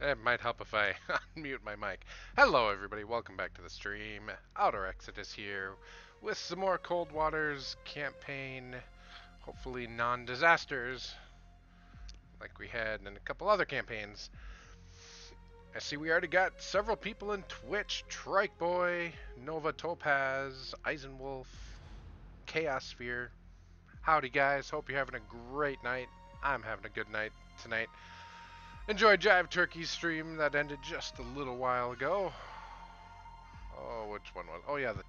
It might help if I unmute my mic. Hello, everybody. Welcome back to the stream. Outer Exodus here with some more Cold Waters campaign. Hopefully, non disasters like we had in a couple other campaigns. I see we already got several people in Twitch: Trike Boy, Nova Topaz, Eisenwolf, Chaos Sphere. Howdy, guys. Hope you're having a great night. I'm having a good night tonight. Enjoyed Jive Turkey's stream that ended just a little while ago. Oh, which one was? Oh, yeah, the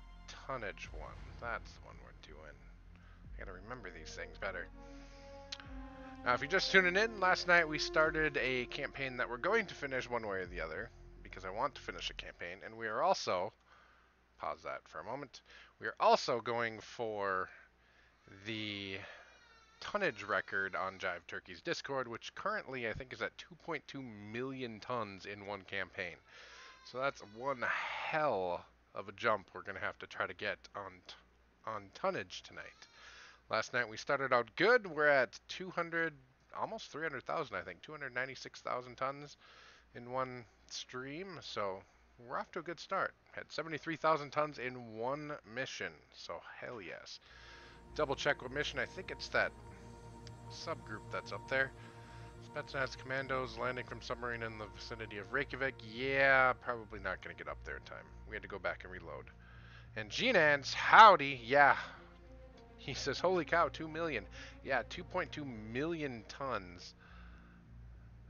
tonnage one. That's the one we're doing. I gotta remember these things better. Now, if you're just tuning in, last night we started a campaign that we're going to finish one way or the other, because I want to finish a campaign, and we are also, pause that for a moment, we are also going for the tonnage record on Jive Turkey's Discord, which currently I think is at 2.2 million tons in one campaign. So that's one hell of a jump we're going to have to try to get on tonnage tonight. Last night we started out good. We're at 200, almost 300,000, I think, 296,000 tons in one stream. So we're off to a good start. Had 73,000 tons in one mission. So hell yes. Double check what mission. I think it's that subgroup that's up there. Spetsnaz commandos landing from submarine in the vicinity of Reykjavik. Yeah, probably not going to get up there in time. We had to go back and reload. And Gnans, howdy. Yeah. He says, holy cow, 2 million. Yeah, 2.2 million tons.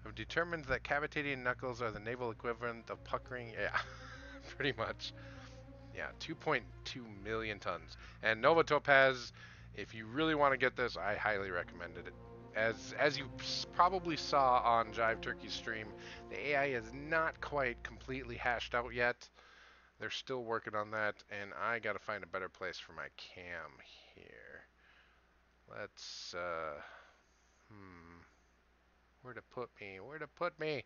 Have determined that cavitating knuckles are the naval equivalent of puckering. Yeah, pretty much. Yeah, 2.2 million tons. And Nova Topaz, if you really want to get this, I highly recommend it. As you probably saw on Jive Turkey's stream, the AI is not quite completely hashed out yet. They're still working on that, and I gotta find a better place for my cam here. Let's, where to put me? Where to put me?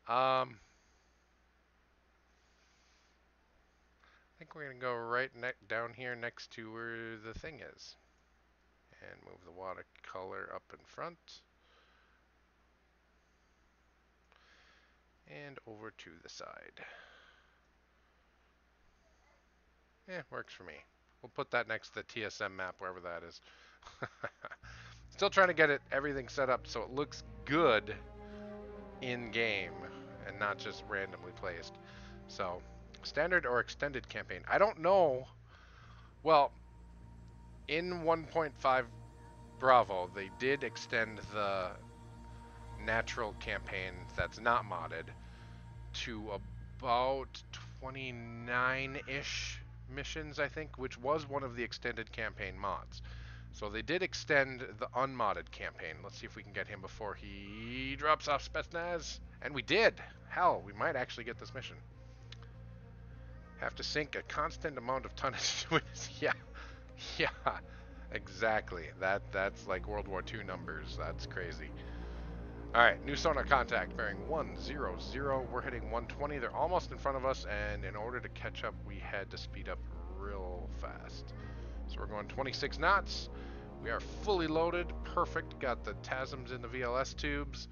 I think we're gonna go right down here next to where the thing is. And move the watercolor up in front. And over to the side. Yeah, works for me. We'll put that next to the TSM map, wherever that is. Still trying to get everything set up so it looks good in game and not just randomly placed. So, standard or extended campaign. I don't know. Well, in 1.5 Bravo, they did extend the natural campaign that's not modded to about 29-ish missions, I think, which was one of the extended campaign mods. So they did extend the unmodded campaign. Let's see if we can get him before he drops off Spetsnaz. And we did! Hell, we might actually get this mission. Have to sink a constant amount of tonnage to it. Yeah, yeah, exactly. That's like World War II numbers. That's crazy. Alright, new sonar contact, bearing 100. We're hitting 120. They're almost in front of us, and in order to catch up, we had to speed up real fast. So we're going 26 knots. We are fully loaded. Perfect. Got the TASMs in the VLS tubes.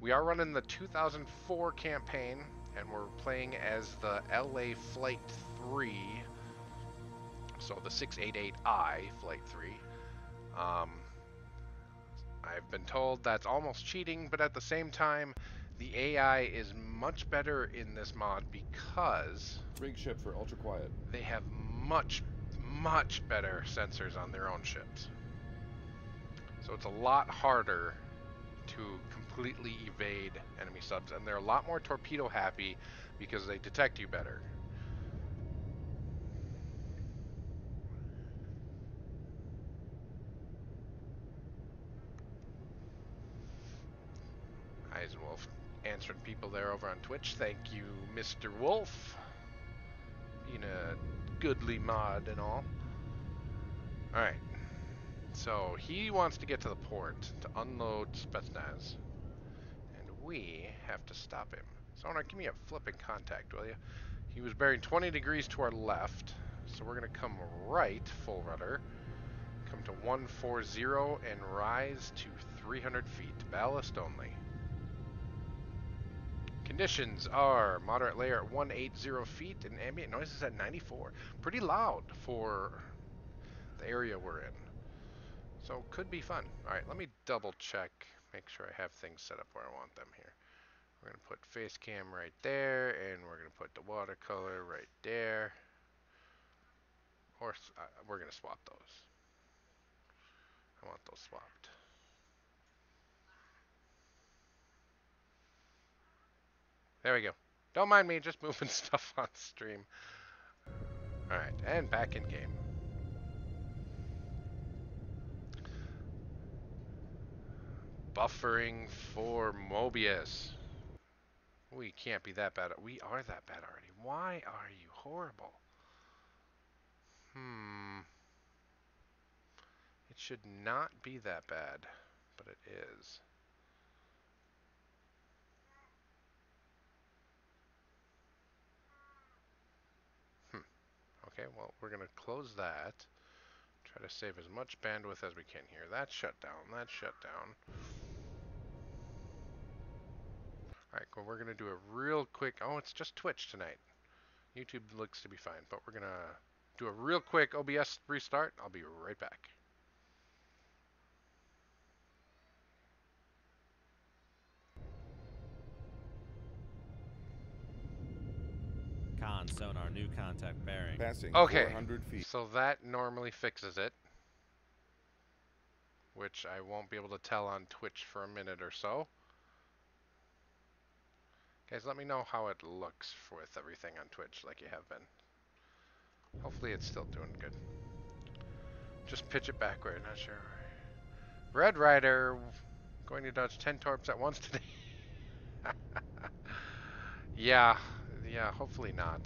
We are running the 2004 campaign, and we're playing as the LA Flight 3. So the 688I Flight 3. I've been told that's almost cheating, but at the same time, the AI is much better in this mod because Rig ship for ultra quiet. they have much, much better sensors on their own ships. So it's a lot harder to completely evade enemy subs, and they're a lot more torpedo happy because they detect you better. Eisenwolf answering people there over on Twitch. Thank you, Mr. Wolf. Being a goodly mod and all. Alright. So he wants to get to the port to unload Spetsnaz. And we have to stop him. Sonar, give me a flipping contact, will you? He was bearing 20 degrees to our left. So we're going to come right, full rudder. Come to 140 and rise to 300 feet. Ballast only. Conditions are moderate layer at 180 feet and ambient noise is at 94. Pretty loud for the area we're in. So could be fun. Alright, let me double check. Make sure I have things set up where I want them here. We're going to put face cam right there, and we're going to put the watercolor right there. Or we're going to swap those. I want those swapped. There we go. Don't mind me, just moving stuff on stream. Alright, and back in game. Buffering for Mobius. We can't be that bad. We are that bad already. Why are you horrible? It should not be that bad, but it is. Okay, well, we're going to close that. Try to save as much bandwidth as we can here. That's shut down. That's shut down. Alright, well, we're going to do a real quick... Oh, it's just Twitch tonight. YouTube looks to be fine, but we're going to do a real quick OBS restart. I'll be right back. Sonar, new contact bearing. Passing Okay, 400 feet. so that normally fixes it. Which I won't be able to tell on Twitch for a minute or so. Guys, let me know how it looks with everything on Twitch like you have been. Hopefully it's still doing good. Just pitch it backward, not sure. Red Rider going to dodge 10 torps at once today. yeah, hopefully not.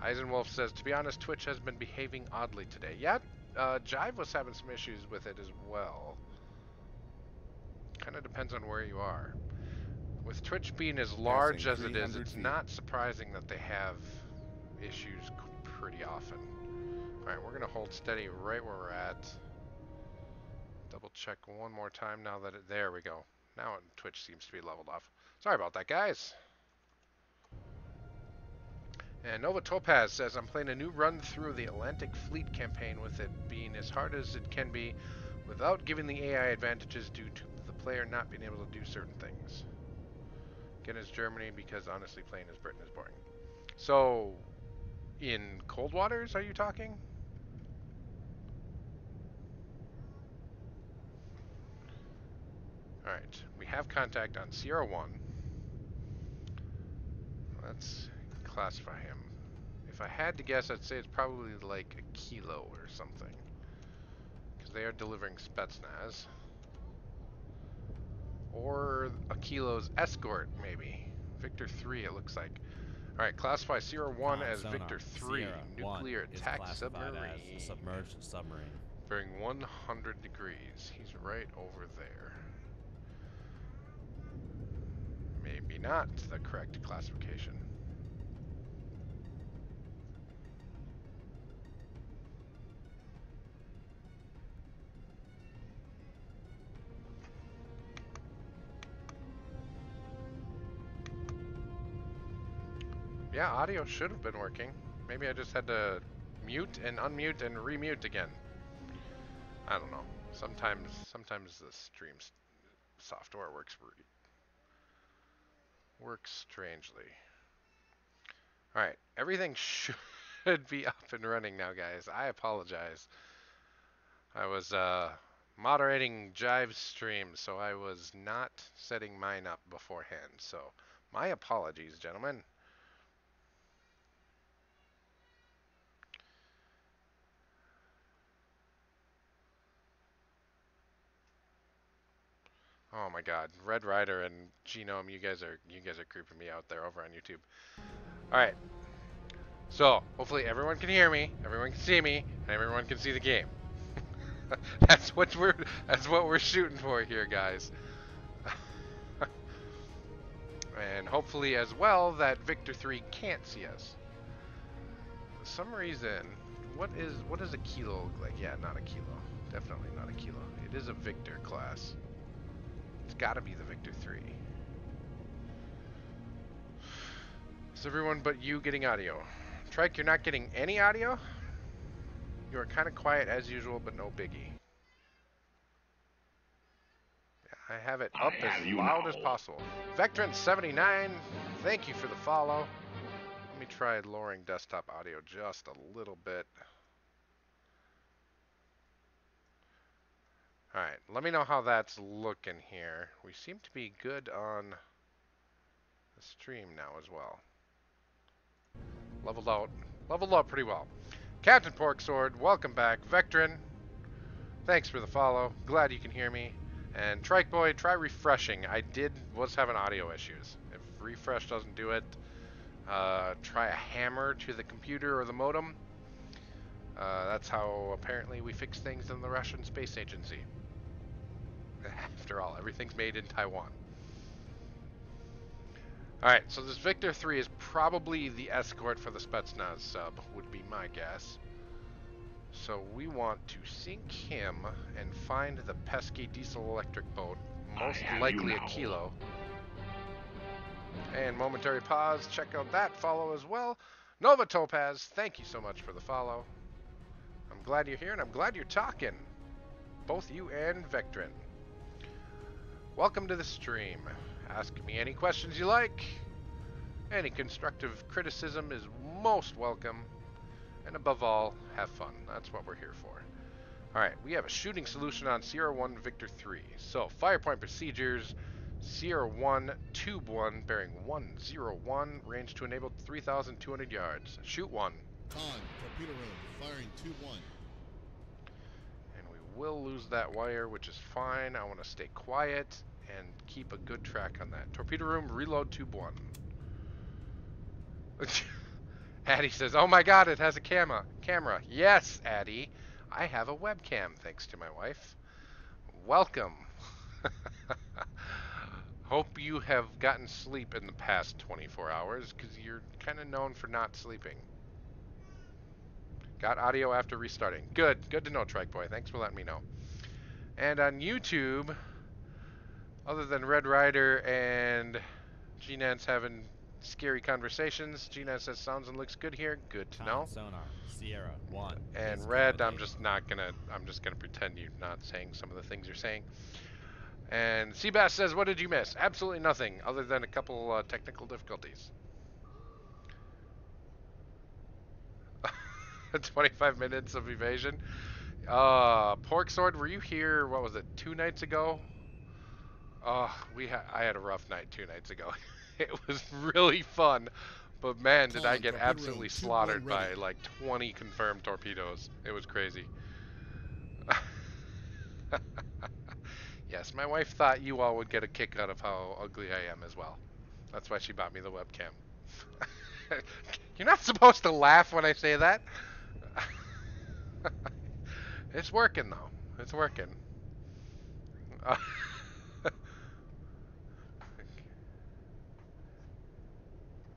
Eisenwolf says, to be honest, Twitch has been behaving oddly today. Yeah, Jive was having some issues with it as well. Kind of depends on where you are. With Twitch being as large as it is, it's not surprising that they have issues pretty often. Alright, we're going to hold steady right where we're at. Double check one more time now that there we go. Now Twitch seems to be leveled off. Sorry about that, guys. And Nova Topaz says, I'm playing a new run through the Atlantic Fleet campaign with it being as hard as it can be without giving the AI advantages due to the player not being able to do certain things. Again, it's Germany because honestly playing as Britain is boring. So, in Cold Waters, are you talking? Alright, we have contact on Sierra 1. Let's classify him. If I had to guess, I'd say it's probably like a kilo or something. Because they are delivering Spetsnaz. Or a kilo's escort, maybe. Victor 3, it looks like. Alright, classify Sierra 1 as Sonar. Victor 3. Sierra Nuclear attack submarine. As a submerged submarine. Bearing 100 degrees. He's right over there. Maybe not the correct classification. Yeah, audio should have been working. Maybe I just had to mute and unmute and remute again. I don't know. Sometimes the stream software works strangely. All right, everything should be up and running now, guys. I apologize. I was moderating Jive's stream, so I was not setting mine up beforehand. So my apologies, gentlemen. Oh my God, Red Rider and Genome, you guys are creeping me out there over on YouTube. All right, so hopefully everyone can hear me, everyone can see me, and everyone can see the game. that's what we're shooting for here, guys. And hopefully as well that Victor 3 can't see us. For some reason, what does a kilo look like? Yeah, not a kilo. Definitely not a kilo. It is a Victor class. It's got to be the Victor 3. Is everyone but you getting audio? Trike, you're not getting any audio? You are kind of quiet as usual, but no biggie. I have it up as loud as possible. Vectrin79, thank you for the follow. Let me try lowering desktop audio just a little bit. Alright, let me know how that's looking here. We seem to be good on the stream now as well. Leveled out pretty well. Captain Porksword, welcome back. Vectrin, thanks for the follow. Glad you can hear me. And Trike Boy, try refreshing. I was having audio issues. If refresh doesn't do it, try a hammer to the computer or the modem. That's how apparently we fix things in the Russian Space Agency. After all, everything's made in Taiwan. Alright, so this Victor 3 is probably the escort for the Spetsnaz sub, would be my guess. So we want to sink him and find the pesky diesel-electric boat, most likely a Kilo. And momentary pause, check out that follow as well. Nova Topaz, thank you so much for the follow. I'm glad you're here, and I'm glad you're talking. Both you and Vectrin. Welcome to the stream. Ask me any questions you like. Any constructive criticism is most welcome. And above all, have fun. That's what we're here for. Alright, we have a shooting solution on Sierra 1 Victor 3. So, firepoint procedures. Sierra 1, Tube 1, bearing 101, range to enabled 3,200 yards. Shoot 1. Con, torpedo room, firing tube 1. And we will lose that wire, which is fine. I want to stay quiet and keep a good track on that. Torpedo room, reload tube 1. Addie says, oh my god, it has a camera. Yes, Addie. I have a webcam, thanks to my wife. Welcome. Hope you have gotten sleep in the past 24 hours, because you're kind of known for not sleeping. Got audio after restarting. Good to know, Trike Boy. Thanks for letting me know. And on YouTube, other than Red Rider and G-Nance having scary conversations, G-Nance says sounds and looks good here. Good to know. Sonar, Sierra 1. And Red, I'm just gonna pretend you're not saying some of the things you're saying. And Seabass says, what did you miss? Absolutely nothing, other than a couple technical difficulties. 25 minutes of evasion. Pork Sword, were you here, what was it, 2 nights ago? I had a rough night 2 nights ago. It was really fun, but man, did I get absolutely slaughtered by like 20 confirmed torpedoes. It was crazy. Yes, my wife thought you all would get a kick out of how ugly I am as well. That's why she bought me the webcam. You're not supposed to laugh when I say that. It's working though. It's working.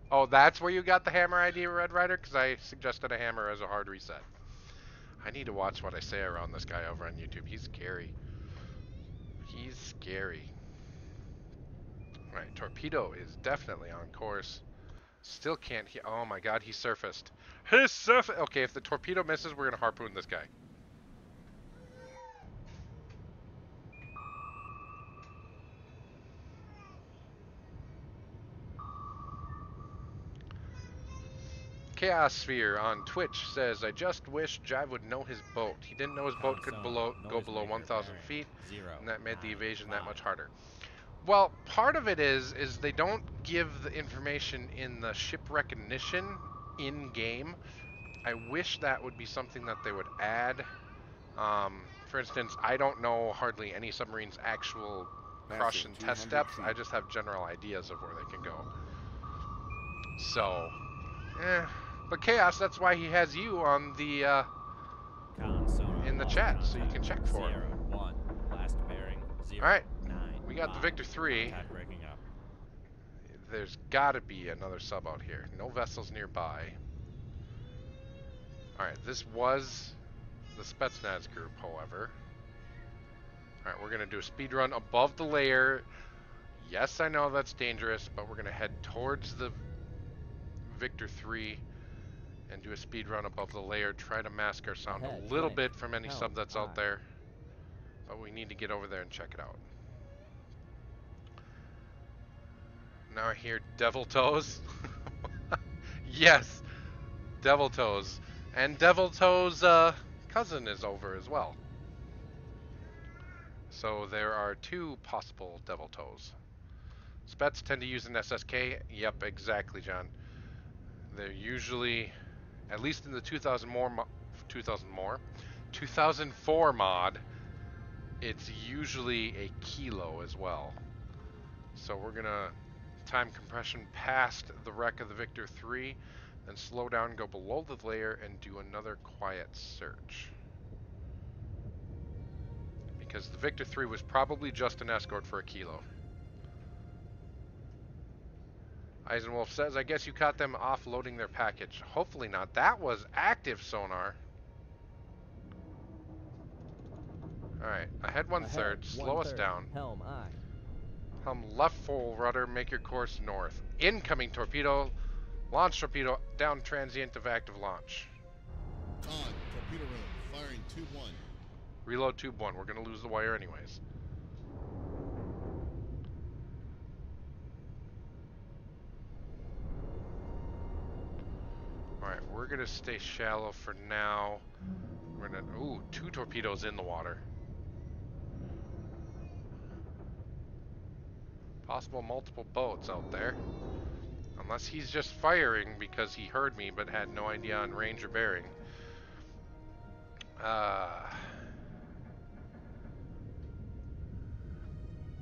Oh, that's where you got the hammer idea, Red Rider? Because I suggested a hammer as a hard reset. I need to watch what I say around this guy over on YouTube. He's scary. He's scary. Alright, torpedo is definitely on course. Still can't hear. Oh my god, he surfaced. He surfaced! Okay, if the torpedo misses, we're gonna harpoon this guy. Chaos Sphere on Twitch says, I just wish Jive would know his boat. He didn't know his boat could go below 1,000 feet, and that made the evasion that much harder. Well, part of it is they don't give the information in the ship recognition in-game. I wish that would be something that they would add. For instance, I don't know hardly any submarine's actual crush and test depth. I just have general ideas of where they can go. So, but Chaos, that's why he has you on the in the chat, so you can check for him. One, last bearing, 0, All right, 9, we got the Victor 3. Breaking up. There's got to be another sub out here. No vessels nearby. All right, this was the Spetsnaz group, however. Alright, we're going to do a speed run above the layer. Yes, I know that's dangerous, but we're going to head towards the Victor 3 and do a speed run above the layer. Try to mask our sound Ahead, a little flank, bit from any helm, sub that's aye. out there. But we need to get over there and check it out. Now I hear Devil Toes. Yes, Devil Toes. And Devil Toes' cousin is over as well. So there are two possible Devil Toes. Spets tend to use an SSK. Yep, exactly, John. They're usually, at least in the 2004 mod, it's usually a kilo as well. So we're gonna time compression past the wreck of the Victor 3, then slow down, go below the layer, and do another quiet search. Because the Victor 3 was probably just an escort for a kilo. Eisenwolf says, I guess you caught them offloading their package. Hopefully not. That was active sonar. Alright, ahead 1/3, slow us down. Helm, aye. Helm left full rudder, make your course north. Incoming torpedo, launch torpedo, down transient of active launch. On torpedo room, firing 2-1. Reload tube 1, we're going to lose the wire anyways. Alright, we're going to stay shallow for now. We're going to, ooh, 2 torpedoes in the water. Possible multiple boats out there. Unless he's just firing because he heard me but had no idea on range or bearing.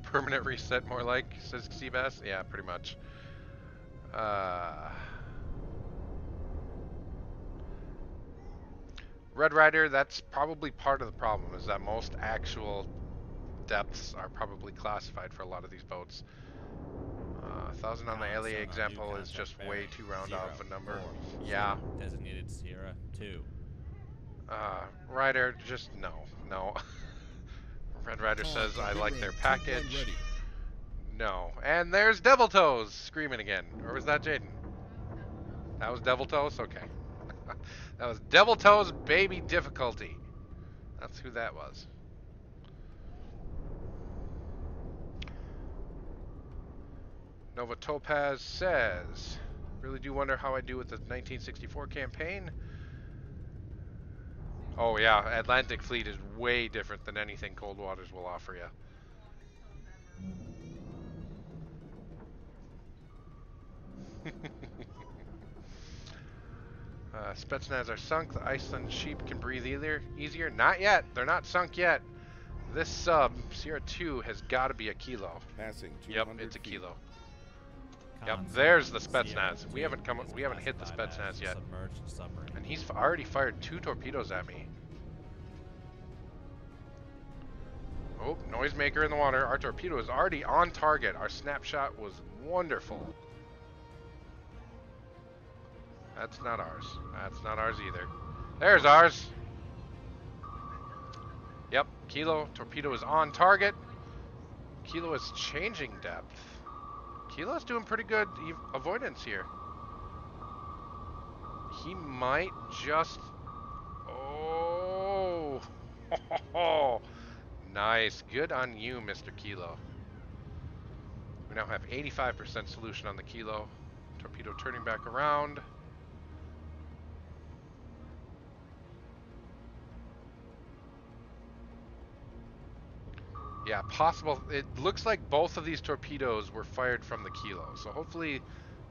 Permanent reset more like, says Seabass. Yeah, pretty much. Red Rider, that's probably part of the problem, is that most actual depths are probably classified for a lot of these boats. 1,000 on the Con, LA sonar, example new is just contact way bearing, too round 0, off a number. 4, Yeah. Designated Sierra 2. Rider, just no. No. Red Rider Con, says, I torpedo like room, their tube 1 package. ready. No. And there's Devil Toes screaming again. Or was that Jaden? That was Devil Toes? Okay. That was Devil Toes Baby Difficulty. That's who that was. Nova Topaz says, really do wonder how I do with the 1964 campaign. Oh yeah, Atlantic Fleet is way different than anything Cold Waters will offer you. Spetsnaz are sunk. The Iceland sheep can breathe easier. Not yet. They're not sunk yet. This sub, Sierra 2, has got to be a kilo. Passing 200 Yep, it's a feet. kilo. Con, Yep, sonar, there's the Sierra Spetsnaz. We 2 haven't hit the classified Spetsnaz as yet. Submerged submarine. And he's already fired 2 torpedoes at me. Oh, noisemaker in the water. Our torpedo is already on target. Our snapshot was wonderful. That's not ours. That's not ours either. There's ours. Yep, Kilo. Torpedo is on target. Kilo is changing depth. Kilo's doing pretty good avoidance here. He might just... Oh! Nice. Good on you, Mr. Kilo. We now have 85% solution on the Kilo. Torpedo turning back around. Yeah, possible. It looks like both of these torpedoes were fired from the Kilo. So hopefully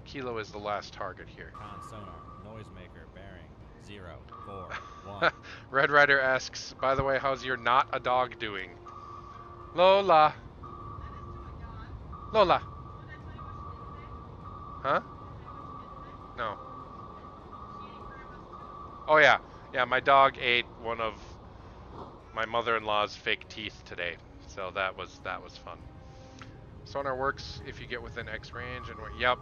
Kilo is the last target here. Con, sonar, noisemaker bearing 0, 4, 1. Red Rider asks, by the way, how's your not a dog doing? Lola. Lola. Huh? No. Oh yeah. Yeah, my dog ate one of my mother-in-law's fake teeth today. So that was fun. Sonar works if you get within X range and yep.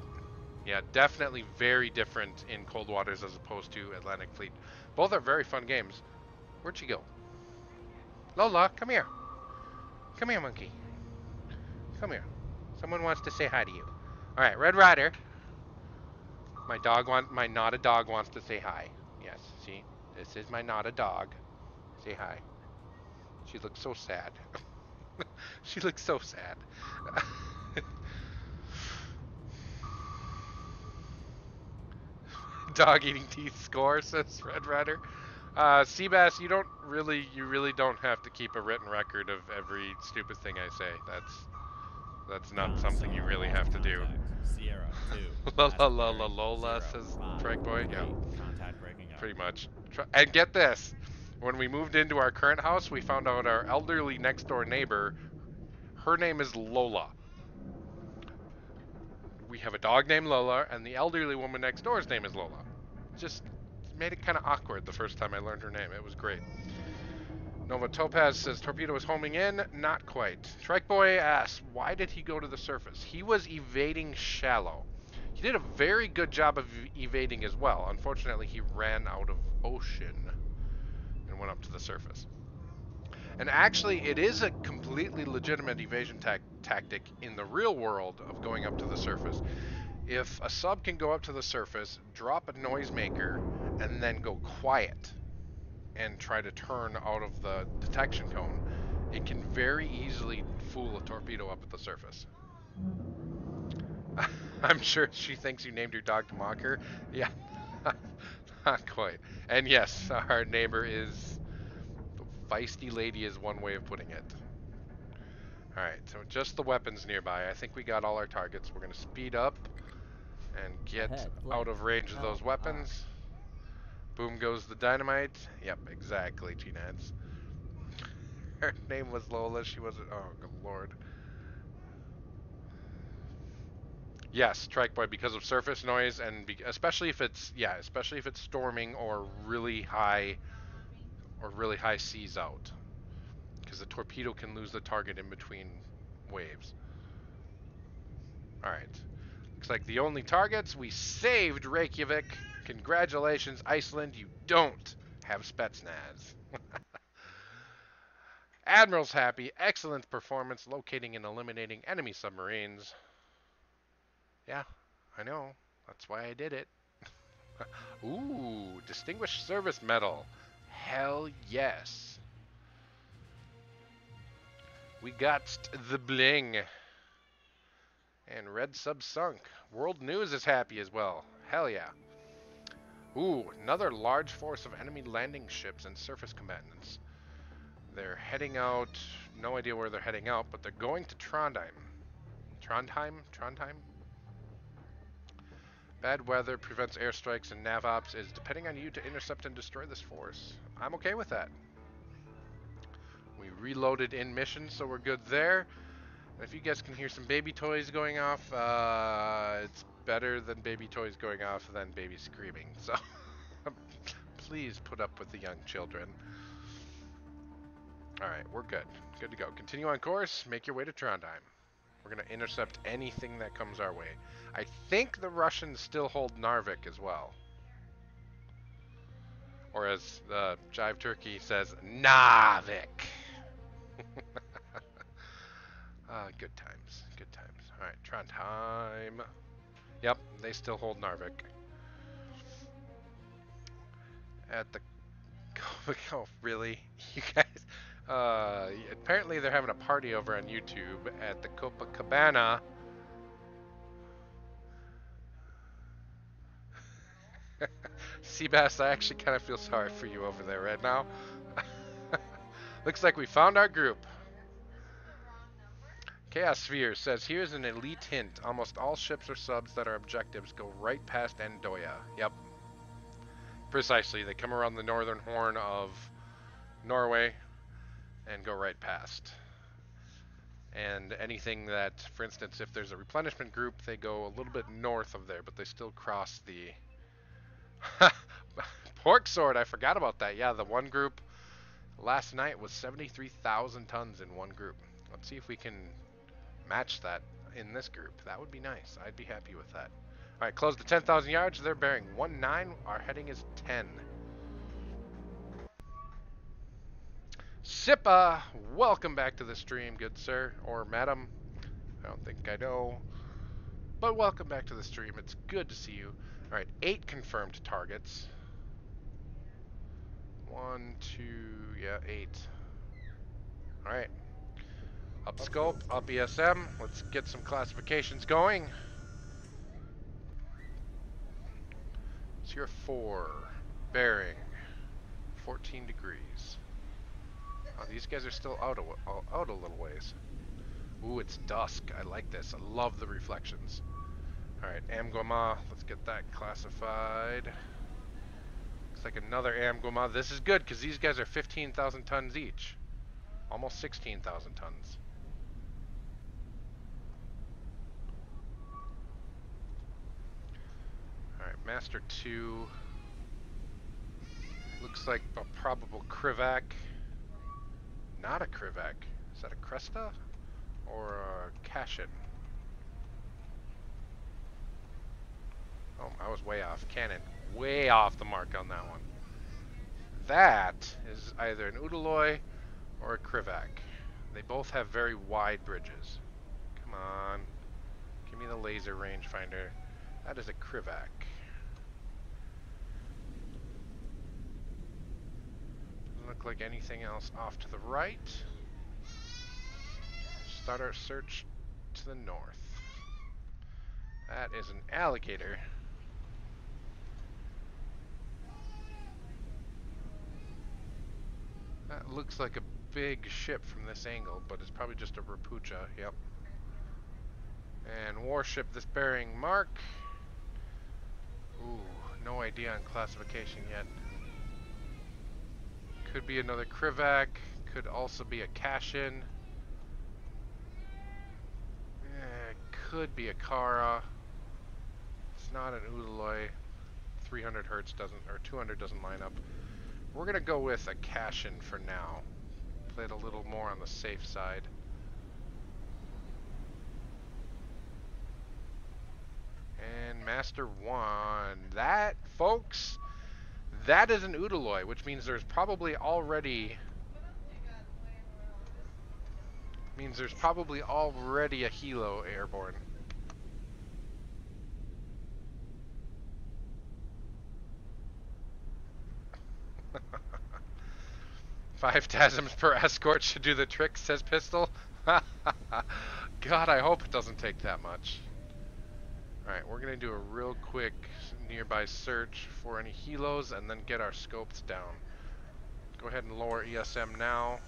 Yeah, definitely very different in Cold Waters as opposed to Atlantic Fleet. Both are very fun games. Where'd she go? Lola, come here. Come here, monkey. Come here. Someone wants to say hi to you. All right, Red Rider. My not a dog wants to say hi. Yes, see? This is my not a dog. Say hi. She looks so sad. She looks so sad. Dog eating teeth score, says Red Rider. Seabass, you really don't have to keep a written record of every stupid thing I say. That's not something you really have to do. Sierra 2. La Last la la la bearing, Lola, 0, says 5, Trike Boy. 3. Yeah, Contact breaking up. pretty much. And get this. When we moved into our current house, we found out our elderly next door neighbor, her name is Lola. We have a dog named Lola, and the elderly woman next door's name is Lola. Just made it kind of awkward the first time I learned her name. It was great. Nova Topaz says torpedo is homing in. Not quite. Trike Boy asks, why did he go to the surface? He was evading shallow. He did a very good job of evading as well. Unfortunately, he ran out of ocean and went up to the surface. And actually, it is a completely legitimate evasion tactic in the real world of going up to the surface. If a sub can go up to the surface, drop a noisemaker, and then go quiet and try to turn out of the detection cone, it can very easily fool a torpedo up at the surface. I'm sure she thinks you named your dog to mock her. Yeah, not quite. And yes, our neighbor is feisty lady is one way of putting it. Alright, so just the weapons nearby. I think we got all our targets. We're going to speed up and get Ahead, out of range of L, those weapons. Boom goes the dynamite. Yep, exactly, G-Nads. Her name was Lola. She wasn't. Oh, good lord. Yes, Trike Boy, because of surface noise and especially if it's storming or really high seas out, because the torpedo can lose the target in between waves. All right. Looks like the only targets we saved Reykjavik. Congratulations, Iceland. You don't have Spetsnaz. Admiral's happy. Excellent performance locating and eliminating enemy submarines. Yeah, I know. That's why I did it. Ooh, Distinguished Service Medal. Hell yes. We got the bling. And Red Sub sunk. World News is happy as well. Hell yeah. Ooh, another large force of enemy landing ships and surface combatants. They're heading out. No idea where they're heading out, but they're going to Trondheim. Trondheim? Bad weather prevents airstrikes and nav ops is depending on you to intercept and destroy this force. I'm okay with that. We reloaded in mission, so we're good there. And if you guys can hear some baby toys going off, it's better than baby toys going off than baby screaming. So please put up with the young children. Alright, we're good. Good to go. Continue on course. Make your way to Trondheim. We're going to intercept anything that comes our way. I think the Russians still hold Narvik as well. Or as Jive Turkey says, Narvik. Good times. Good times. Alright, Trondheim. Yep, they still hold Narvik. At the... Oh, really? You guys... apparently they're having a party over on YouTube at the Copacabana. Seabass, I actually kind of feel sorry for you over there right now. Looks like we found our group. Chaos Sphere says, here's an elite hint. Almost all ships or subs that are objectives go right past Andoya. Yep. Precisely. They come around the northern horn of Norway and go right past. And anything that, for instance, if there's a replenishment group, they go a little bit north of there, but they still cross the... Pork Sword, I forgot about that. Yeah, the one group last night was 73,000 tons in one group. Let's see if we can match that in this group. That would be nice. I'd be happy with that. All right, close to 10,000 yards. They're bearing 19. Our heading is 10. Sippa, welcome back to the stream, good sir, or madam. I don't think I know. But welcome back to the stream. It's good to see you. Alright, 8 confirmed targets. 1, 2, yeah, 8. Alright. Up scope, up ESM. Let's get some classifications going. 04, bearing 14 degrees. Oh, these guys are still out a little ways. Ooh, it's dusk. I like this. I love the reflections. Alright, Amgoma, let's get that classified. Looks like another Amgoma. This is good because these guys are 15,000 tons each. Almost 16,000 tons. Alright, Master 2. Looks like a probable Krivak. Not a Krivak. Is that a Cresta? Or a Cashin? Oh, I was way off. Cannon. Way off the mark on that one. That is either an Udaloy or a Krivak. They both have very wide bridges. Come on. Give me the laser rangefinder. That is a Krivak. Doesn't look like anything else off to the right. Start our search to the north. That is an alligator. That looks like a big ship from this angle, but it's probably just a Rapucha. Yep. And warship this bearing mark. Ooh, no idea on classification yet. Could be another Krivak. Could also be a Cashin. Could be a Kara. It's not an Udaloy. 300 hertz doesn't, or 200 doesn't line up. We're gonna go with a Cashin for now. Play it a little more on the safe side. And Master 1. That, folks, that is an Udaloy, which means there's probably already a Hilo airborne. Five TASMs per escort should do the trick, says Pistol. God, I hope it doesn't take that much. Alright, we're going to do a real quick nearby search for any helos and then get our scopes down. Go ahead and lower ESM now.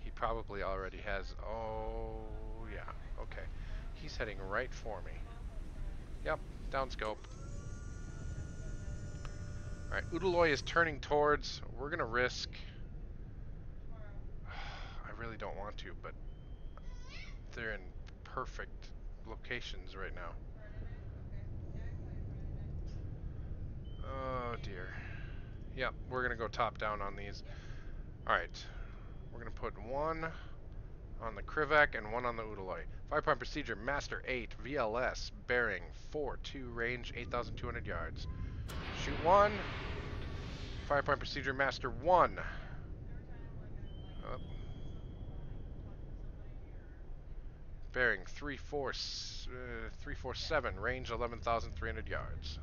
He probably already has... Oh, yeah. Okay. He's heading right for me. Yep, down scope. Alright, Udaloy is turning towards. We're going to risk... I really don't want to, but they're in perfect locations right now. Oh dear. Yep, we're going to go top down on these. Alright, we're going to put one on the Krivak and one on the Udaloy. 5-point procedure, Master 8, VLS, bearing 4-2, range 8,200 yards. Shoot one. 5-point procedure, Master 1. Oh. Bearing 347, range 11,300 yards.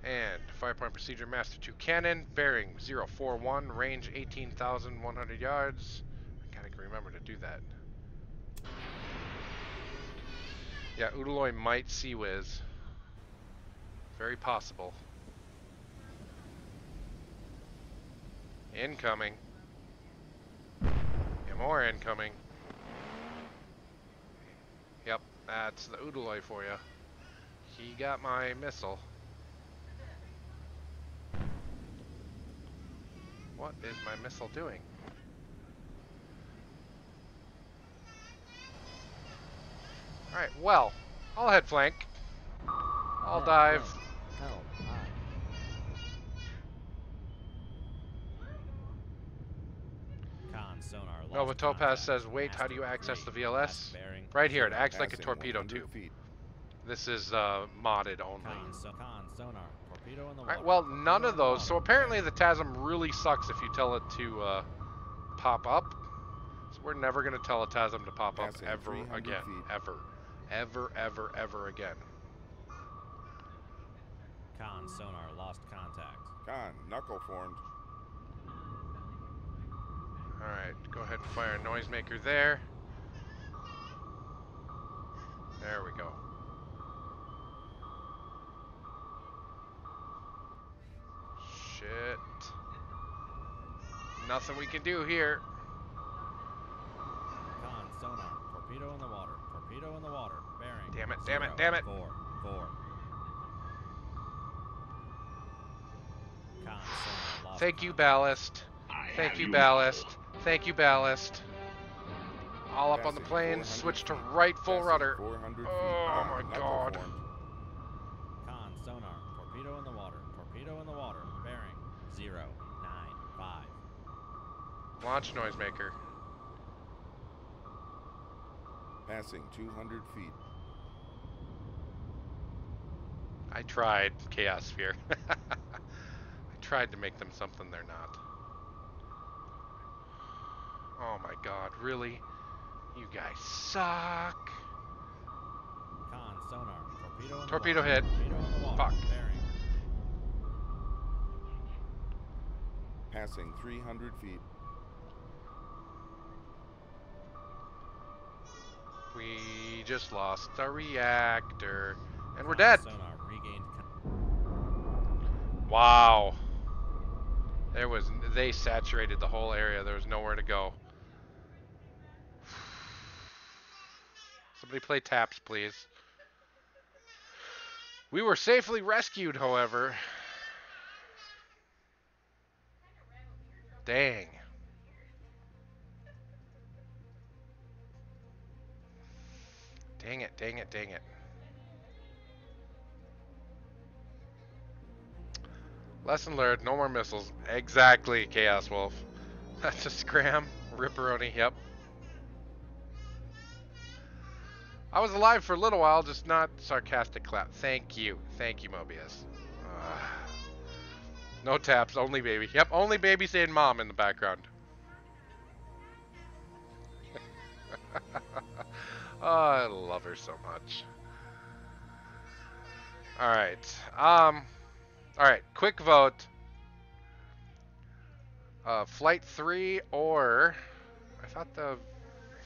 And 5-point procedure, Master 2 cannon, bearing 041, range 18,100 yards. I gotta remember to do that. Yeah, Udaloy might Sea Whiz. Very possible. Incoming. And more incoming. Yep, that's the Udaloy for you. He got my missile. What is my missile doing? Alright, well, I'll head flank. I'll dive. Con sonar Nova lost Topaz contact. says, wait, how do you Master access the 3, VLS? last bearing, Right here, it 0. acts like a Passing torpedo 100 tube. feet. This is modded only. Con sonar, torpedo in the water. Alright, well, torpedo none in of the those. water, So apparently bearing. the TASM really sucks if you tell it to pop up. So we're never going to tell a TASM to pop up Passing ever 300 again. feet. Ever. Ever, ever, ever again. Con sonar lost contact. Con, knuckle formed. Alright, go ahead and fire a noisemaker there. There we go. Shit. Nothing we can do here. Con sonar, torpedo in the water. Torpedo in the water, bearing. Damn it, 0, damn it, damn it. 4. Con sonar lost Thank you, contact. ballast. Thank you, ballast. Thank you, ballast. All up on the Passing planes. 400 Switch to feet. right full Passing rudder. 400 feet. Oh Con, my knuckle god. formed. Con sonar, torpedo in the water. Torpedo in the water, bearing. 0, 9, 5. Launch noisemaker. Passing 200 feet. I tried, Chaos Sphere. I tried to make them something they're not. Oh my god, really? You guys suck. Con sonar, torpedo in Torpedo the water. hit. Torpedo in the water, Fuck. bearing. Passing 300 feet. We just lost a reactor. And we're Con dead. Sonar regained Wow. They saturated the whole area. There was nowhere to go. Somebody play taps, please. We were safely rescued, however. Dang. Dang it, dang it, dang it. Lesson learned, no more missiles. Exactly, Chaos Wolf. That's a scram. Ripperoni, yep. I was alive for a little while, just not sarcastic clap. Thank you. Thank you, Mobius. No taps, only baby. Yep, only baby saying mom in the background. Oh, I love her so much. Alright. Alright, quick vote. Flight 3 or... I thought the...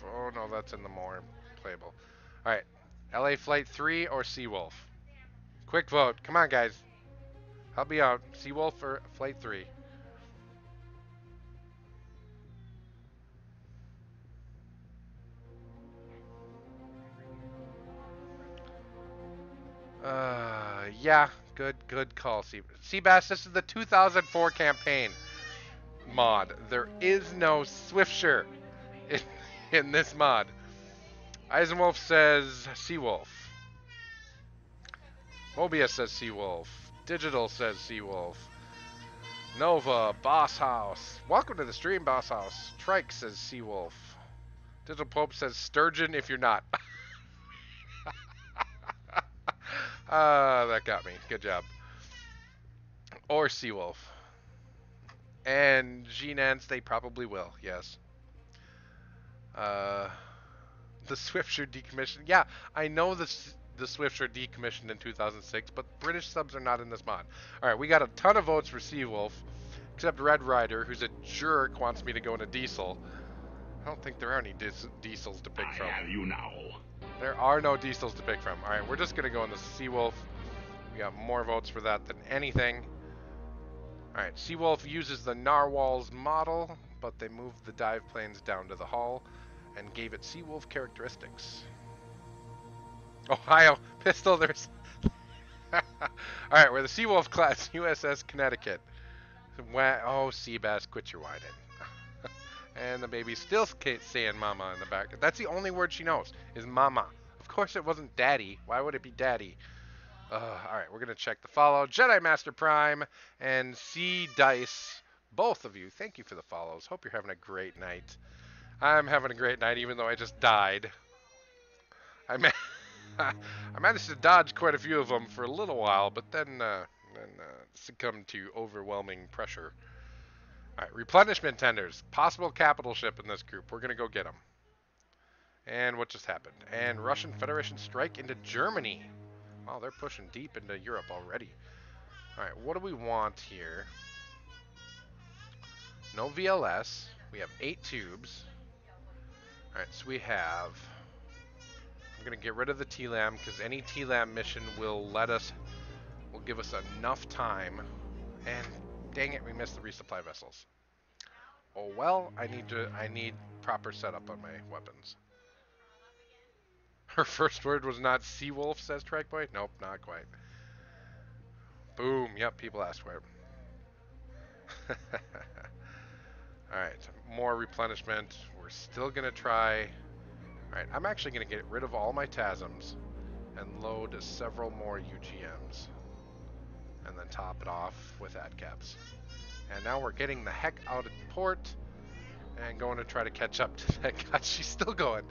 Oh, no, that's in the more playable. Alright. LA Flight 3 or Seawolf? Quick vote. Come on, guys. Help me out. Seawolf or Flight 3? Yeah. Good call, Seabass. This is the 2004 campaign mod. There is no Swiftsure in this mod. Eisenwolf says Seawolf. Mobius says Seawolf. Digital says Seawolf. Nova, Boss House. Welcome to the stream, Boss House. Trike says Seawolf. Digital Pope says Sturgeon if you're not. That got me. Good job. Or Seawolf. And G-Nance, they probably will, yes. The Swiftsure decommissioned. Yeah, I know the Swiftsure decommissioned in 2006, but British subs are not in this mod. Alright, we got a ton of votes for Seawolf, except Red Rider, who's a jerk, wants me to go into Diesel. I don't think there are any Diesels to pick from. I have you now. There are no Diesels to pick from. Alright, we're just going to go into Seawolf. We got more votes for that than anything. Alright, Seawolf uses the Narwhal's model, but they moved the dive planes down to the hull and gave it Seawolf characteristics. Ohio pistol, there's... Alright, we're the Seawolf class, USS Connecticut. Oh, Seabass, quit your whining. And the baby's still saying mama in the back. That's the only word she knows, is mama. Of course it wasn't daddy. Why would it be daddy? Alright, we're going to check the follow. Jedi Master Prime and C Dice Both of you, thank you for the follows. Hope you're having a great night. I'm having a great night, even though I just died. I ma- I managed to dodge quite a few of them for a little while, but then succumbed to overwhelming pressure. All right, replenishment tenders, possible capital ship in this group. We're gonna go get them. And what just happened? And Russian Federation strike into Germany. Wow, they're pushing deep into Europe already. All right, what do we want here? No VLS. We have 8 tubes. All right, so we have. I'm gonna get rid of the TLAM because any TLAM mission will give us enough time. And dang it, we missed the resupply vessels. Oh well, I need proper setup on my weapons. Her first word was not Seawolf, says Trike Boy. Nope, not quite. Boom. Yep, people asked for it. Alright, more replenishment. We're still going to try. Alright, I'm actually going to get rid of all my TASMs and load several more UGMs. And then top it off with AdCaps. And now we're getting the heck out of port and going to try to catch up to that. God, she's still going.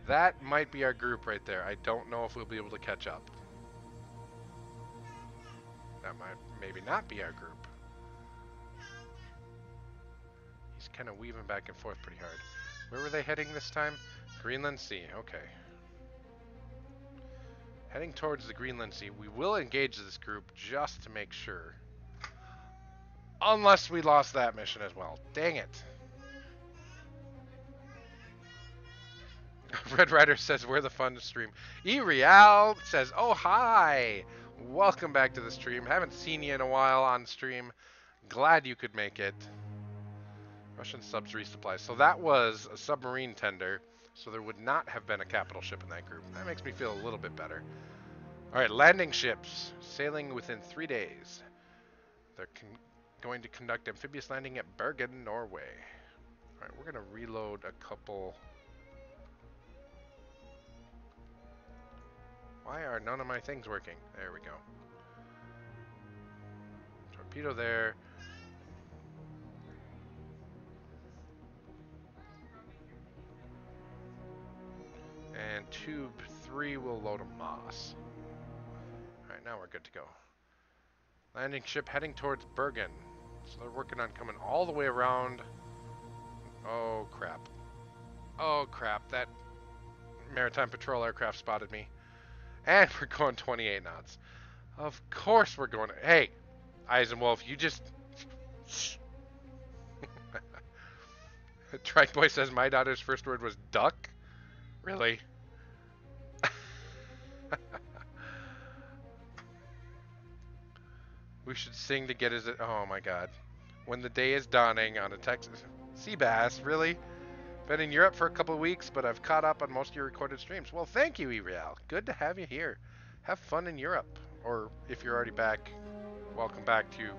That might be our group right there. I don't know if we'll be able to catch up. That might maybe not be our group. He's kind of weaving back and forth pretty hard. Where were they heading this time? Greenland Sea. Okay. Heading towards the Greenland Sea. We will engage this group just to make sure. Unless we lost that mission as well. Dang it. Red Rider says, where the fun to stream. E-Real says, oh, hi. Welcome back to the stream. Haven't seen you in a while on stream. Glad you could make it. Russian subs resupply. So that was a submarine tender. So there would not have been a capital ship in that group. That makes me feel a little bit better. All right, landing ships. Sailing within 3 days. They're going to conduct amphibious landing at Bergen, Norway. All right, we're going to reload a couple. Why are none of my things working? There we go. Torpedo there. And tube 3 will load a Moss. Alright, now we're good to go. Landing ship heading towards Bergen. So they're working on coming all the way around. Oh, crap. Oh, crap. That maritime patrol aircraft spotted me. And we're going 28 knots. Of course we're going... Hey, Eisenwolf, you just... Trike Boy says my daughter's first word was duck? Really? We should sing to get his... Oh my god. When the day is dawning on a Texas... Seabass, really? Been in Europe for a couple of weeks, but I've caught up on most of your recorded streams. Well, thank you, E-Real. Good to have you here. Have fun in Europe. Or if you're already back, welcome back to...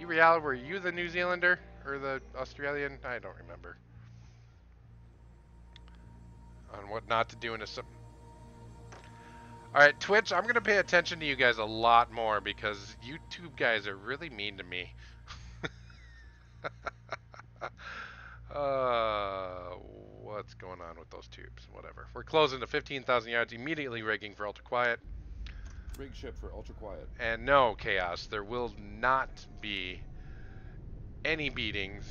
E-Real, were you the New Zealander? Or the Australian? I don't remember. On what not to do in a... Alright, Twitch, I'm going to pay attention to you guys a lot more because YouTube guys are really mean to me. uh, what's going on with those tubes? Whatever. We're closing to 15,000 yards, immediately rigging for ultra quiet. Rig ship for ultra quiet. And no, Chaos, there will not be any beatings.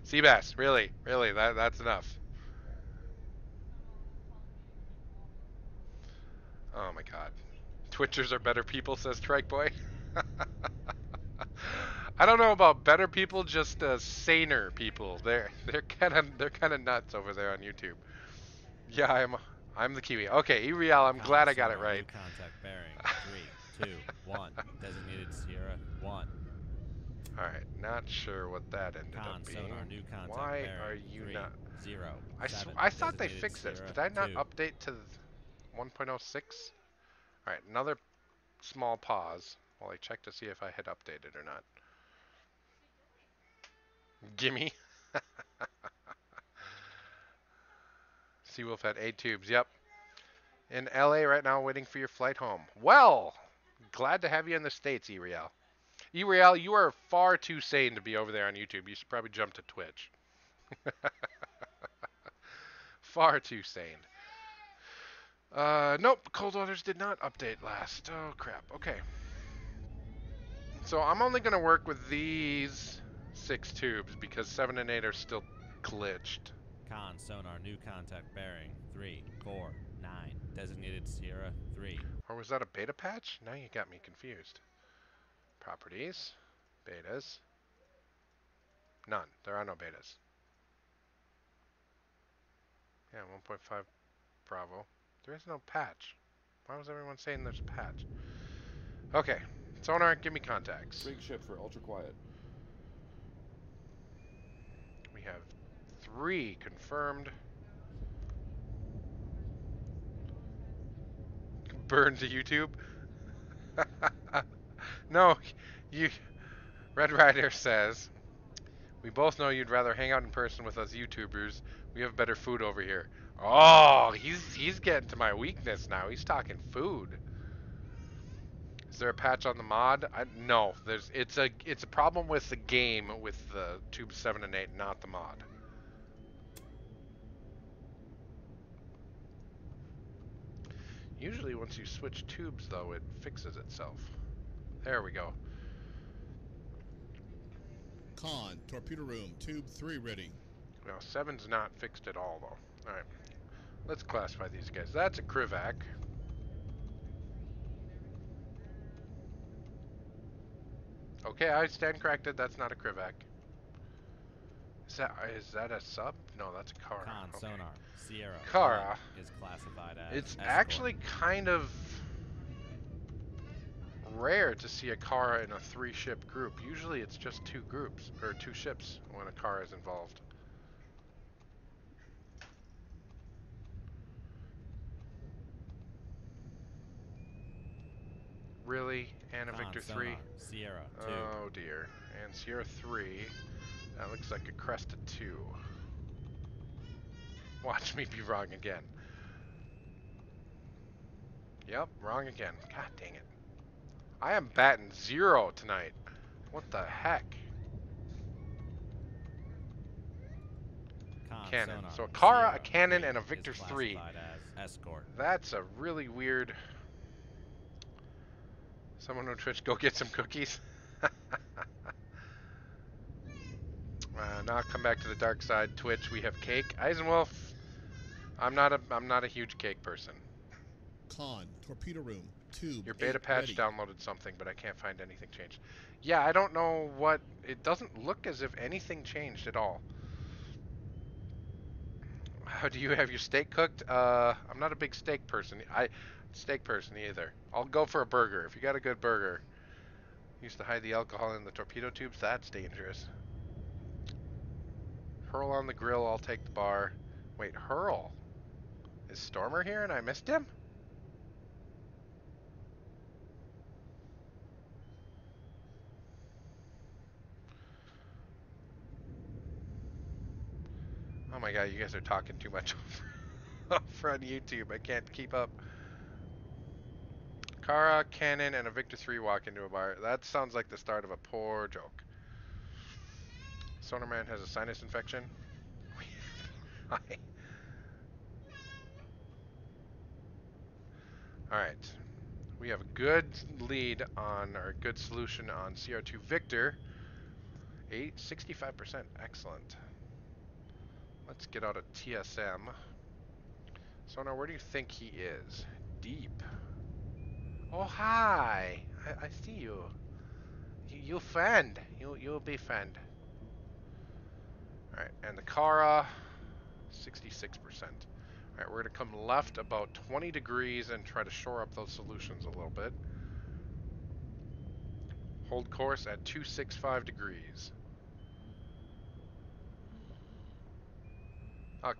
Seabass, really, that's enough. Oh my god. Twitchers are better people, says Trike Boy. I don't know about better people, just saner people. They're kind of nuts over there on YouTube. Yeah, I'm the Kiwi. Okay, E-Real, I'm glad I got it right. New contact bearing 3, 2, 1. Designated Sierra 1. All right, not sure what that ended up being. Sonar, new contact Why bearing, are you 3, not? 0, I thought they fixed this. Sierra Did I not 2. update to 1.06? All right, another small pause while I check to see if I had updated or not. Gimme. Seawolf had 8 tubes. Yep. In LA right now, waiting for your flight home. Well, glad to have you in the States, Eriel. Eriel, you are far too sane to be over there on YouTube. You should probably jump to Twitch. Far too sane. Nope, Cold Waters did not update last. Oh, crap. Okay. So I'm only going to work with these 6 tubes because 7 and 8 are still glitched. Con sonar, new contact bearing 349. Designated Sierra 3. Or was that a beta patch? Now you got me confused. Properties. Betas. None. There are no betas. Yeah, 1.5 Bravo. There is no patch. Why was everyone saying there's a patch? Okay. Sonar, give me contacts. Rig ship for ultra quiet. We have 3 confirmed. Burn to YouTube? No, you. Red Rider says, we both know you'd rather hang out in person with us YouTubers. We have better food over here. Oh, he's getting to my weakness now. He's talking food. Is there a patch on the mod? No, it's a problem with the game with the tubes 7 and 8, not the mod. Usually once you switch tubes though, it fixes itself. There we go. Con, torpedo room, tube 3 ready. Well, 7's not fixed at all though. Alright. Let's classify these guys. That's a Krivac. Okay, I stand corrected. That's not a Krivac. Is that a sub? No, that's a Kara. Con Okay. sonar, Sierra Kara 1 is classified as It's escort. actually kind of rare to see a Kara in a 3-ship group. Usually it's just 2 groups, or 2 ships when a Kara is involved. Really? And a Con Victor sonar, 3? Sierra 2. Oh dear. And Sierra 3. That looks like a Cresta 2. Watch me be wrong again. Yep, wrong again. God dang it. I am batting 0 tonight. What the heck? Con Cannon. sonar, So a Kara, Sierra a Cannon, 3 and a is Victor 3. classified as escort. That's a really weird... Someone on Twitch, go get some cookies. Now come back to the dark side. Twitch, we have cake. Eisenwolf, I'm not a huge cake person. Con, torpedo room, tube Your beta 8 patch ready. downloaded something, but I can't find anything changed. Yeah, I don't know what... It doesn't look as if anything changed at all. How do you have your steak cooked? I'm not a big steak person. Steak person either. I'll go for a burger. If you got a good burger. Used to hide the alcohol in the torpedo tubes. That's dangerous. Hurl on the grill. I'll take the bar. Wait, Hurl? Is Stormer here and I missed him? Oh my god, you guys are talking too much over on YouTube. I can't keep up. Kara, Cannon, and a Victor 3 walk into a bar. That sounds like the start of a poor joke. Sonarman has a sinus infection. Hi. Alright. We have a good lead on, or a good solution on CR2 Victor. 65%. Excellent. Let's get out of TSM. Sonar, where do you think he is? Deep. Oh, hi. I see you. You'll fend. You'll be fend. Alright, and the Kara, 66%. Alright, we're going to come left about 20 degrees and try to shore up those solutions a little bit. Hold course at 265 degrees.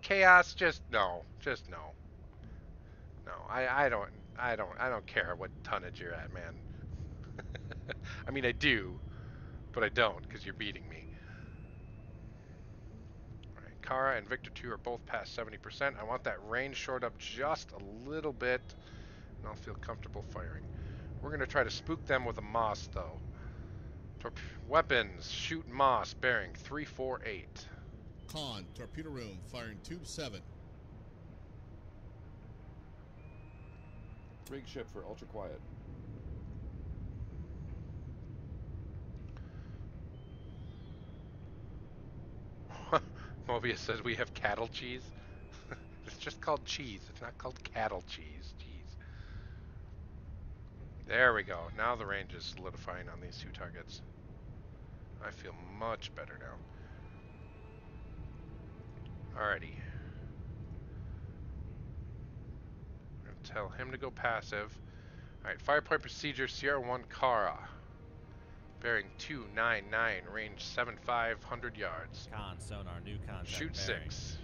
Chaos, just no. Just no. No, I don't care what tonnage you're at, man. I mean, I do, but I don't, because you're beating me. Alright, Kara and Victor 2 are both past 70%. I want that range short up just a little bit, and I'll feel comfortable firing. We're going to try to spook them with a Moss, though. Weapons, shoot Moss, bearing 348. Con, torpedo room, firing tube 7. Rig ship for ultra quiet. Mobius says we have cattle cheese. It's just called cheese. It's not called cattle cheese. Jeez. There we go. Now the range is solidifying on these two targets. I feel much better now. Alrighty. I'm going to tell him to go passive. Alright, fire point procedure Sierra 1 Kara. Bearing 299, range 7,500 yards. Con sonar, new contact. Shoot bearing. 6.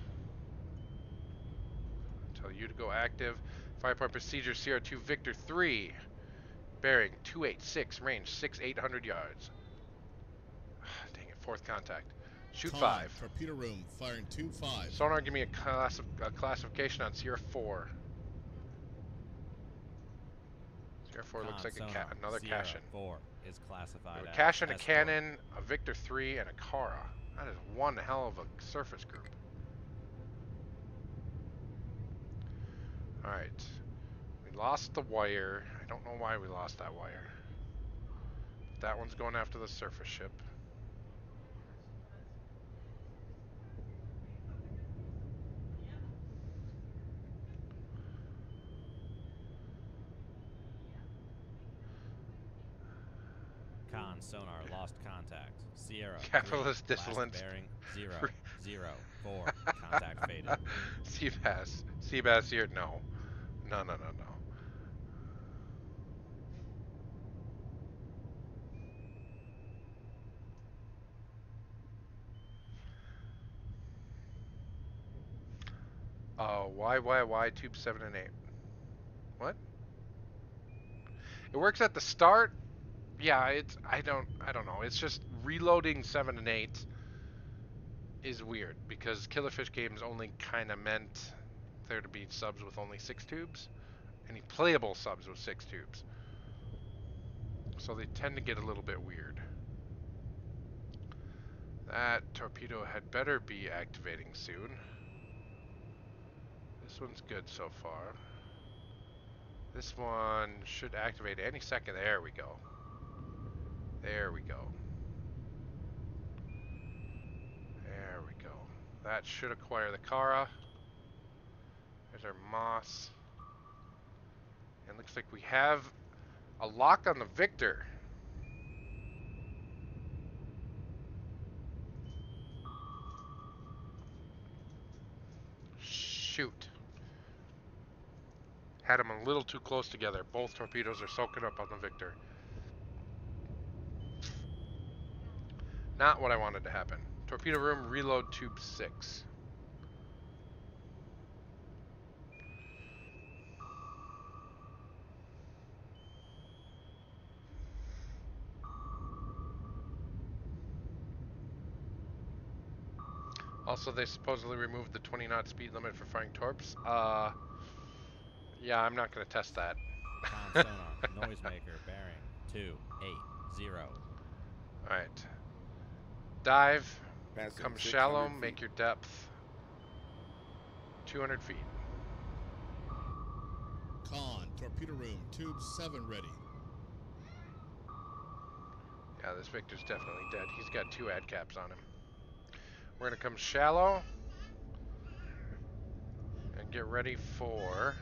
Tell you to go active. Fire point procedure Sierra 2 Victor 3. Bearing 286, range 6,800 yards. Dang it, fourth contact. Shoot Con, 5. torpedo room, firing tube 5. Sonar, give me a classification on Sierra 4. Sierra 4 looks like sonar, another Sierra Cashin. 4 is classified as Cashin, a escort. cannon, a Victor 3, and a Kara. That is one hell of a surface group. Alright. We lost the wire. I don't know why we lost that wire. That one's going after the surface ship. Con sonar, lost contact. Sierra Capitalist 3, discipline. last bearing 004. Contact faded. Seabass. Seabass here? No. No. Why tube 7 and 8? What? It works at the start. Yeah, I don't know. It's just reloading 7 and 8 is weird because Killerfish Games only kind of meant there to be subs with only 6 tubes, any playable subs with 6 tubes. So they tend to get a little bit weird. That torpedo had better be activating soon. This one's good so far. This one should activate any second. There we go. There we go. There we go. That should acquire the Kara. There's our Moss. And looks like we have a lock on the Victor. Shoot. Had them a little too close together. Both torpedoes are soaking up on the Victor. Not what I wanted to happen. Torpedo room, reload tube 6. Also, they supposedly removed the 20 knot speed limit for firing torps. Yeah, I'm not going to test that. Con sonar, noisemaker, bearing 280. Alright. Dive. Passing Come 600 shallow, feet. make your depth 200 feet. Con, torpedo room, tube 7 ready. Yeah, this Victor's definitely dead. He's got 2 ad caps on him. We're going to come shallow and get ready for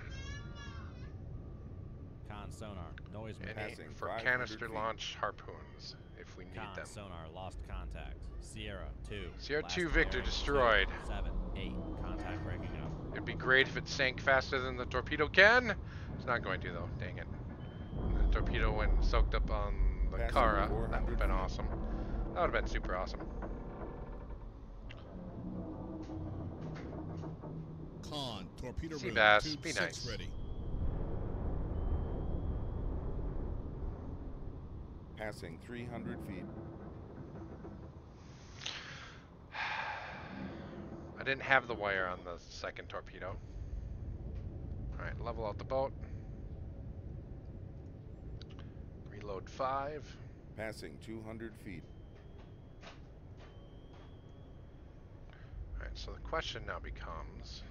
Con sonar, noisemaker. Passing for 500 canister feet. launch harpoons if we need Con them. sonar, lost contact. Sierra 2. Sierra last 2 Victor bearing destroyed. 7, 8. Contact breaking up. It'd be great if it sank faster than the torpedo can. It's not going to though, dang it. The torpedo went and soaked up on the Passing Kara. That 400 would have been feet. awesome. That would have been super awesome. Con, torpedo room, Seabass, tube be 6 nice. ready. Passing 300 feet. I didn't have the wire on the second torpedo. Alright, level out the boat. Reload 5. Passing 200 feet. Alright, so the question now becomes...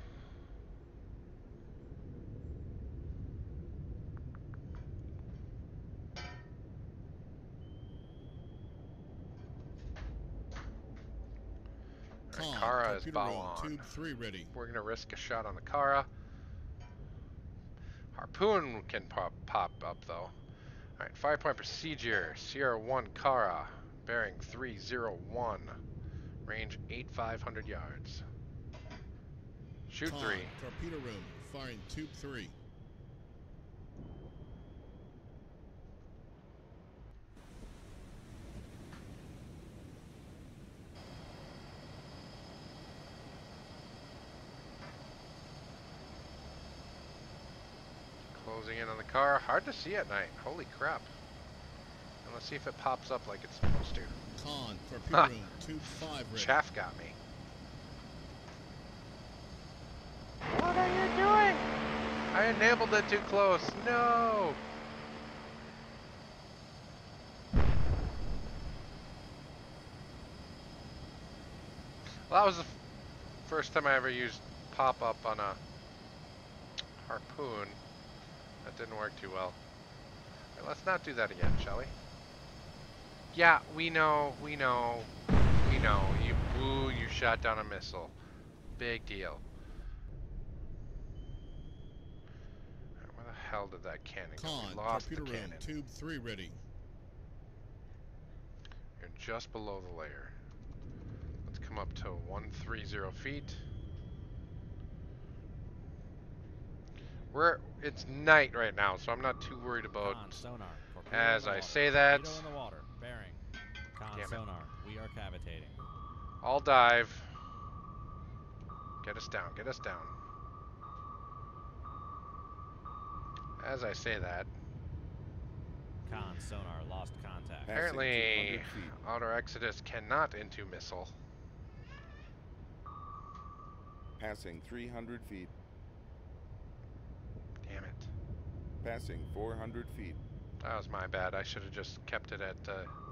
Alright, Con, Kara is torpedo bow room, on. tube 3 ready. We're going to risk a shot on the Kara. Harpoon can pop up, though. Alright, 5-point procedure. Sierra 1 Kara. Bearing 301. Range 8,500 yards. Shoot Con, 3. torpedo room, firing tube 3. Closing in on the car. Hard to see at night. Holy crap. And let's see if it pops up like it's supposed to. Con, torpedo room, tube 5 ready. Chaff got me. What are you doing? I enabled it too close. No! Well, that was the first time I ever used pop-up on a harpoon. That didn't work too well. Right, let's not do that again, shall we? Yeah, we know. You shot down a missile. Big deal. Right, where the hell did that cannon go? Con, We lost the torpedo room, cannon. tube 3 ready. You're just below the layer. Let's come up to 130 feet. It's night right now, so I'm not too worried about. Con sonar. Torpedo As in the I water. say that. Torpedo in the water. Bearing. Con Damn it. sonar. We are cavitating. I'll dive. Get us down. Get us down. As I say that. Con sonar. Lost contact. Passing Apparently, 200 feet. Outer Exodus cannot into missile. Passing 300 feet. Damn it. Passing 400 feet. That was my bad. I should have just kept it at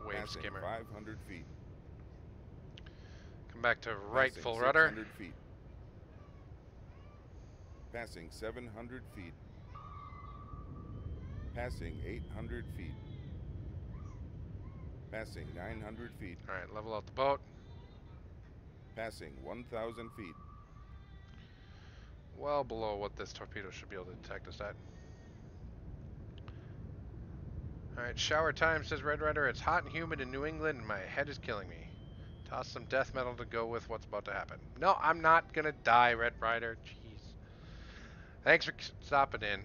wave Passing skimmer. 500 feet. Come back to right Passing full rudder. 600 feet. Passing 700 feet. Passing 800 feet. Passing 900 feet. Alright, level out the boat. Passing 1,000 feet. Well below what this torpedo should be able to detect us at. Alright, shower time, says Red Rider. It's hot and humid in New England and my head is killing me. Toss some death metal to go with what's about to happen. No, I'm not gonna die, Red Rider. Jeez. Thanks for stopping in.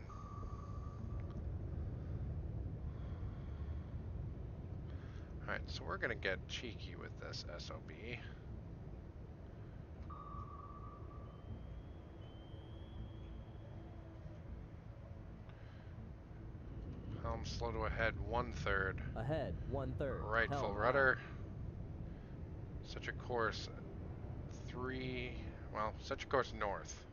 Alright, so we're gonna get cheeky with this SOB. Helm slow to ahead 1/3. Ahead, 1/3. Right Helm full on. rudder. Set your course set your course north.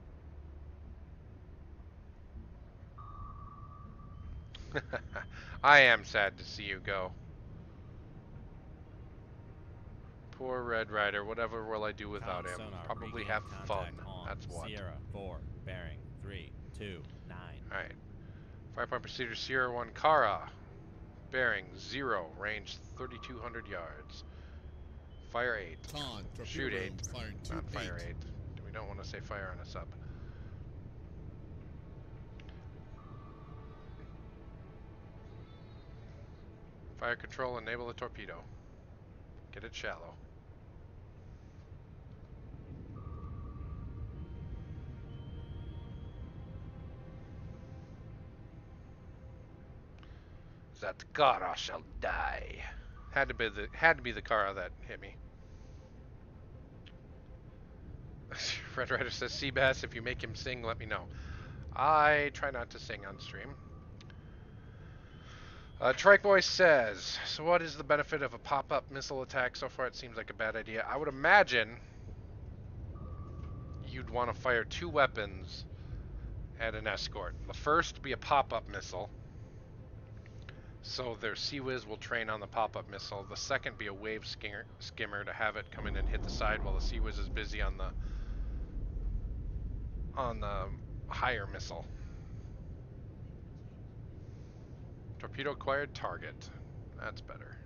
I am sad to see you go. Poor Red Rider. Whatever will I do without Con him? sonar. Probably Regain have fun. contact on That's what. Sierra 4. Bearing 3, 2, 9. Alright. 5-point procedure Sierra 1 Kara. Bearing 0. Range 3,200 yards. Fire 8. Con, torpedo Shoot room, 8. firing tube Not fire 8. 8. We don't want to say fire on a sub. Fire control, enable the torpedo. Get it shallow. That Kara shall die. Had to be the Kara that hit me. Red Rider says, Seabass, if you make him sing, let me know. I try not to sing on stream. Trike Boy says, so what is the benefit of a pop-up missile attack? So far it seems like a bad idea. I would imagine you'd want to fire 2 weapons at an escort. The first be a pop-up missile, so their Sea Whiz will train on the pop-up missile. The second be a wave skimmer to have it come in and hit the side while the Sea Whiz is busy on the higher missile. Torpedo acquired target. That's better.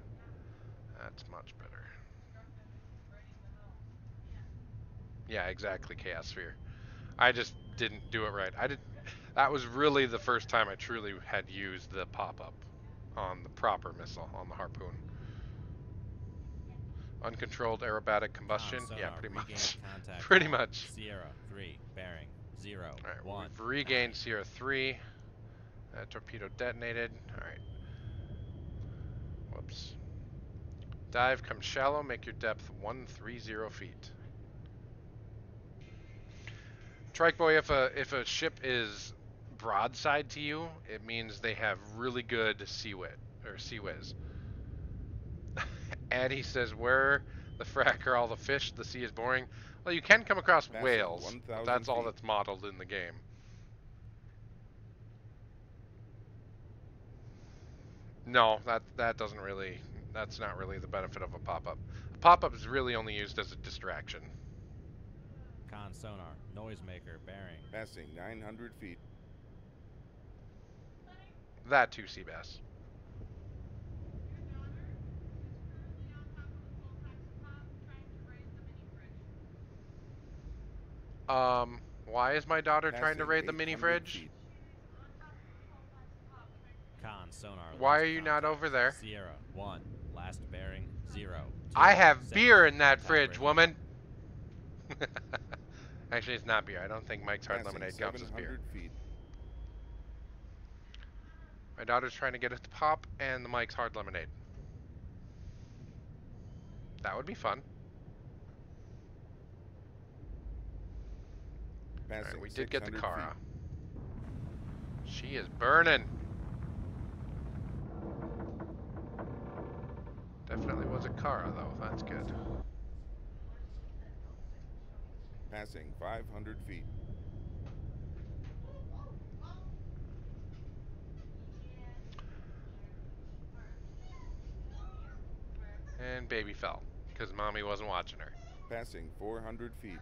That's much better. Yeah, exactly, Chaos Sphere. I just didn't do it right. That was really the first time I truly had used the pop-up on the proper missile, on the Harpoon. Uncontrolled aerobatic combustion? Con, Yeah, sonar, pretty regain much. contact Pretty all. much. Sierra 3, bearing 0, Alright, 1. we've regained 9. Sierra 3. That torpedo detonated. Alright. Whoops. Dive, come shallow, make your depth 130 feet. Trike Boy, if a ship is broadside to you, it means they have really good sea whiz. Addy says, where the frack are all the fish? The sea is boring. Well, you can come across Passing whales, but 1,000 that's all feet. that's modeled in the game. No, that doesn't really. That's not really the benefit of a pop-up. A pop-up is really only used as a distraction. Con, sonar, noisemaker, bearing. Passing 900 feet. That too, Seabass. Why is my daughter trying to Passing raid the mini 800 fridge? feet. Con, sonar, Why lost are you not contact. over there? Sierra 1, last bearing 0. 2 I have seconds. beer in that Top fridge, rating. woman. Actually, it's not beer. I don't think Mike's Hard Passing Lemonade counts as beer. 700 feet. My daughter's trying to get it to pop, and the Mike's Hard Lemonade. That would be fun. Passing Alright, we did get the 600 Kara. feet. She is burning. Definitely was a Kara, though. That's good. Passing 500 feet. And baby fell, because mommy wasn't watching her. Passing 400 feet.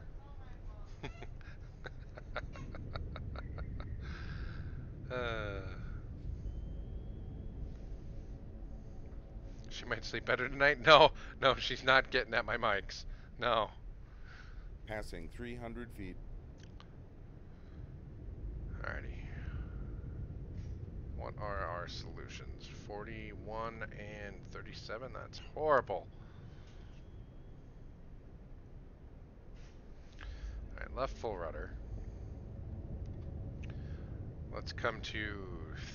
She might sleep better tonight. No, she's not getting at my mics. No. Passing 300 feet. Alrighty. What are our solutions? 41 and 37. That's horrible. Alright, left full rudder. Let's come to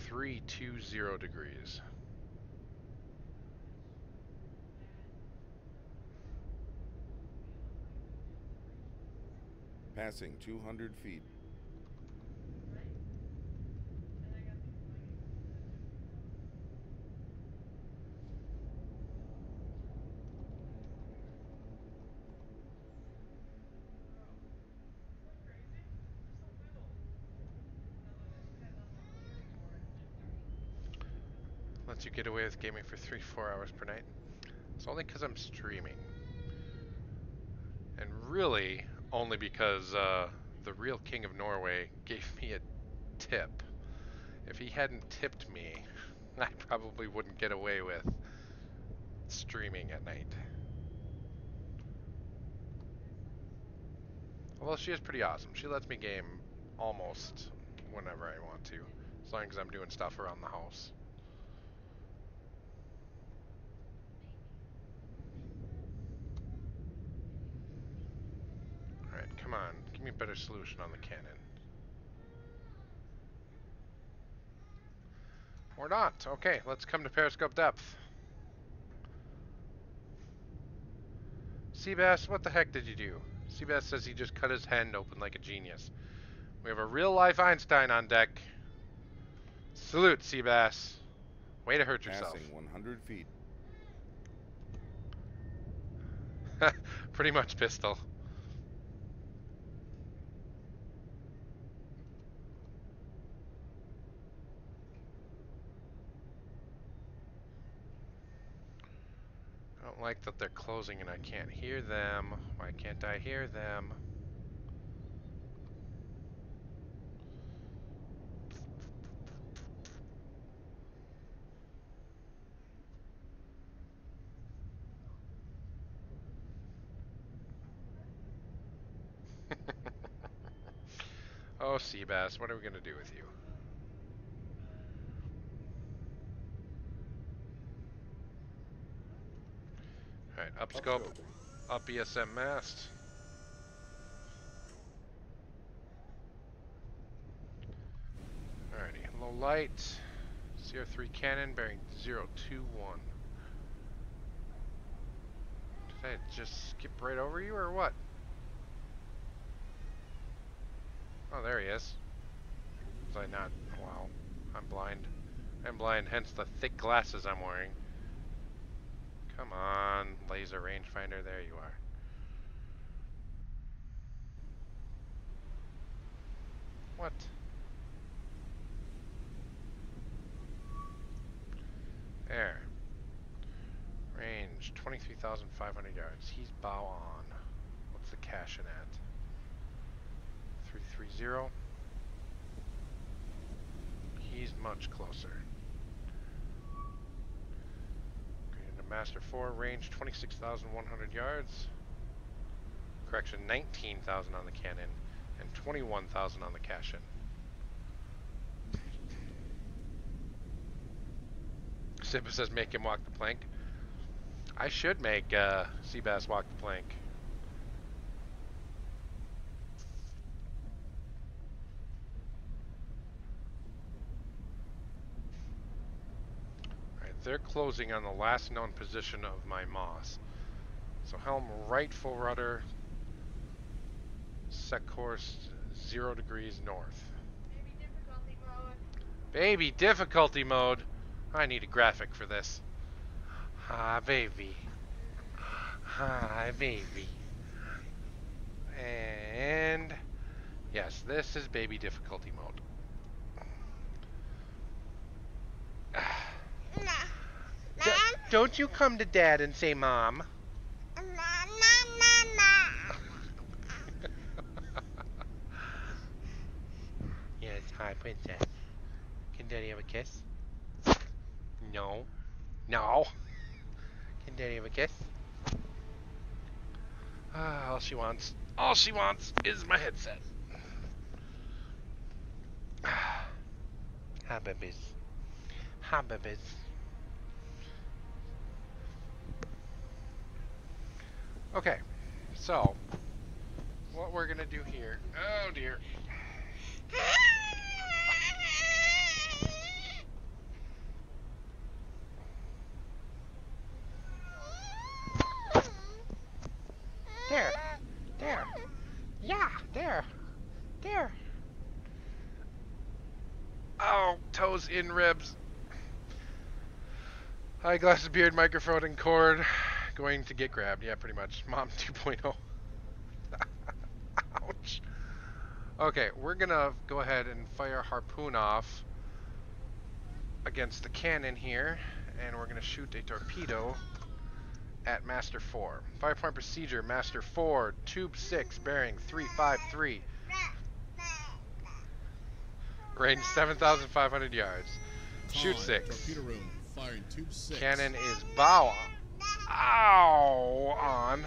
320 degrees. Passing 200 feet. Lets you get away with gaming for 3-4 hours per night. It's only because I'm streaming. And really, only because the real King of Norway gave me a tip. If he hadn't tipped me, I probably wouldn't get away with streaming at night. Although she is pretty awesome. She lets me game almost whenever I want to, as long as I'm doing stuff around the house. Alright, come on. Give me a better solution on the cannon. Or not. Okay, let's come to periscope depth. Seabass, what the heck did you do? Seabass says he just cut his hand open like a genius. We have a real-life Einstein on deck. Salute, Seabass. Way to hurt yourself. Passing 100 feet. Pretty much, Pistol. don't like that they're closing and I can't hear them. Why can't I hear them? Oh, Seabass, what are we going to do with you? Alright, up scope, up ESM mast. Alrighty, low light, CR3 cannon bearing 021. Did I just skip right over you or what? Oh, there he is. Was I not? Wow, I'm blind. I'm blind, hence the thick glasses I'm wearing. Come on, laser rangefinder, there you are. What? There. Range, 23,500 yards. He's bow on. What's the cash in at? 330. He's much closer. Going into Master 4, range 26,100 yards. Correction, 19,000 on the cannon and 21,000 on the cash-in. Sibba says make him walk the plank. I should make Seabass walk the plank. Alright, they're closing on the last known position of my Moss. So helm right, full rudder, set course 0 degrees north. Baby difficulty mode. I need a graphic for this. Hi, baby. Hi, baby. And yes, this is baby difficulty mode. Don't you come to Dad and say Mom. Yes, hi, princess. Can Daddy have a kiss? No. No. Can Daddy have a kiss? All she wants is my headset. Hi, babies. Hi, babies. Okay, so what we're gonna do here. Oh dear. There. There. Yeah, there. There. Oh, toes in ribs. Eyeglasses, beard, microphone, and cord. Going to get grabbed. Yeah, pretty much. Mom 2.0. Ouch. Okay, we're gonna go ahead and fire harpoon off against the cannon here, and we're gonna shoot a torpedo at Master 4. Fire point procedure, Master 4, Tube 6, bearing 353. Range 7,500 yards. Shoot 6. Torpedo room, firing tube 6. Cannon is bow on.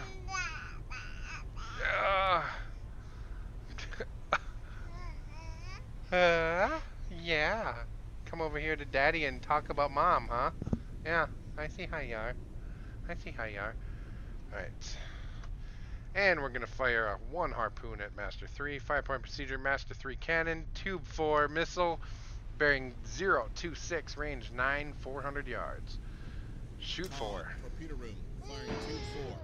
Yeah. Come over here to Daddy and talk about Mom, huh? Yeah, I see how you are. I see how you are. Alright. And we're going to fire one harpoon at Master 3. Fire point procedure, Master 3 cannon. Tube 4 missile. Bearing 026, range 9, 400 yards. Shoot 4. Torpedo room, firing tube 4.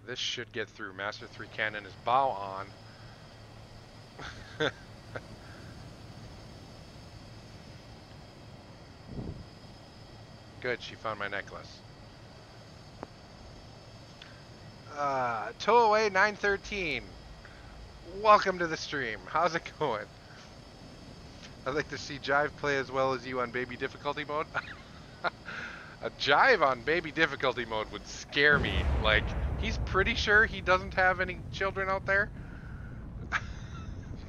This should get through. Master 3 cannon is bow on. Good, she found my necklace. Tow away 913. Welcome to the stream. How's it going? I'd like to see Jive play as well as you on baby difficulty mode. A Jive on baby difficulty mode would scare me. Like, he's pretty sure he doesn't have any children out there,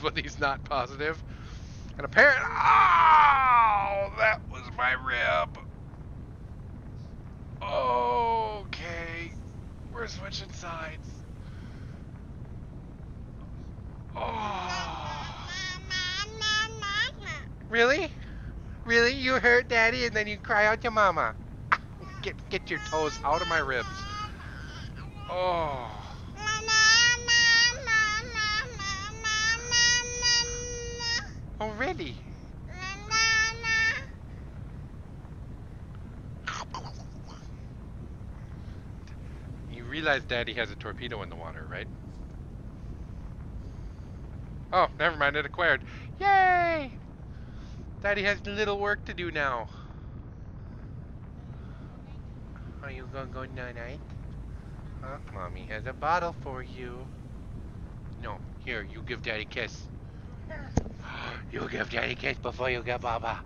but he's not positive. And apparently, oh, that was my rib. Okay, we're switching sides. Oh, really? Really? You hurt Daddy and then you cry out to Mama. Get your toes out of my ribs. Oh. Oh, really? You realize Daddy has a torpedo in the water, right? Oh, never mind, it acquired. Yay! Daddy has little work to do now. Are you gonna go night-night? Huh? Mommy has a bottle for you. No, here, you give Daddy a kiss. You give Daddy a kiss before you get Baba.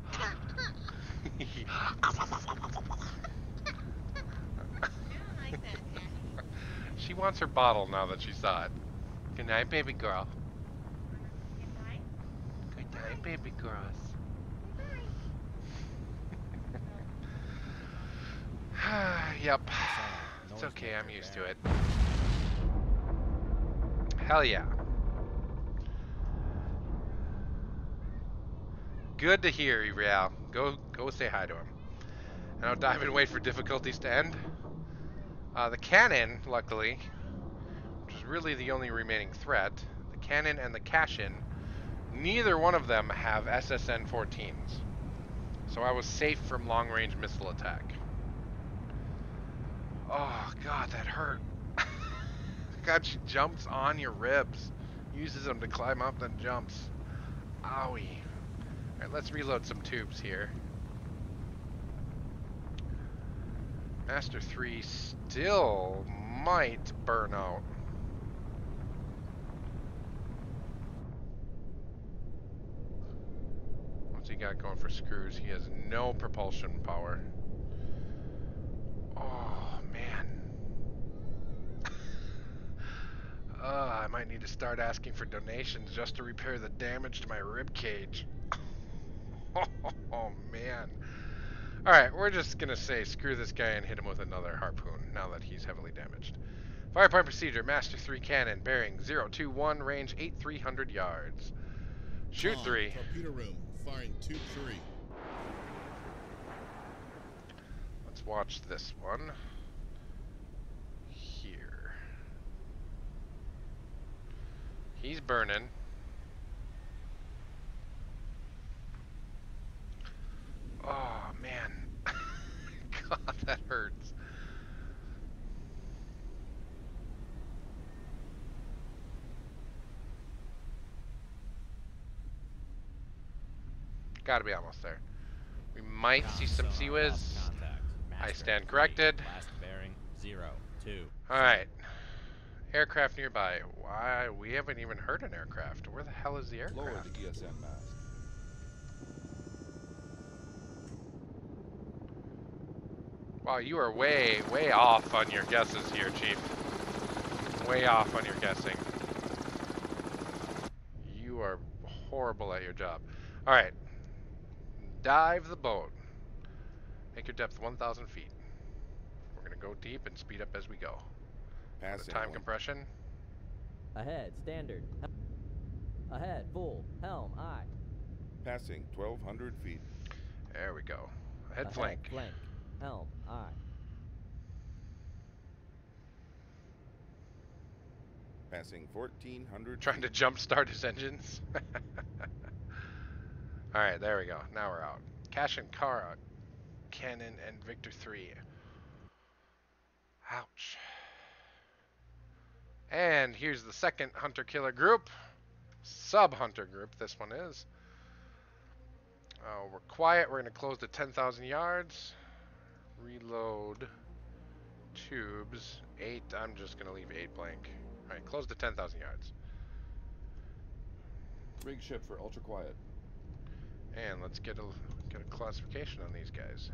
She wants her bottle now that she saw it. Good night, baby girl. Good night, baby girls. Yep. It's okay, I'm used to it. Hell yeah. Good to hear, Real. Go say hi to him. And I'll dive and wait for difficulties to end. The cannon, luckily, which is really the only remaining threat, the cannon and the Cashin, neither one of them have SSN-14s. So I was safe from long-range missile attack. Oh, God, that hurt. God, she jumps on your ribs. Uses them to climb up, then jumps. Owie. Alright, let's reload some tubes here. Master 3 still might burn out. What's he got going for screws? He has no propulsion power. Oh, man. I might need to start asking for donations just to repair the damage to my rib cage. Oh, man. Alright, we're just gonna say screw this guy and hit him with another harpoon now that he's heavily damaged. Firepoint procedure, Master 3 cannon, bearing 021, range 8300 yards. Shoot 3. Torpedo room, firing tube 3. Let's watch this one. Here. He's burning. Oh, man. God, that hurts. Gotta be almost there. We might see some sea whiz. I stand corrected. Last bearing 02. Alright. Aircraft nearby. Why? We haven't even heard an aircraft. Where the hell is the aircraft? Lower the ESM mast. Wow, you are way, way off on your guesses here, Chief. Way off on your guessing. You are horrible at your job. Alright. Dive the boat. Make your depth 1,000 feet. We're going to go deep and speed up as we go. Passing. Time compression. Ahead, standard. Ahead, full. Helm, aye. Passing 1,200 feet. There we go. Ahead Ahead, flank. flank. Helm, aye. Passing 1,400 Trying to feet. jump start his engines. Alright, there we go. Now we're out. Cash and Kara, Cannon, and Victor 3. Ouch. And here's the second hunter-killer group. Sub-hunter group, this one is. We're quiet. We're going to close to 10,000 yards. Reload tubes. 8. I'm just going to leave 8 blank. Alright, close to 10,000 yards. Rig ship for ultra quiet. And let's get a classification on these guys.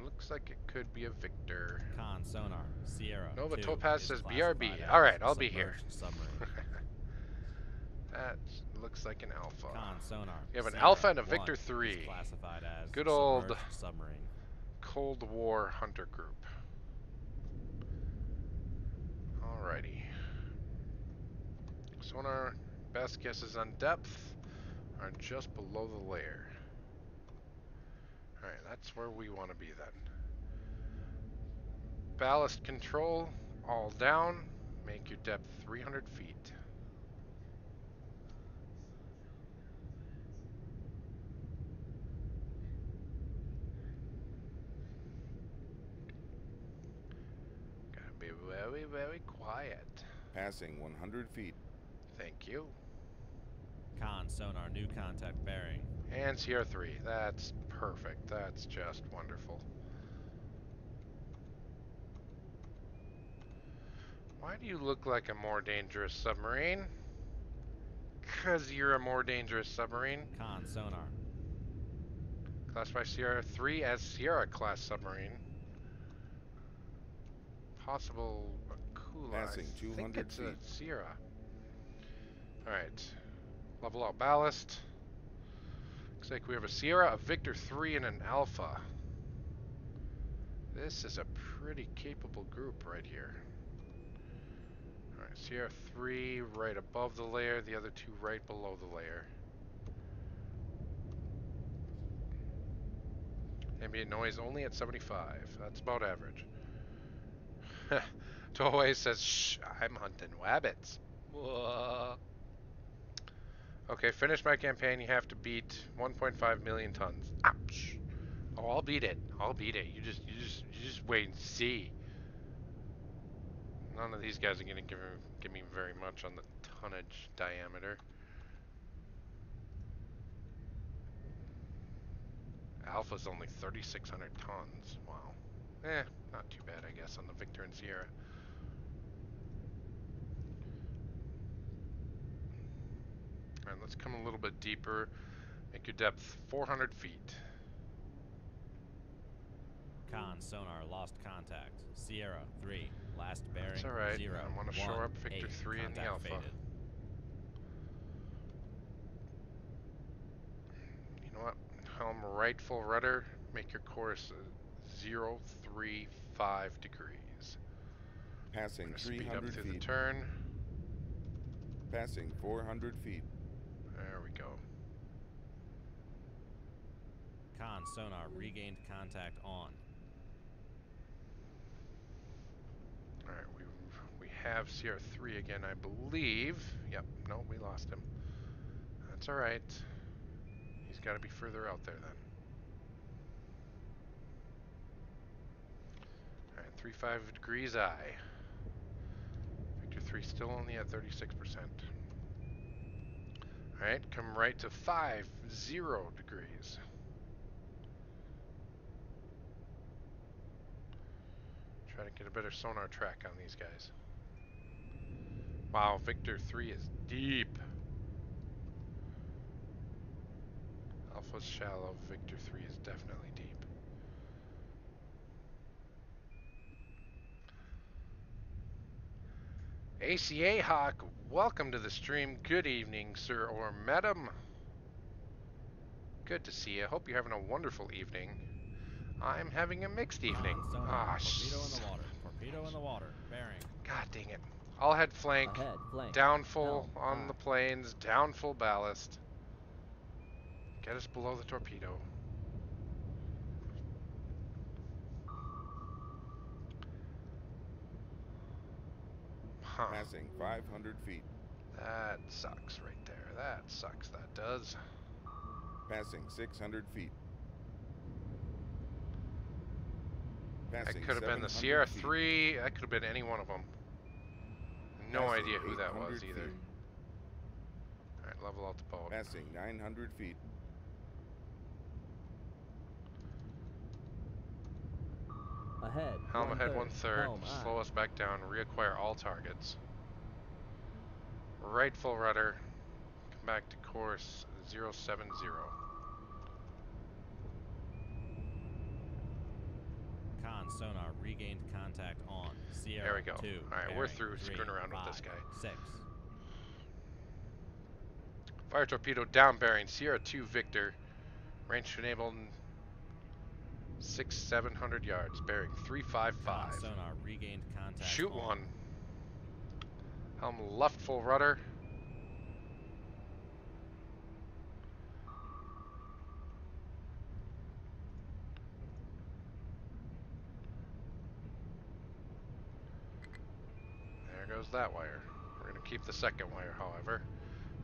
Looks like it could be a Victor. Con sonar. Sierra Nova 2 Topaz is says classified BRB. as Alright, I'll be here. submerged submarine. That looks like an Alpha. Con sonar. We have an Sierra Alpha and a 1 Victor is 3. classified as Good old submerged submarine. Cold War Hunter Group. Alrighty. Sonar best guesses on depth are just below the layer. Alright, that's where we want to be then. Ballast control, all down. Make your depth 300 feet. Gotta be very, very quiet. Passing 100 feet. Thank you. Con sonar. New contact bearing. And Sierra 3. That's perfect. That's just wonderful. Why do you look like a more dangerous submarine? 'Cause you're a more dangerous submarine. Con sonar. Classify Sierra 3 as Sierra class submarine. Possible Akula. Passing I think 200 it's feet. a Sierra. Alright. Level out ballast. Looks like we have a Sierra, a Victor 3, and an Alpha. This is a pretty capable group right here. Alright, Sierra 3 right above the layer, the other two right below the layer. Ambient noise only at 75. That's about average. Toei says, shh, I'm hunting wabbits. Whoa. Okay, finish my campaign. You have to beat 1.5 million tons. Ouch. Oh, I'll beat it. I'll beat it. You just wait and see. None of these guys are gonna give me very much on the tonnage diameter. Alpha's only 3,600 tons. Wow. Not too bad, I guess, on the Victor and Sierra. Alright, let's come a little bit deeper. Make your depth 400 feet. Con sonar. Lost contact. Sierra 3. Last bearing. That's alright. 0. I want to shore up Victor 3 and the Contact Alpha. faded. You know what? Helm right full rudder. Make your course 035 degrees. Passing Speed up 300 through the feet. turn. Passing 400 feet. There we go. Con sonar. Regained contact on. Alright, we have CR3 again, I believe. Yep, no, we lost him. That's alright. He's got to be further out there then. Alright, 35 degrees I. Victor 3 still only at 36%. Alright, come right to 50 degrees. Try to get a better sonar track on these guys. Wow, Victor 3 is deep. Alpha's shallow, Victor 3 is definitely deep. ACA Hawk, welcome to the stream. Good evening, sir or madam. Good to see you. Hope you're having a wonderful evening. I'm having a mixed evening. Con sonar. Ah, Torpedo in the water. Torpedo in the water. Bearing. God dang it. All head flank, Ahead, flank. down full Helm, on aye. the planes, down full ballast. Get us below the torpedo. Huh. Passing 500 feet. That sucks right there. That sucks. That does. Passing 600 feet. That Passing could have been the 700 Sierra feet. 3. That could have been any one of them. No Passing idea who that was 800 either. feet. Alright, level out the boat. Passing 900 feet. Ahead, Helm ahead 1/3. 1/3. Helm Slow aye. us back down. Reacquire all targets. Right full rudder. Come back to course 070. Con sonar regained contact on Sierra There we go. 2. Alright, we're bearing through 3, screwing around with 5, this guy. 6. Fire torpedo down bearing Sierra 2 Victor. Range to enable 700 yards. Bearing Con 355. sonar regained contact Shoot on. one. Helm left full rudder. There goes that wire. We're going to keep the second wire, however.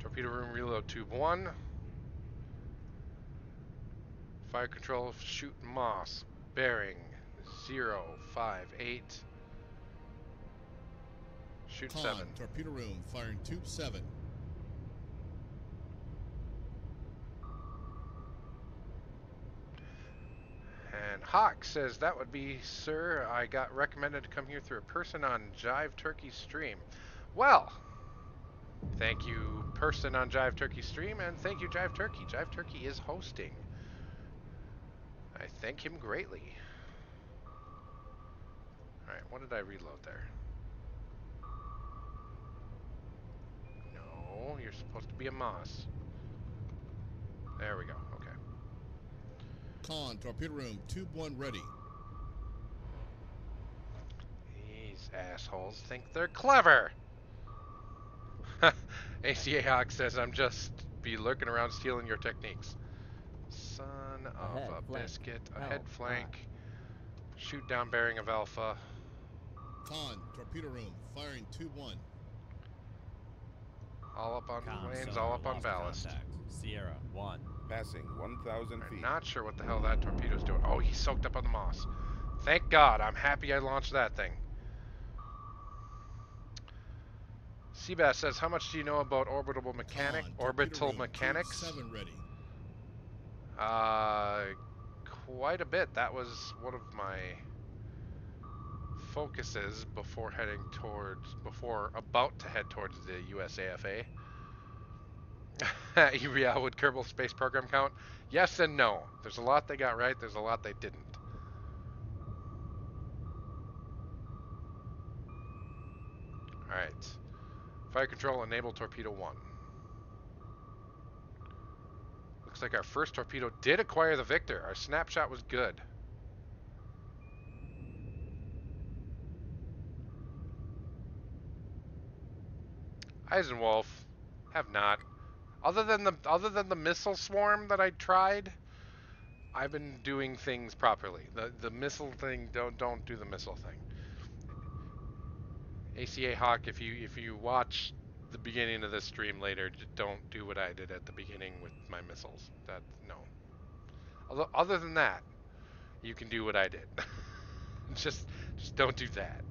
Torpedo room reload tube 1. Fire control shoot Moss. Bearing 058. Shoot Con, 7. torpedo room, firing tube 7. And Hawk says, that would be, sir, I got recommended to come here through a person on Jive Turkey stream. Well, thank you, person on Jive Turkey stream, and thank you, Jive Turkey. Jive Turkey is hosting. I thank him greatly. Alright, what did I reload there? No, you're supposed to be a Moss. There we go, okay. Con, torpedo room, tube 1 ready. These assholes think they're clever. ACA Hawk says, I'm just be lurking around stealing your techniques. Son of Ahead, a flank. biscuit. Helm, Ahead flank. Shoot down bearing of Alpha. Con, torpedo room, firing tube 1. All up on Con lanes, sonar all up on lost ballast. contact. Sierra 1. Passing 1,000 I'm feet. not sure what the hell that torpedo's doing. Oh, he's soaked up on the moss. Thank God. I'm happy I launched that thing. Seabass says, how much do you know about orbital Con, torpedo orbital room, mechanics? Tube 7 ready. Quite a bit. That was one of my focuses before about to head towards the USAFA. Yeah, would Kerbal Space Program count? Yes and no. There's a lot they got right, there's a lot they didn't. Alright. Fire control, enable torpedo 1. Looks like our first torpedo did acquire the Victor. Our snapshot was good. Eisenwolf, have not. Other than the missile swarm that I tried, I've been doing things properly. The missile thing, don't do the missile thing. ACA Hawk, if you watch the beginning of this stream later, don't do what I did at the beginning with my missiles. That no. Other than that, you can do what I did. just don't do that.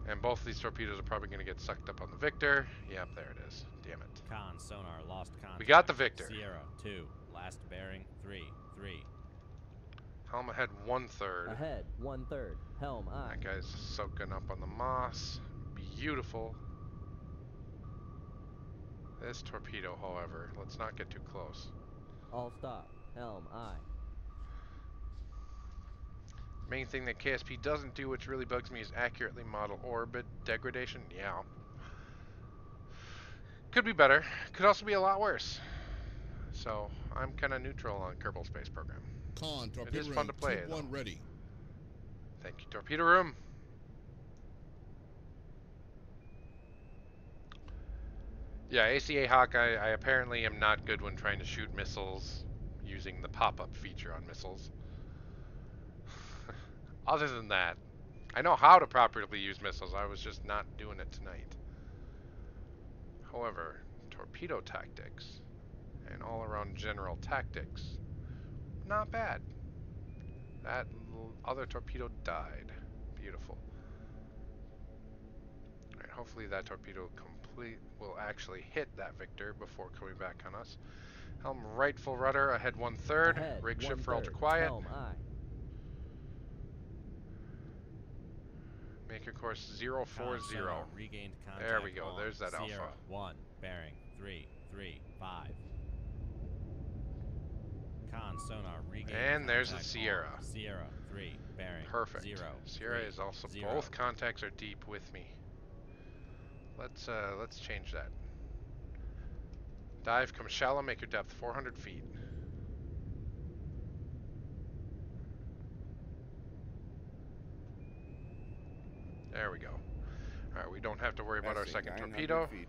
And both of these torpedoes are probably going to get sucked up on the Victor. Yep, there it is. Damn it. Con sonar lost contact. We got the Victor. Sierra 2. Last bearing 3, 3. Helm ahead 1/3. Ahead, 1/3. Helm aye. That guy's soaking up on the moss. Beautiful. This torpedo, however, let's not get too close. All stop. Helm aye. Main thing that KSP doesn't do, which really bugs me, is accurately model orbit degradation. Yeah. Could be better. Could also be a lot worse. So, I'm kind of neutral on Kerbal Space Program. Con, It torpedo is room, fun to play, tube 1 though. ready. Thank you, torpedo room. Yeah, ACA Hawk, I apparently am not good when trying to shoot missiles using the pop-up feature on missiles. Other than that, I know how to properly use missiles. I was just not doing it tonight. However, torpedo tactics and all-around general tactics, not bad. That other torpedo died. Beautiful. Alright, hopefully that torpedo will actually hit that Victor before coming back on us. Helm right full rudder, ahead 1/3. Ahead, Rig shift for 1/3. ultra quiet. Helm aye. make your course 040. Con sonar regained contact. There we go. on There's that Sierra alpha. 1, bearing 335. Con sonar regained And there's the contact Sierra. on Sierra 3, bearing Perfect. 0, Sierra 3, is also 0. both contacts are deep with me. Let's change that. Dive, come shallow, make your depth 400 feet. There we go. Alright, we don't have to worry about our Passing second 900 torpedo. feet.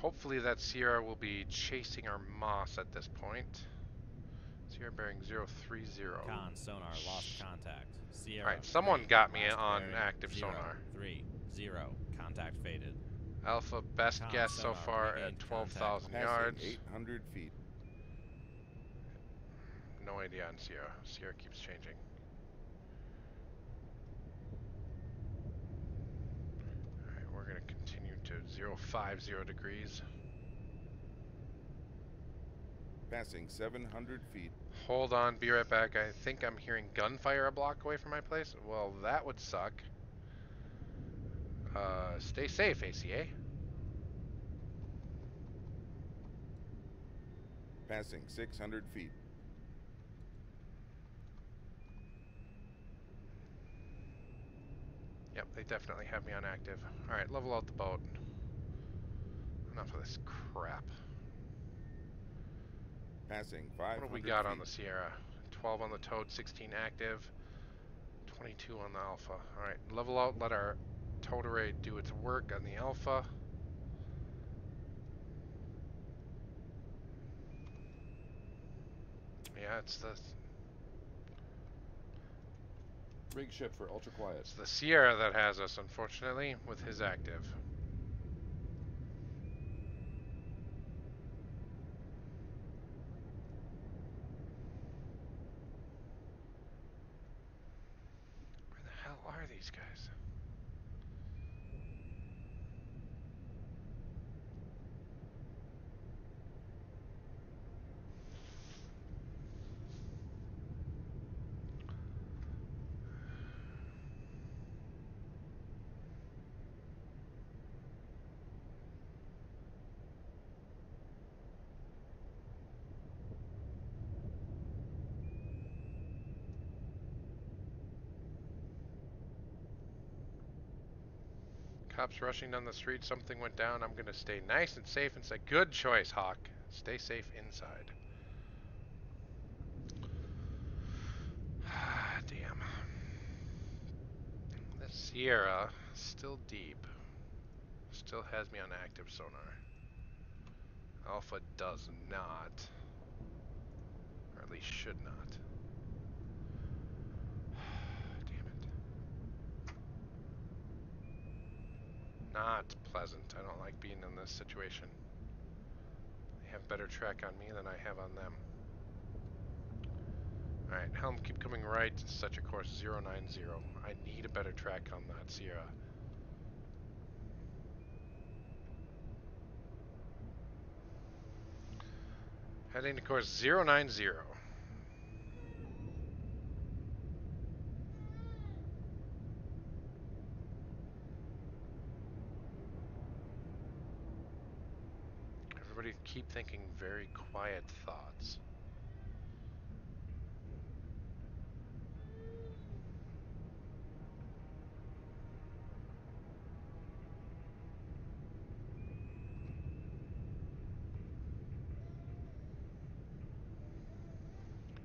Hopefully that Sierra will be chasing our Moss at this point. Sierra bearing 030. Con sonar lost contact. Sierra. Alright, someone 3, got me last on bearing, active 0, sonar. 3, 0. Contact faded. Alpha, best Con guess so sonar far at regained 12,000 Passing yards. 800 feet. No idea on Sierra. Sierra keeps changing. Alright, we're going to continue to 050 degrees. Passing 700 feet. Hold on, be right back. I think I'm hearing gunfire a block away from my place. Well, that would suck. Stay safe, ACA. Passing 600 feet. Yep, they definitely have me on active. Alright, level out the boat. Enough of this crap. Passing 500 What do we got feet. on the Sierra? 12 on the Toad, 16 active, 22 on the Alpha. Alright, level out, let our Toad array do its work on the Alpha. Yeah, it's Rig ship for ultra quiet. the Sierra that has us, unfortunately, with his active. Where the hell are these guys? Cops rushing down the street, something went down. I'm gonna stay nice and safe and say, good choice, Hawk. Stay safe inside. Damn. This Sierra, still deep, still has me on active sonar. Alpha does not. Or at least should not. Damn it. Not pleasant. I don't like being in this situation. They have better track on me than I have on them. Alright, helm, keep coming right. Set your course 090. I need a better track on that Sierra. Heading to course 090. Everybody keep thinking very quiet thoughts.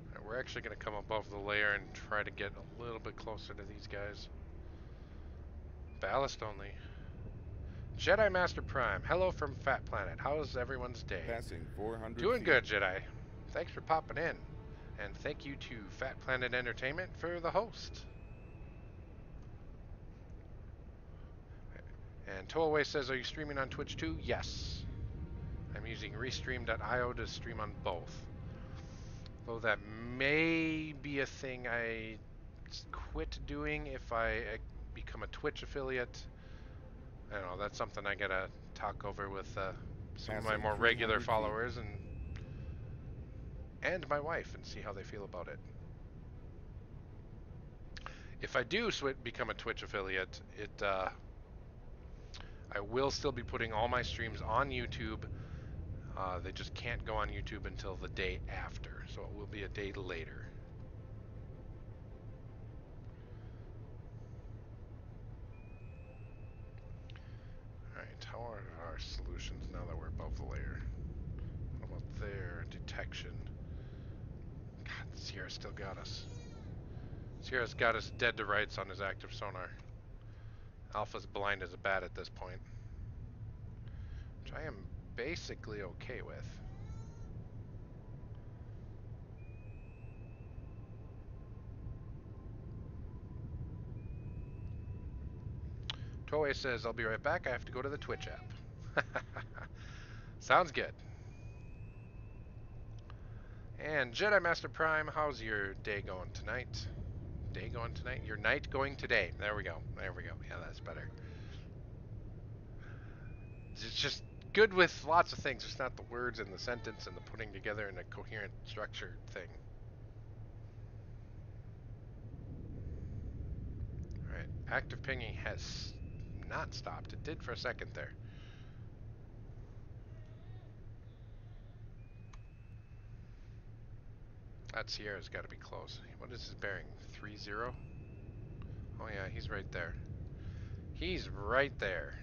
Alright, we're actually going to come above the layer and try to get a little bit closer to these guys. Ballast only. Jedi Master Prime, hello from Fat Planet. How's everyone's day? Passing 400 Doing feet. good, Jedi. Thanks for popping in. And thank you to Fat Planet Entertainment for the host. And Tollaway says, are you streaming on Twitch too? Yes. I'm using Restream.io to stream on both. Though that may be a thing I quit doing if I become a Twitch affiliate. I don't know, that's something I gotta talk over with some of my Passing more regular 300 feet. followers and my wife and see how they feel about it. If I do become a Twitch affiliate, I will still be putting all my streams on YouTube. They just can't go on YouTube until the day after, so it will be a day later. Alright, how are our solutions now that we're above the layer? What about their detection? God, Sierra still got us. Sierra's got us dead to rights on his active sonar. Alpha's blind as a bat at this point, which I am basically okay with. Toei says, I'll be right back. I have to go to the Twitch app. Sounds good. And Jedi Master Prime, how's your day going tonight? Day going tonight? Your night going today. There we go. There we go. Yeah, that's better. It's just good with lots of things. It's not the words in the sentence and the putting together in a coherent, structured thing. Alright. Active pinging has not stopped. It did for a second there. That Sierra's got to be close. What is his bearing? 3-0? Oh yeah, he's right there. He's right there.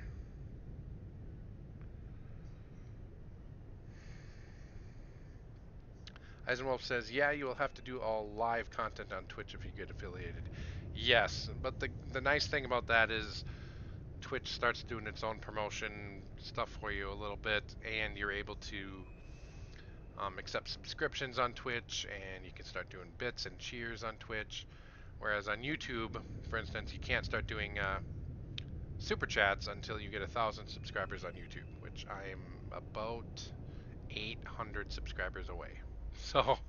Eisenwolf says, yeah, you will have to do all live content on Twitch if you get affiliated. Yes, but the nice thing about that is Twitch starts doing its own promotion stuff for you a little bit, and you're able to accept subscriptions on Twitch, and you can start doing bits and cheers on Twitch. Whereas on YouTube, for instance, you can't start doing super chats until you get 1,000 subscribers on YouTube, which I am about 800 subscribers away. So,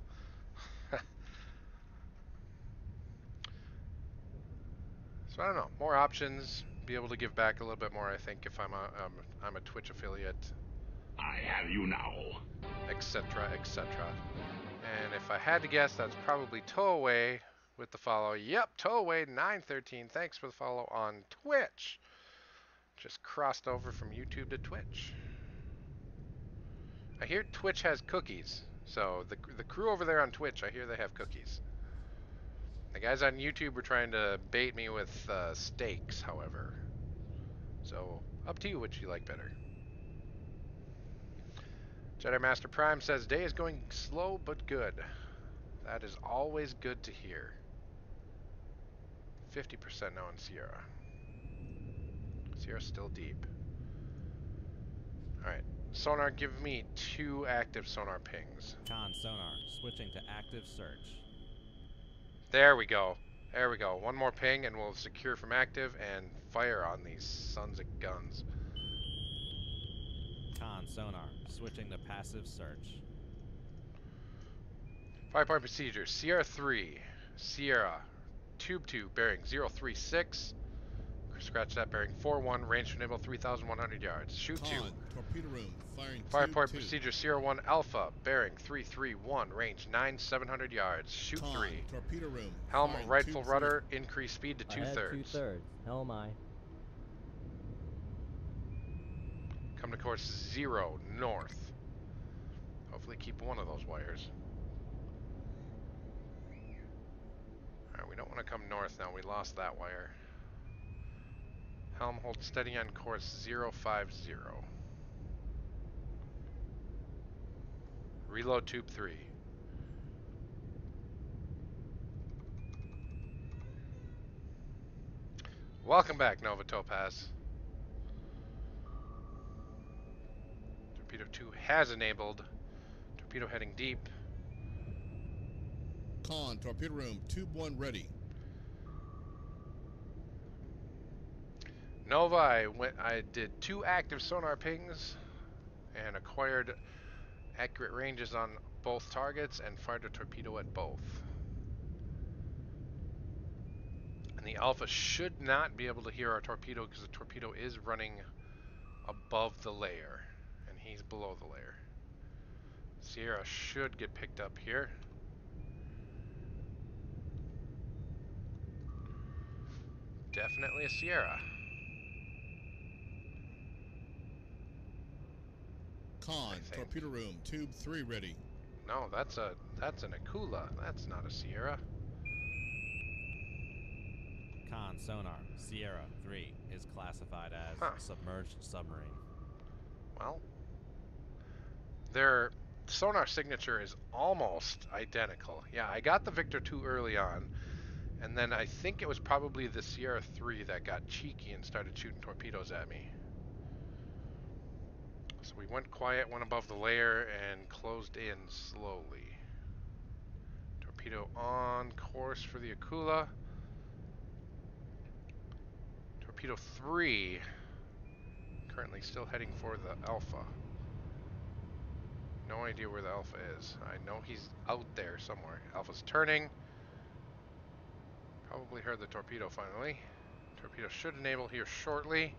so I don't know. More options. Be able to give back a little bit more. I think if I'm a Twitch affiliate. I have you now. Etc. Etc. And if I had to guess, that's probably Toaway with the follow. Yep, Toaway 913. Thanks for the follow on Twitch. Just crossed over from YouTube to Twitch. I hear Twitch has cookies. So the crew over there on Twitch, I hear they have cookies. The guys on YouTube were trying to bait me with steaks, however. So up to you which you like better. Jedi Master Prime says, day is going slow but good. That is always good to hear. 50% now in Sierra. Sierra's still deep. Alright. Sonar, give me 2 active sonar pings. Con sonar, switching to active search. There we go. There we go. One more ping and we'll secure from active and fire on these sons of guns. Con sonar, switching to passive search. 5-point procedure. Sierra 3. Sierra. Tube 2. Bearing 036. Scratch that bearing 4-1. Range to enable 3,100 yards. Shoot 2. Con, torpedo room, firing 5-point 2-2. procedure. Sierra 1 Alpha. Bearing 331. Range 9,700 yards. Shoot Con, 3. torpedo room, Helm firing right full 2-3. rudder. Increase speed to Ahead 2/3. 2/3. Helm I. Come to course 0 north. Hopefully keep one of those wires. Alright, we don't want to come north now. We lost that wire. Helm hold steady on course 050. Reload tube 3. Welcome back, Nova Topaz. Torpedo 2 has enabled. Torpedo heading deep. Con, torpedo room, tube 1 ready. Nova, I did 2 active sonar pings and acquired accurate ranges on both targets and fired a torpedo at both. And the Alpha should not be able to hear our torpedo because the torpedo is running above the layer and he's below the layer. Sierra should get picked up here. Definitely a Sierra. Con, I think. torpedo room, tube 3 ready. No, that's an Akula. That's not a Sierra. Con sonar, Sierra 3 is classified as Huh. submerged submarine. Well, their sonar signature is almost identical. Yeah, I got the Victor 2 early on, and then I think it was probably the Sierra 3 that got cheeky and started shooting torpedoes at me. So we went quiet, went above the layer, and closed in slowly. Torpedo on course for the Akula. Torpedo 3 currently still heading for the Alpha. No idea where the Alpha is. I know he's out there somewhere. Alpha's turning. Probably heard the torpedo finally. Torpedo should enable here shortly.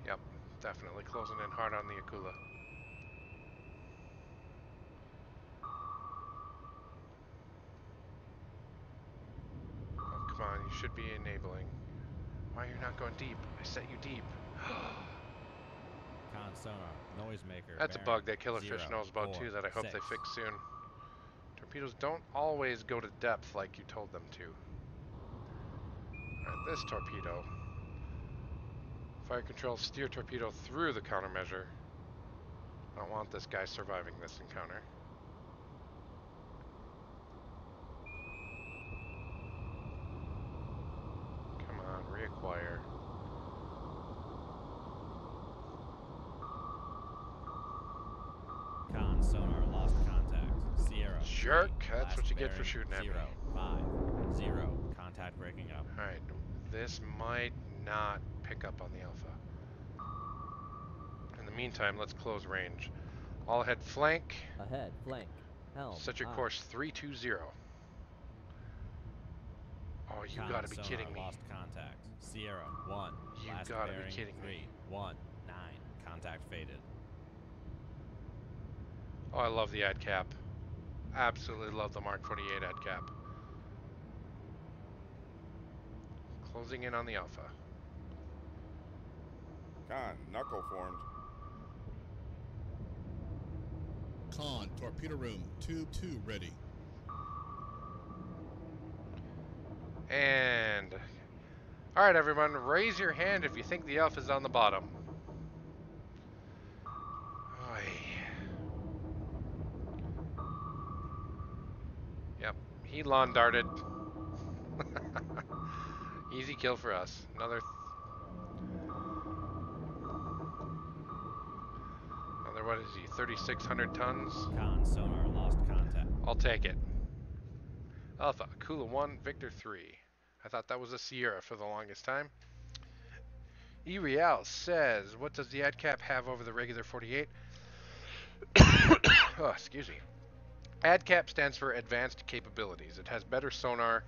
Yep, definitely closing in hard on the Akula. Oh, come on, you should be enabling. Why are you not going deep? I set you deep. Con sonar, noisemaker. That's a bearing bug that Killerfish 0, knows about 4, too that I hope 6. they fix soon. Torpedoes don't always go to depth like you told them to. Alright, this torpedo. Fire control, steer torpedo through the countermeasure. I don't want this guy surviving this encounter. Come on, reacquire. Con sonar, lost contact. Sierra. Jerk, 3, that's what last you get for bearing shooting at me. 0, 5, 0. Contact breaking up. Alright, this might not pick up on the Alpha. In the meantime, let's close range. All ahead flank. Ahead, flank. Helm, Set your aye. course 320. Oh, you Con gotta be sonar, kidding me. lost contact. Sierra 1. You last gotta be bearing kidding 3, me. 1, 9. Contact faded. Oh, I love the ad cap. Absolutely love the Mark 48 ad cap. Closing in on the Alpha. Con, knuckle formed. Con, torpedo room, tube 2 ready. And alright everyone, raise your hand if you think the Alpha's on the bottom. Oy. Yep, he lawn darted. Easy kill for us. Another, what is he, 3,600 tons? Con sonar, lost contact. I'll take it. Alpha, Akula 1, Victor 3. I thought that was a Sierra for the longest time. E-Real says, what does the ad cap have over the regular 48? Oh, excuse me. Ad cap stands for advanced capabilities. It has better sonar.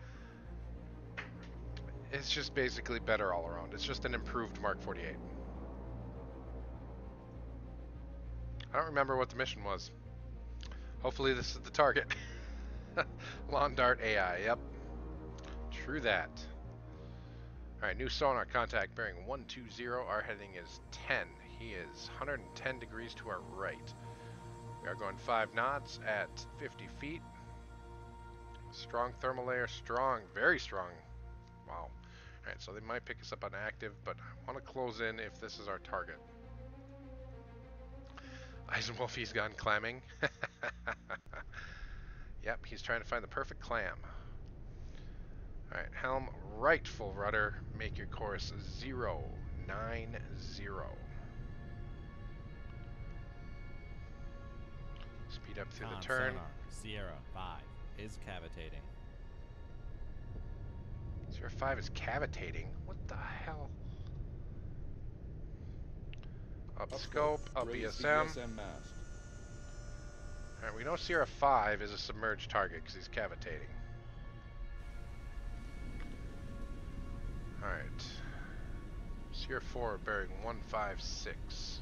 It's just basically better all around. It's just an improved Mark 48. I don't remember what the mission was. Hopefully this is the target. Lawn Dart AI, yep. True that. Alright, new sonar contact bearing 120. Our heading is 10. He is 110 degrees to our right. We are going 5 knots at 50 feet. Strong thermal layer, strong, very strong. Wow. Alright, so they might pick us up on active, but I want to close in if this is our target. Eisenwolfie's gone clamming. Yep, he's trying to find the perfect clam. Alright, helm right full rudder. Make your course 090. Speed up through Con the turn. sonar, Sierra 5 is cavitating. Sierra 5 is cavitating. What the hell? Up scope, up Raise the ESM. ESM mast. Alright, we know Sierra 5 is a submerged target because he's cavitating. Alright. Sierra 4 bearing 156.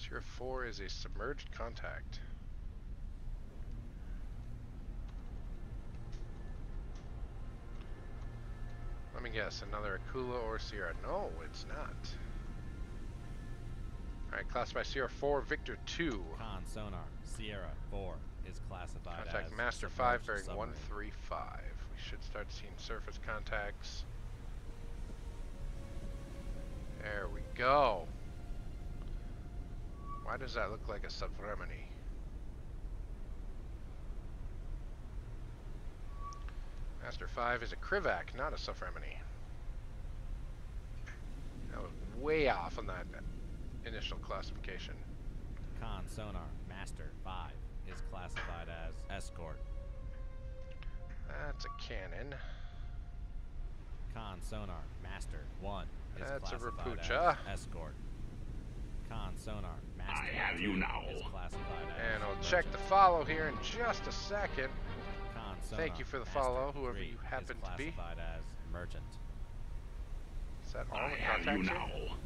Sierra 4 is a submerged contact. Let me guess, another Akula or Sierra. No, it's not. Alright, classified Sierra 4, Victor 2. Con sonar. Sierra 4 is classified Contact as Master 5 submerged bearing submarine. 135. We should start seeing surface contacts. There we go. Why does that look like a subremini? Master 5 is a Krivak, not a subremini. That was way off on that initial classification. Con sonar. Master 5 is classified as escort. That's a cannon. Con sonar. Master 1 is That's a classified Rapucha. as escort. Con sonar. Master I have you 2 now. is classified as And I'll check the follow here in just a second. Con Thank sonar. you for the Master follow, whoever 3 you happen is to be. classified as merchant. Is that all I the have you contacts here? now.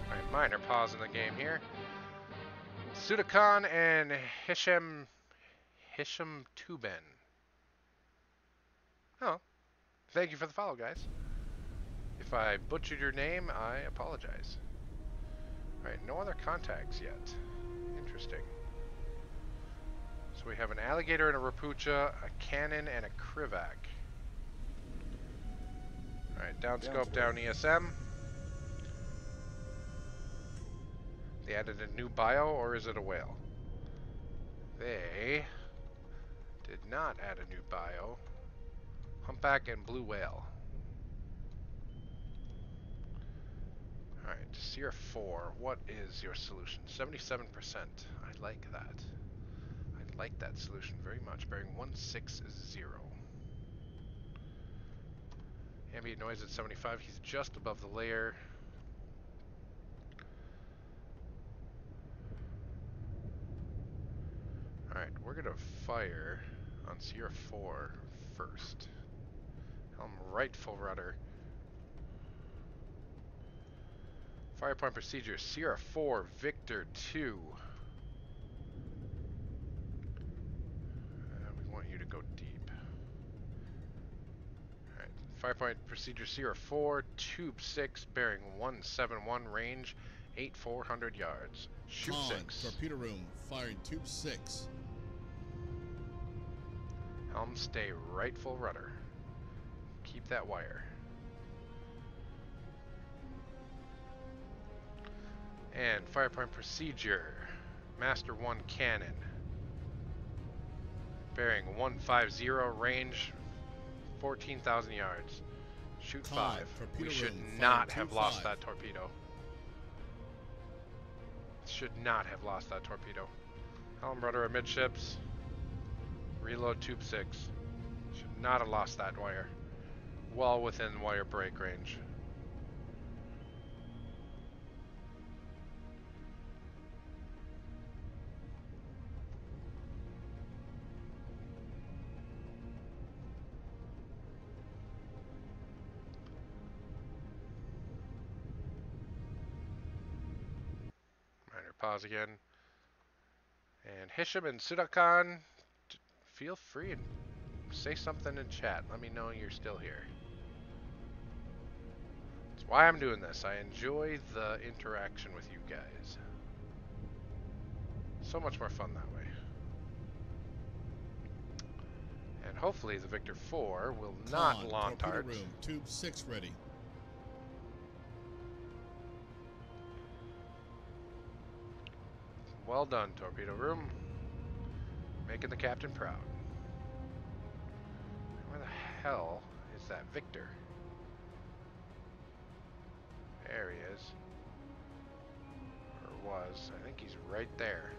Alright, minor pause in the game here. Sudakan and Hisham Tuben. Oh, thank you for the follow, guys. If I butchered your name, I apologize. Alright, no other contacts yet. Interesting. So we have an alligator and a Rapucha, a cannon and a Krivak. Alright, downscope, down ESM. They added a new bio, or is it a whale? They did not add a new bio. Humpback and blue whale. Alright, Sierra 4, what is your solution? 77%. I like that. I like that solution very much. Bearing 160. Ambient noise at 75. He's just above the layer. Alright, we're going to fire on Sierra 4 first. Helm right full rudder. Fire point procedure. Sierra 4, Victor 2. We want you to go deep. Alright, fire point procedure Sierra 4, Tube 6, bearing 171, range 8,400 yards. Shoot Con, 6. torpedo room, firing tube 6. Helm stay right full rudder. Keep that wire. And fire point procedure. Master 1 cannon. Bearing 150, range 14,000 yards. Shoot Con, 5. We torpedo should room, not firing have lost 2-5. that torpedo. Should not have lost that torpedo. Helm rudder amidships. Reload tube 6. Should not have lost that wire. Well within wire break range. Minor pause again. And Hisham and Sudakan, feel free and say something in chat. Let me know you're still here. That's why I'm doing this. I enjoy the interaction with you guys. So much more fun that way. And hopefully the Victor 4 will not Con, launch torpedo darts. room, tube 6 ready. Well done, torpedo room. Making the captain proud. Where the hell is that Victor? There he is. Or was. I think he's right there.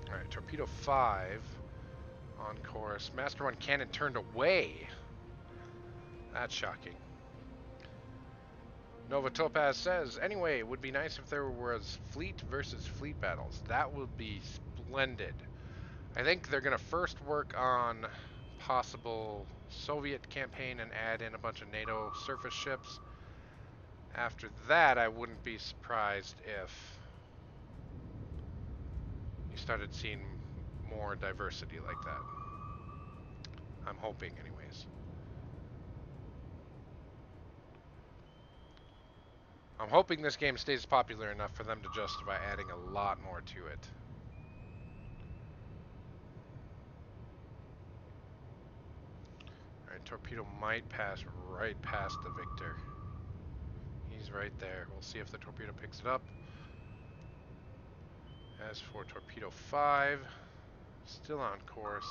Alright, torpedo 5 on course. Master 1 cannon turned away. That's shocking. Nova Topaz says, anyway, it would be nice if there was fleet versus fleet battles. That would be splendid. I think they're going to first work on possible Soviet campaign and add in a bunch of NATO surface ships. After that, I wouldn't be surprised if you started seeing more diversity like that. I'm hoping, anyways. I'm hoping this game stays popular enough for them to justify adding a lot more to it. Alright, Torpedo might pass right past the Victor. He's right there. We'll see if the Torpedo picks it up. As for Torpedo 5, still on course.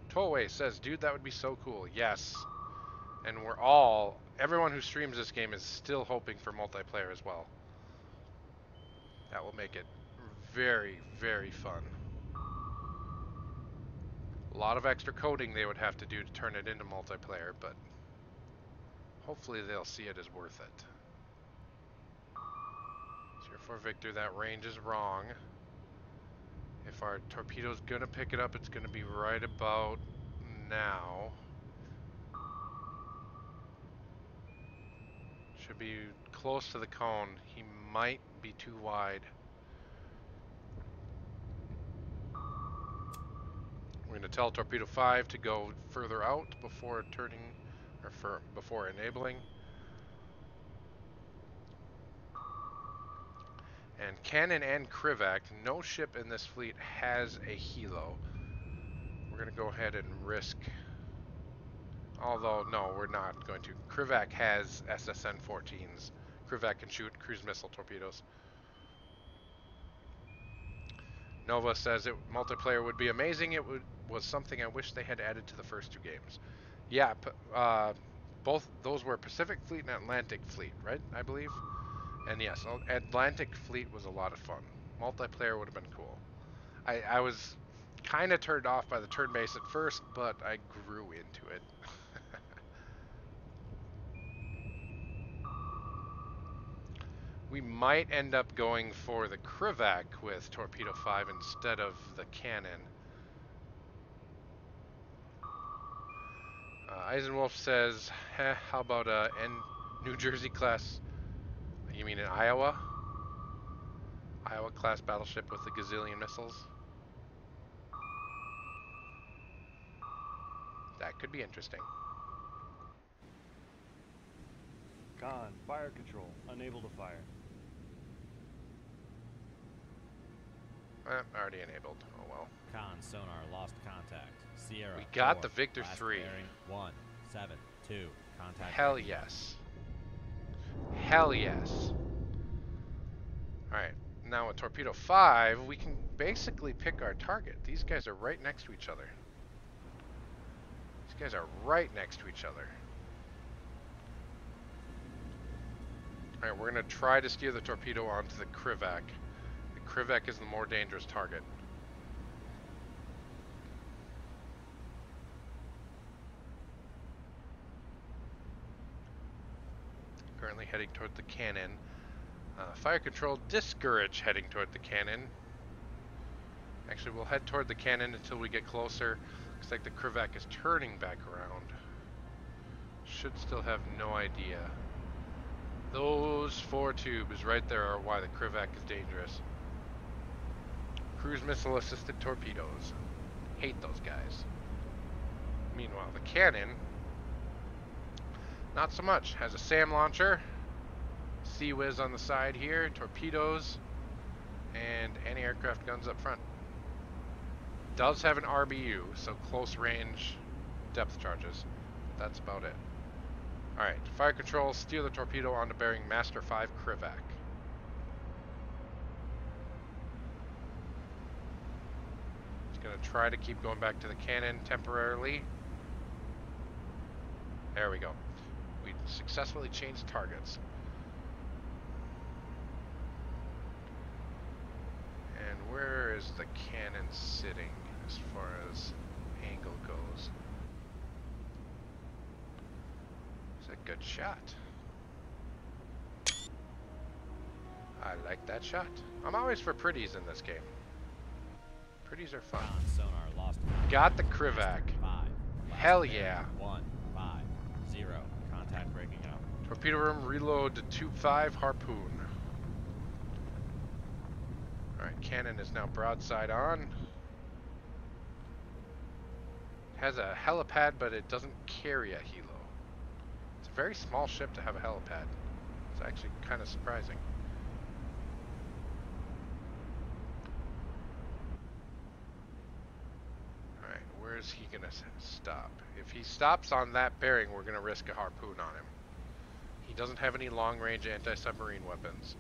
Tollway says, dude, that would be so cool. Yes. And everyone who streams this game is still hoping for multiplayer as well. That will make it very, very fun. A lot of extra coding they would have to do to turn it into multiplayer, but hopefully they'll see it as worth it. 04 Victor, that range is wrong. If our torpedo's gonna pick it up, it's gonna be right about now. Should be close to the cone. He might be too wide. We're going to tell Torpedo 5 to go further out before turning, or before enabling. And Cannon and Krivak, no ship in this fleet has a helo. We're going to go ahead and risk, although no, we're not going to. Krivak has SSN-14s. Krivak can shoot cruise missile torpedoes. Nova says multiplayer would be amazing. It was something I wish they had added to the first two games. Yeah, both those were Pacific Fleet and Atlantic Fleet, right? I believe. And yes, Atlantic Fleet was a lot of fun. Multiplayer would have been cool. I was kind of turned off by the turn-based at first, but I grew into it. We might end up going for the Krivak with Torpedo 5 instead of the Cannon. Eisenwolf says, how about New Jersey class? You mean in Iowa? Iowa class battleship with a gazillion missiles? That could be interesting. Con, fire control, unable to fire. Already enabled. Oh well. Con sonar lost contact. Sierra. We got 4, the Victor last 3. Bearing 172. Contact. Hell yes. Hell yes. Alright, now with Torpedo 5, we can basically pick our target. These guys are right next to each other. These guys are right next to each other. Alright, we're going to try to steer the torpedo onto the Krivak. The Krivak is the more dangerous target. Currently heading toward the Cannon. Fire control, discourage heading toward the Cannon. Actually, we'll head toward the Cannon until we get closer. Looks like the Krivak is turning back around. Should still have no idea. Those 4 tubes right there are why the Krivak is dangerous. Cruise missile assisted torpedoes. Hate those guys. Meanwhile, the Cannon, not so much. Has a SAM launcher, Sea Whiz on the side here, torpedoes, and anti-aircraft guns up front. Does have an RBU, so close range depth charges. That's about it. Alright, fire control, steer the torpedo onto bearing Master 5 Krivak. It's going to try to keep going back to the Cannon temporarily. There we go. We successfully changed targets. And where is the Cannon sitting as far as angle goes? It's a good shot. I like that shot. I'm always for pretties in this game. Pretties are fun. Con sonar lost. Got the Krivak. 5. Last Hell bearing, yeah. 1, 5, 0. Contact breaking up. Torpedo room, reload to tube 5, harpoon. Alright, cannon is now broadside on. Has a helipad, but it doesn't carry a helo. It's a very small ship to have a helipad. It's actually kind of surprising. Alright, where is he going to stop? If he stops on that bearing, we're going to risk a harpoon on him. He doesn't have any long-range anti-submarine weapons.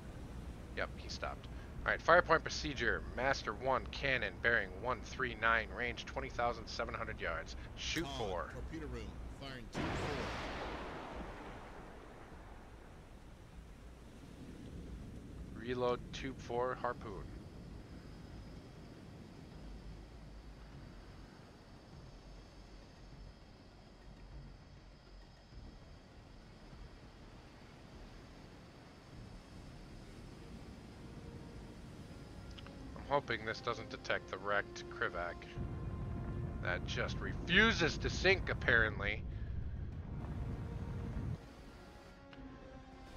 Yep, he stopped. Alright, fire point procedure. Master 1, cannon, bearing 139, range 20,700 yards. Shoot Con, 4. torpedo room, firing tube 4. Reload tube 4, harpoon. I'm hoping this doesn't detect the wrecked Krivak. That just refuses to sink, apparently.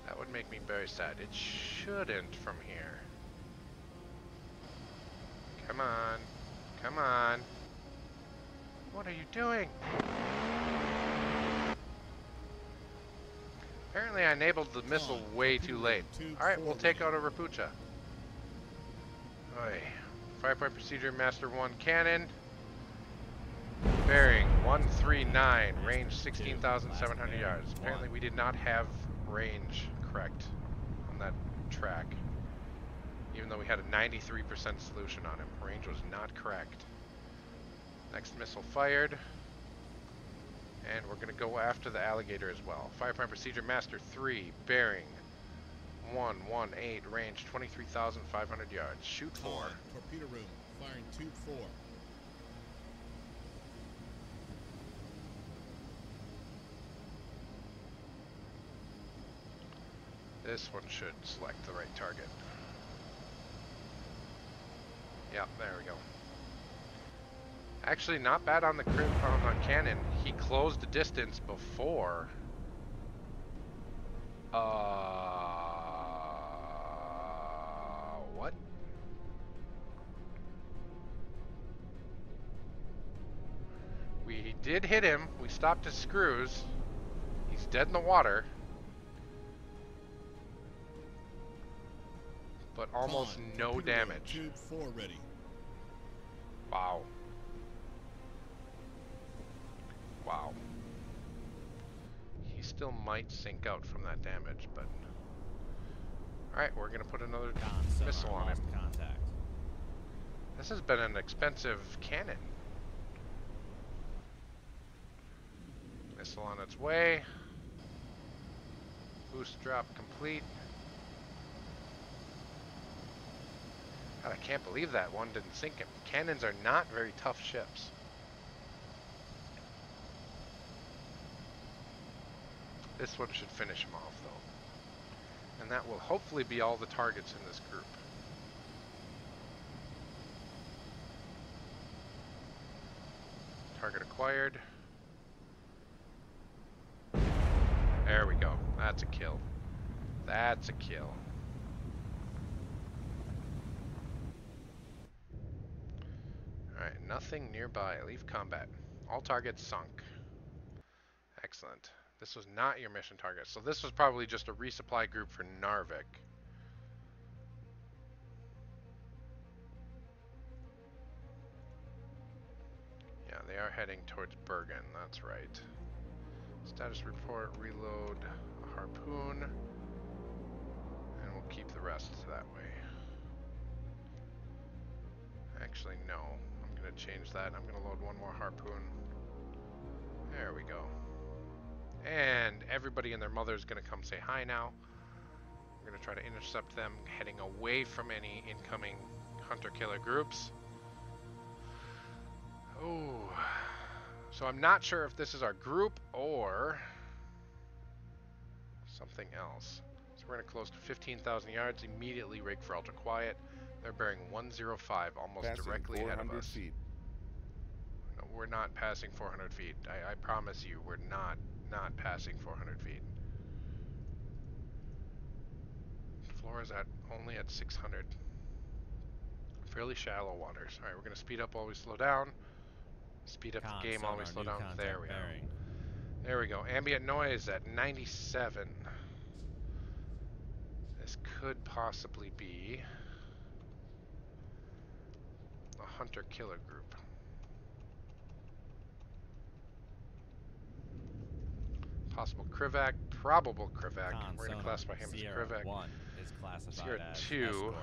That would make me very sad. It shouldn't from here. Come on. Come on. What are you doing? Apparently I enabled the missile way too late. Alright, we'll take out a Rapucha. Oi. Fire point procedure, Master 1 cannon. Bearing 139, range 16,700 yards. Apparently we did not have range correct on that track. Even though we had a 93% solution on him. Range was not correct. Next missile fired. And we're going to go after the alligator as well. Fire point procedure, Master 3, bearing 118, range 23,500 yards. Shoot 4. Con, torpedo room, firing tube 4. This one should select the right target. Yep, there we go. Actually, not bad on the on cannon. He closed the distance before. What? We did hit him. We stopped his screws. He's dead in the water. But almost Con, no torpedo room, damage. Tube 4 ready. Wow. Wow. He still might sink out from that damage, but... Alright, we're gonna put another Con sonar missile on him. lost contact. This has been an expensive cannon. Missile on its way. Boost drop complete. God, I can't believe that one didn't sink him. Cannons are not very tough ships. This one should finish him off, though. And that will hopefully be all the targets in this group. Target acquired. There we go. That's a kill. That's a kill. Alright, nothing nearby. Leave combat. All targets sunk. Excellent. This was not your mission target. So this was probably just a resupply group for Narvik. Yeah, they are heading towards Bergen. That's right. Status report, reload a harpoon. And we'll keep the rest that way. Actually, no. I'm going to change that. I'm going to load one more harpoon. There we go. And everybody and their mother is going to come say hi now. We're going to try to intercept them, heading away from any incoming hunter-killer groups. Oh. So I'm not sure if this is our group or something else. So we're going to close to 15,000 yards, immediately rig for ultra quiet. They're bearing 105, almost Passing directly ahead of 400 us. feet. No, we're not passing 400 feet. I promise you, we're not passing 400 feet. Floor is only at 600. Fairly shallow waters. All right, we're gonna speed up while we slow down. Speed up Con the game while we sonar, slow new down. contact There we go. bearing. There we go. Ambient noise at 97. This could possibly be a hunter-killer group. Possible Krivak, probable Krivak. Con We're going to sonar, classify him Sierra as Krivak. 1 is classified Sierra as 2. escort.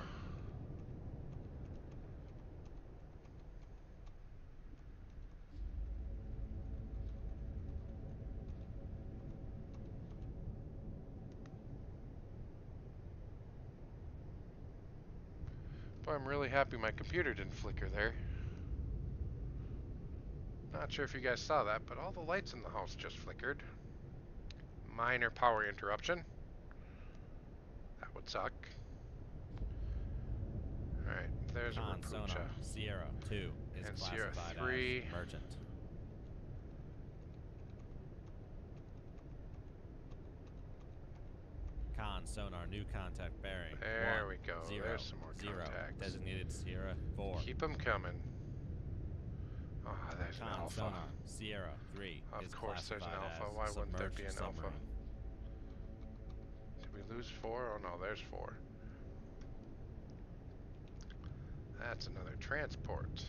Boy, I'm really happy my computer didn't flicker there. Not sure if you guys saw that, but all the lights in the house just flickered. Minor power interruption. That would suck. Alright, there's a Con Rapucha. sonar, Sierra 2 is And Sierra classified 3. as merchant. Con sonar, new contact bearing. There 1, we go. 0, There's some more 0. contacts. Designated Sierra 4. Keep them coming. Oh, there's an Con alpha. sonar, Sierra 3 Of is course there's an classified alpha. as Why wouldn't there be an submerged alpha? submarine. Did we lose 4? Oh no, there's 4. That's another transport.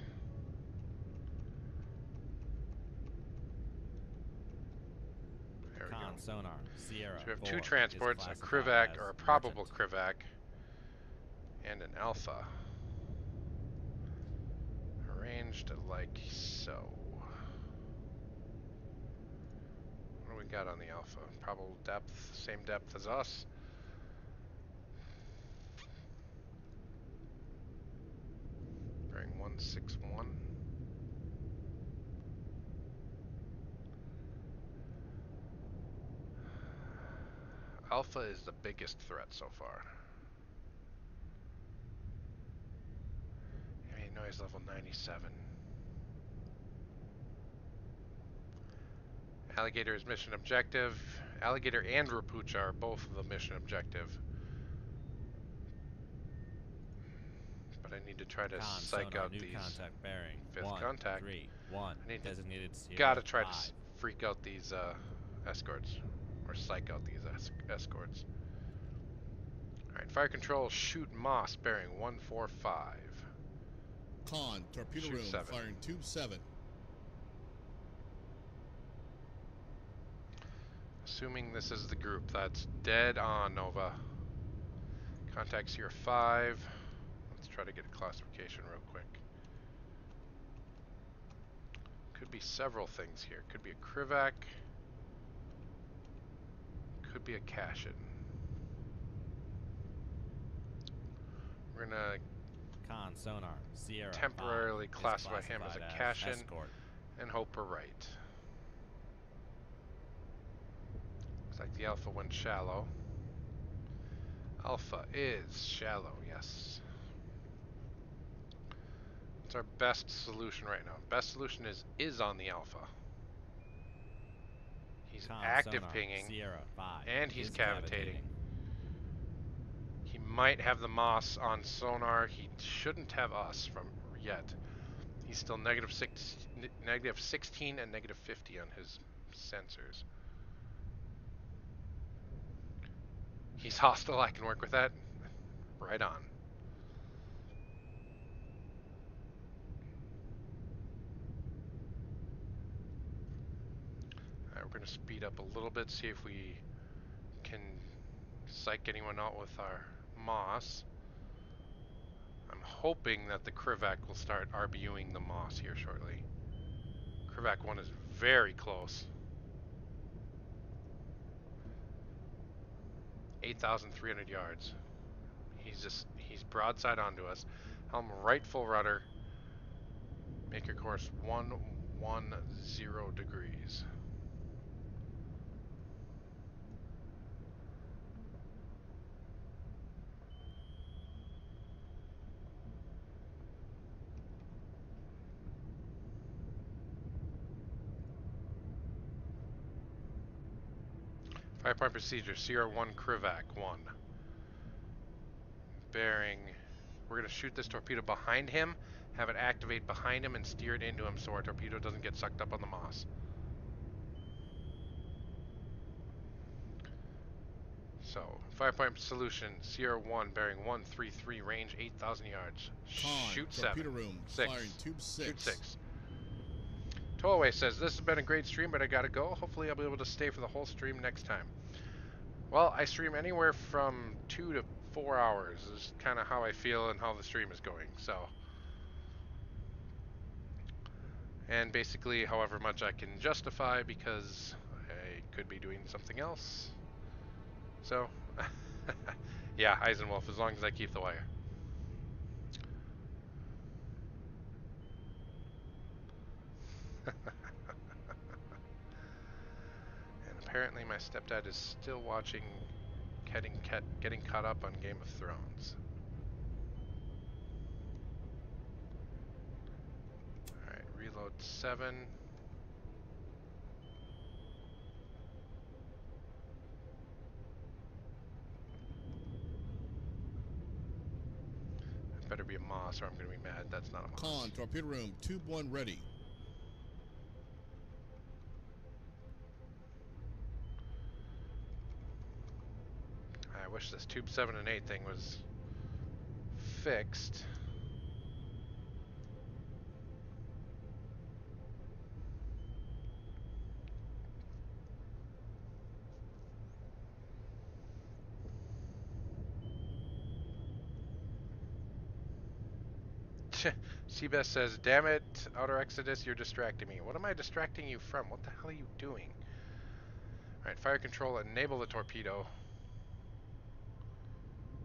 There we Con go. sonar, Sierra So we have 4 two is transports, a classified Krivak as or a probable merchant. Krivak, and an alpha. Arranged like so. What do we got on the alpha? Probable depth, same depth as us. Bearing 161. Alpha is the biggest threat so far. Ambient noise level 97. Alligator is mission objective. Alligator and Rapucha are both the mission objective. But I need to try to Con psych sonar, out new these. contact bearing. Fifth 1, contact. 3, 1. I need to- Designated Sierra Gotta try 5. to freak out these escorts. Or psych out these escorts. Alright, fire control, shoot Moss, bearing 145. Con, torpedo Shoot room, 7. firing tube 7. Assuming this is the group, that's dead on, Nova. Contact Sierra 5. Let's try to get a classification real quick. Could be several things here. Could be a Krivak. Could be a Kashin. We're gonna Con sonar, Sierra temporarily 5 is classify him as a classified Kashin escort. and hope we're right. Looks like the Alpha went shallow. Alpha is shallow, yes. What's our best solution right now? Best solution is on the Alpha. He's Con active sonar, pinging, Sierra 5 and he's is cavitating. He might have the Moss on sonar. He shouldn't have us from yet. He's still negative 16 and negative 50 on his sensors. He's hostile. I can work with that. Right on. Alright, we're going to speed up a little bit, see if we can psych anyone out with our Moss. I'm hoping that the Krivak will start RBUing the Moss here shortly. Krivak 1 is very close. 8,300 yards. He's broadside onto us. Helm right full rudder. Make your course 110 degrees. 5-point procedure, Sierra 1, Krivac 1. Bearing. We're going to shoot this torpedo behind him, have it activate behind him, and steer it into him so our torpedo doesn't get sucked up on the moss. So, 5-point solution, Sierra 1, bearing 133, range 8,000 yards. Con, Shoot torpedo 7. room, 6. firing tube 6. Shoot 6. Tollaway says, this has been a great stream, but I gotta go. Hopefully I'll be able to stay for the whole stream next time. Well, I stream anywhere from 2 to 4 hours is kind of how I feel and how the stream is going, so. And basically however much I can justify because I could be doing something else. So, yeah, Eisenwolf, as long as I keep the wire. And apparently my stepdad is still watching, getting caught up on Game of Thrones. Alright, reload 7. It better be a Moss or I'm going to be mad. That's not a Moss. Con, torpedo room, tube 1 ready. I wish this tube 7 and 8 thing was fixed. Seabest says, damn it, Outer Exodus, you're distracting me. What am I distracting you from? What the hell are you doing? Alright, fire control, enable the torpedo.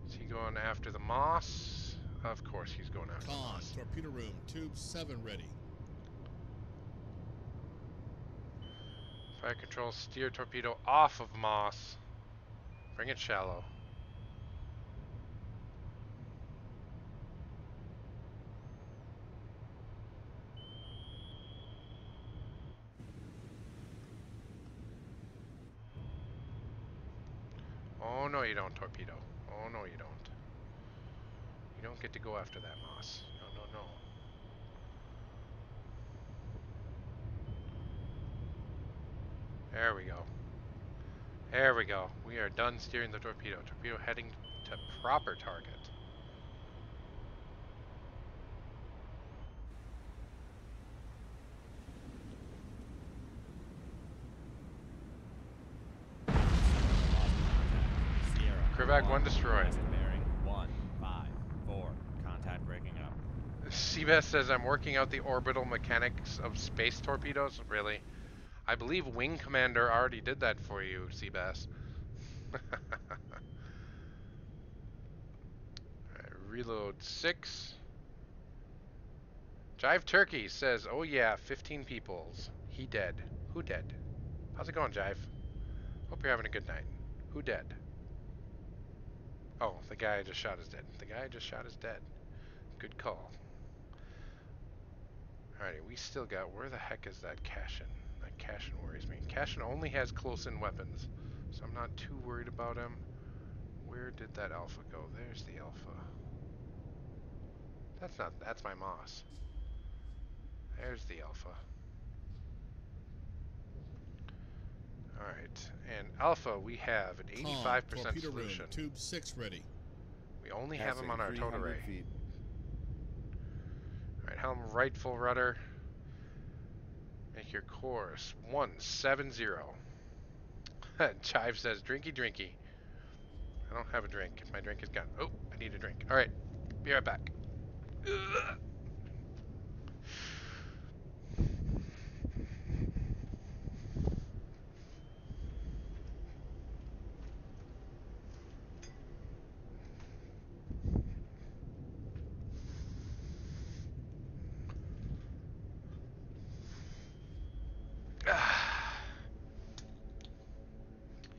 Is he going after the Moss? Of course he's going after the Con, Moss. torpedo room, tube 7 ready. Fire control, steer torpedo off of Moss. Bring it shallow. Oh no you don't, torpedo. Oh no you don't. You don't get to go after that Moss. No, no, no. There we go. There we go. We are done steering the torpedo. Torpedo heading to proper target. Sierra. Krivac 1 destroyed. Classic bearing 154. Contact breaking up. Seabass says I'm working out the orbital mechanics of space torpedoes. Really? I believe Wing Commander already did that for you, Seabass. Reload 6. Jive Turkey says, oh yeah, 15 peoples. He dead. Who dead? How's it going, Jive? Hope you're having a good night. Who dead? Oh, the guy I just shot is dead. The guy I just shot is dead. Good call. Alrighty, we still got... Where the heck is that Cashin? That Cashin worries me. Cashin only has close-in weapons, so I'm not too worried about him. Where did that Alpha go? There's the Alpha. That's not... That's my Moss. There's the Alpha. Alright, and Alpha, we have an 85% torpedo solution. room, tube 6 ready. We only have him on our Passing total 300 ray. feet. Alright, helm right full rudder. Make your course 170. Chive says, drinky drinky. I don't have a drink. My drink is gone. Oh, I need a drink. Alright, be right back. Ugh.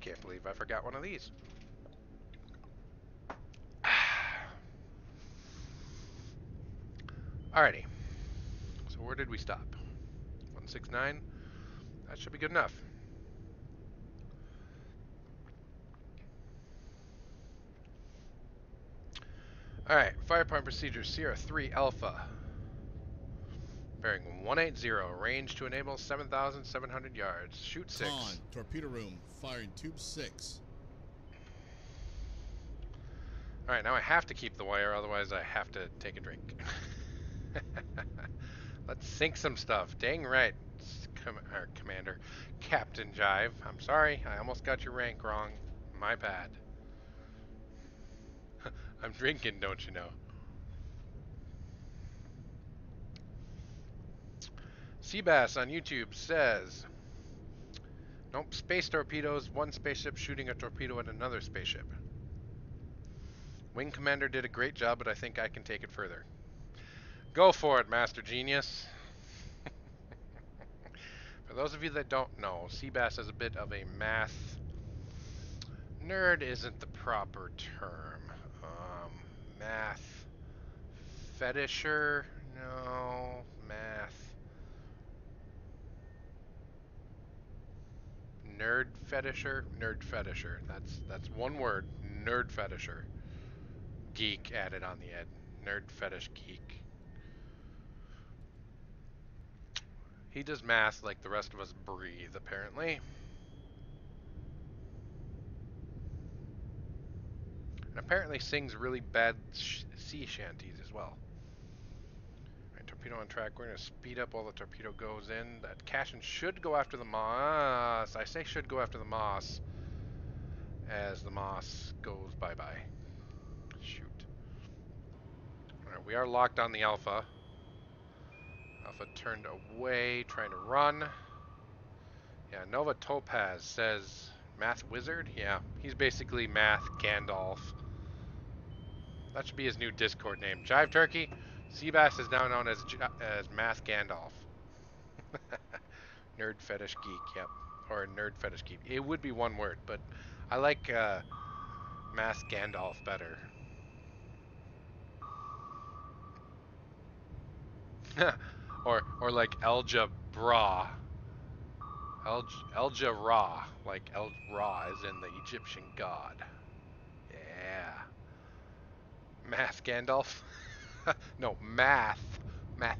Can't believe I forgot one of these. Alrighty. So where did we stop? 169? That should be good enough. Alright, firepoint procedure Sierra 3 Alpha. Bearing 180, range to enable 7,700 yards. Shoot 6. Con, torpedo room, firing tube 6. Alright, now I have to keep the wire, otherwise I have to take a drink. Let's sink some stuff. Dang right, Commander. Captain Jive. I'm sorry, I almost got your rank wrong. My bad. I'm drinking, don't you know? Seabass on YouTube says, nope, space torpedoes, one spaceship shooting a torpedo at another spaceship. Wing Commander did a great job, but I think I can take it further. Go for it, Master Genius. For those of you that don't know, Seabass is a bit of a math nerd isn't the proper term. Math fetisher? No. Math nerd fetisher? Nerd fetisher. That's one word. Nerd fetisher. Geek added on the end. Nerd fetish geek. He does math like the rest of us breathe, apparently. And apparently sings really bad sea shanties as well. Alright, torpedo on track. We're going to speed up while the torpedo goes in. That Cashin should go after the Moss. I say should go after the Moss as the Moss goes bye-bye. Shoot. Alright, we are locked on the Alpha. Alpha turned away, trying to run. Yeah, Nova Topaz says Math Wizard? Yeah, he's basically Math Gandalf. That should be his new Discord name. Jive Turkey. Seabass is now known as Math Gandalf. Nerd Fetish Geek, yep. Or Nerd Fetish Geek. It would be one word, but I like Math Gandalf better. or like Elja-Bra. Elja-Ra. Like Ra is in the Egyptian god. Yeah. Math Gandalf? No, math. Math.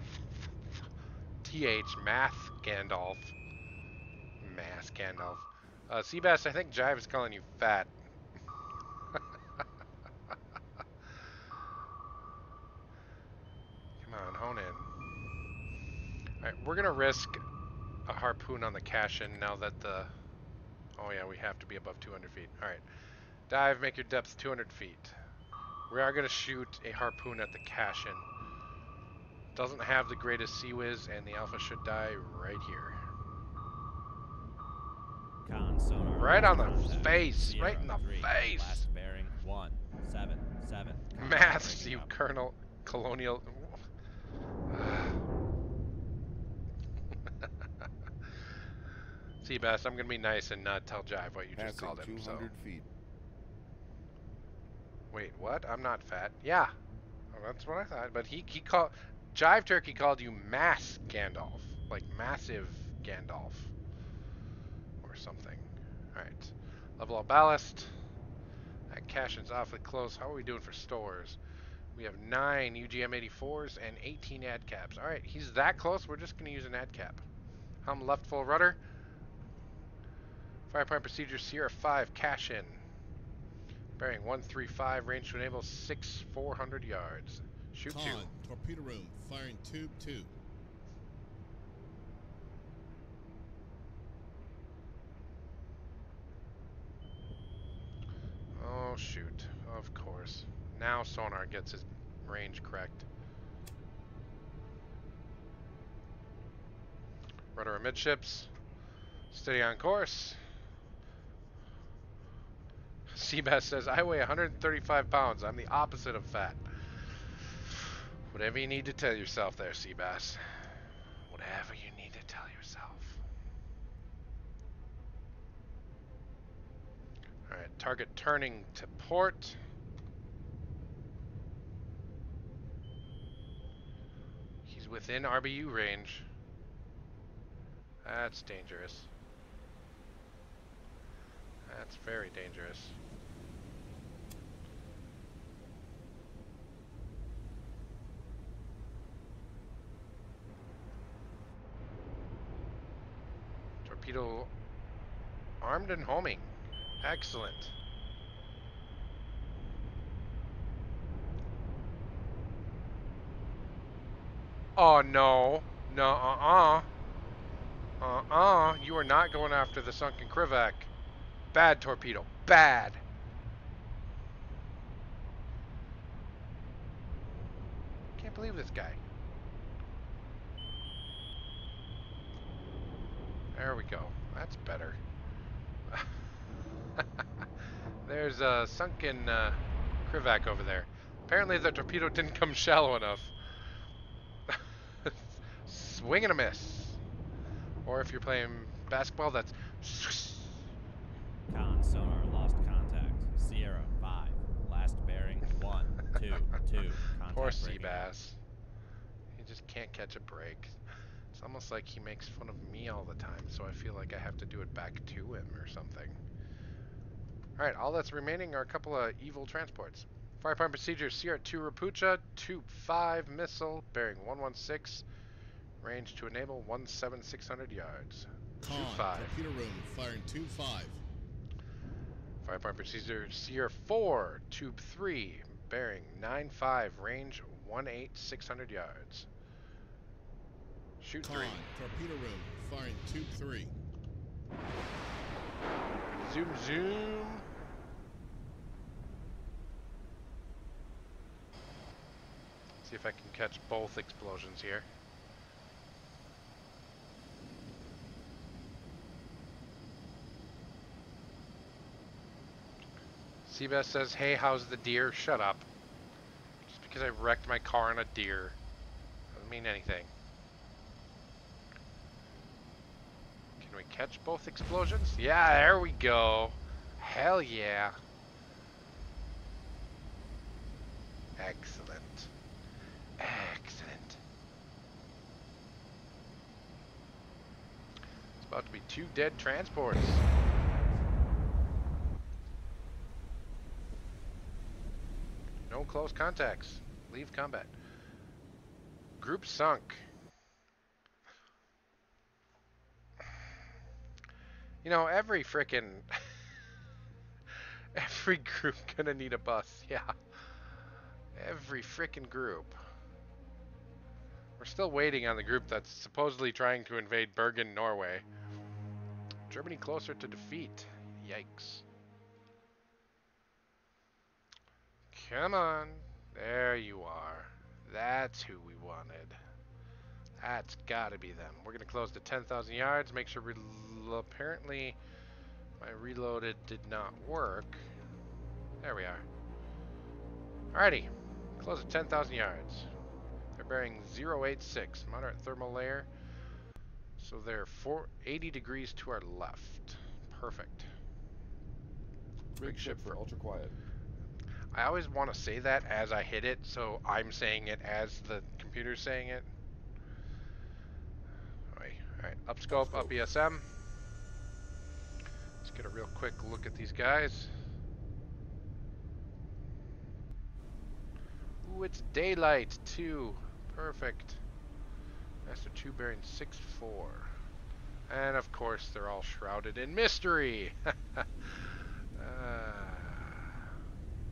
TH. Math Gandalf. Math Gandalf. Seabass, I think Jive is calling you fat. Come on, hone in. Alright, we're going to risk a harpoon on the Cashin now that the... Oh yeah, we have to be above 200 feet. Alright. Dive, make your depth 200 feet. We are going to shoot a harpoon at the Cashin. Doesn't have the greatest sea whiz, and the Alpha should die right here. Con sonar. Right on the Contact. face. Sierra Right in the 3, face. Last bearing 177. Maths, you Colonel Colonial. Seabass, I'm going to be nice and not tell Jive what you just Passing called him. 200 feet. Wait, what? I'm not fat. Yeah. Well, that's what I thought. But he called... Jive Turkey called you Mass Gandalf. Like massive Gandalf. Or something. Alright. Level up ballast. That Cashin's awfully close. How are we doing for stores? We have 9 UGM-84s and 18 ad caps. Alright, he's that close. We're just going to use an ad cap. Helm left full rudder. Firepoint procedure Sierra 5 Cashin. Bearing 135, range to enable 400 yards. Shoot Con, 2. torpedo room, firing tube 2. Oh shoot, of course. Now sonar gets his range correct. Rudder amidships. Steady on course. Seabass says, I weigh 135 pounds. I'm the opposite of fat. Whatever you need to tell yourself there, Seabass. Whatever you need to tell yourself. Alright, target turning to port. He's within RBU range. That's dangerous. That's very dangerous. torpedo armed and homing. Excellent. Oh no. No, you are not going after the sunken Krivak. Bad torpedo. Bad. Can't believe this guy. There we go. That's better. There's a sunken Krivak over there. Apparently the torpedo didn't come shallow enough. Swing and a miss. Or if you're playing basketball, that's... Con sonar lost contact. Sierra 5. Last bearing 122. Contact Poor breaking up. Seabass. He just can't catch a break. It's almost like he makes fun of me all the time, so I feel like I have to do it back to him or something. Alright, all that's remaining are a couple of evil transports. Firepower procedure, Sierra 2 Rapucha, Tube 5 missile, bearing 116, range to enable 17600 yards. Con, Tube 5. torpedo room, firing tube 5. Firepower procedure, Sierra 4, Tube 3, bearing 95, range 18600 yards. Shoot Con, 3. torpedo room, firing tube 3. Zoom, zoom. See if I can catch both explosions here. Seabass says, hey, how's the deer? Shut up. Just because I wrecked my car on a deer doesn't mean anything. Can we catch both explosions? Yeah, there we go. Hell yeah. Excellent. Excellent. It's about to be 2 dead transports. No close contacts. Leave combat. Group sunk. You know, every frickin' every group gonna need a bus. Yeah. Every frickin' group. We're still waiting on the group that's supposedly trying to invade Bergen, Norway. Germany closer to defeat. Yikes. Come on. There you are. That's who we wanted. That's gotta be them. We're gonna close to 10,000 yards. Make sure apparently my reloaded did not work. There we are. Alrighty. Close at 10,000 yards. They're bearing 086. Moderate thermal layer. So they're 80 degrees to our left. Perfect. Rig ship for ultra quiet. I always want to say that as I hit it, so I'm saying it as the computer's saying it. Alright, upscope, up ESM. Let's get a real quick look at these guys. Ooh, it's daylight too. Perfect. Master 2 bearing 6-4. And of course, they're all shrouded in mystery.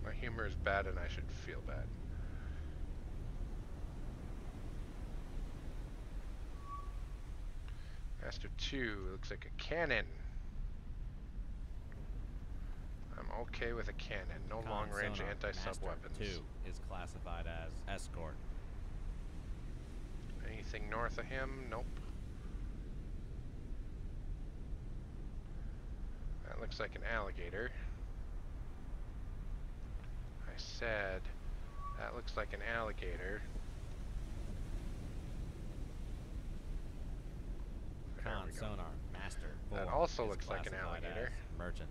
My humor is bad and I should feel bad. Master 2 looks like a cannon. I'm okay with a cannon. No long-range anti-sub weapons. Master 2 is classified as escort. Anything north of him? Nope. That looks like an alligator. I said, that looks like an alligator. There Con we go. sonar master 4 That also is looks like an classified alligator. as merchant.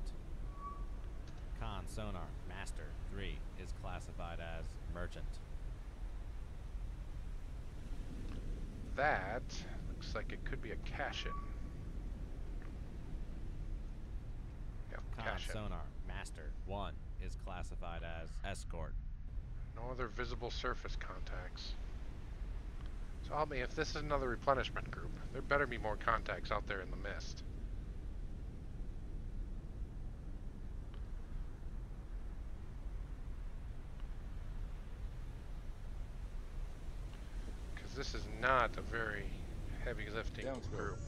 Con sonar master 3 is classified as merchant. That looks like it could be a cash-in. Yep, Con cash-in. sonar master 1 is classified as escort. No other visible surface contacts. So help me, if this is another replenishment group, there better be more contacts out there in the mist. this is not a very heavy lifting Downstroke. group.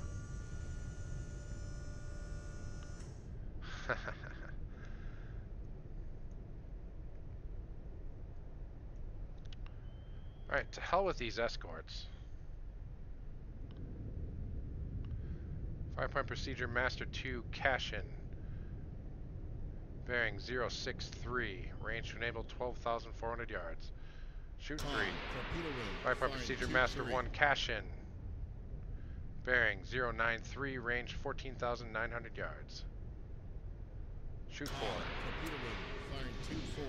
Alright, to hell with these escorts. 5-point procedure Master 2 cash-in. Bearing 063. Range to enable 12,400 yards. Shoot Con, 3. torpedo room. 5-point Firing procedure tube Master 3. 1 cash-in. Bearing 093. Range 14,900 yards. Shoot 4. Torpedo room. Firing tube 4.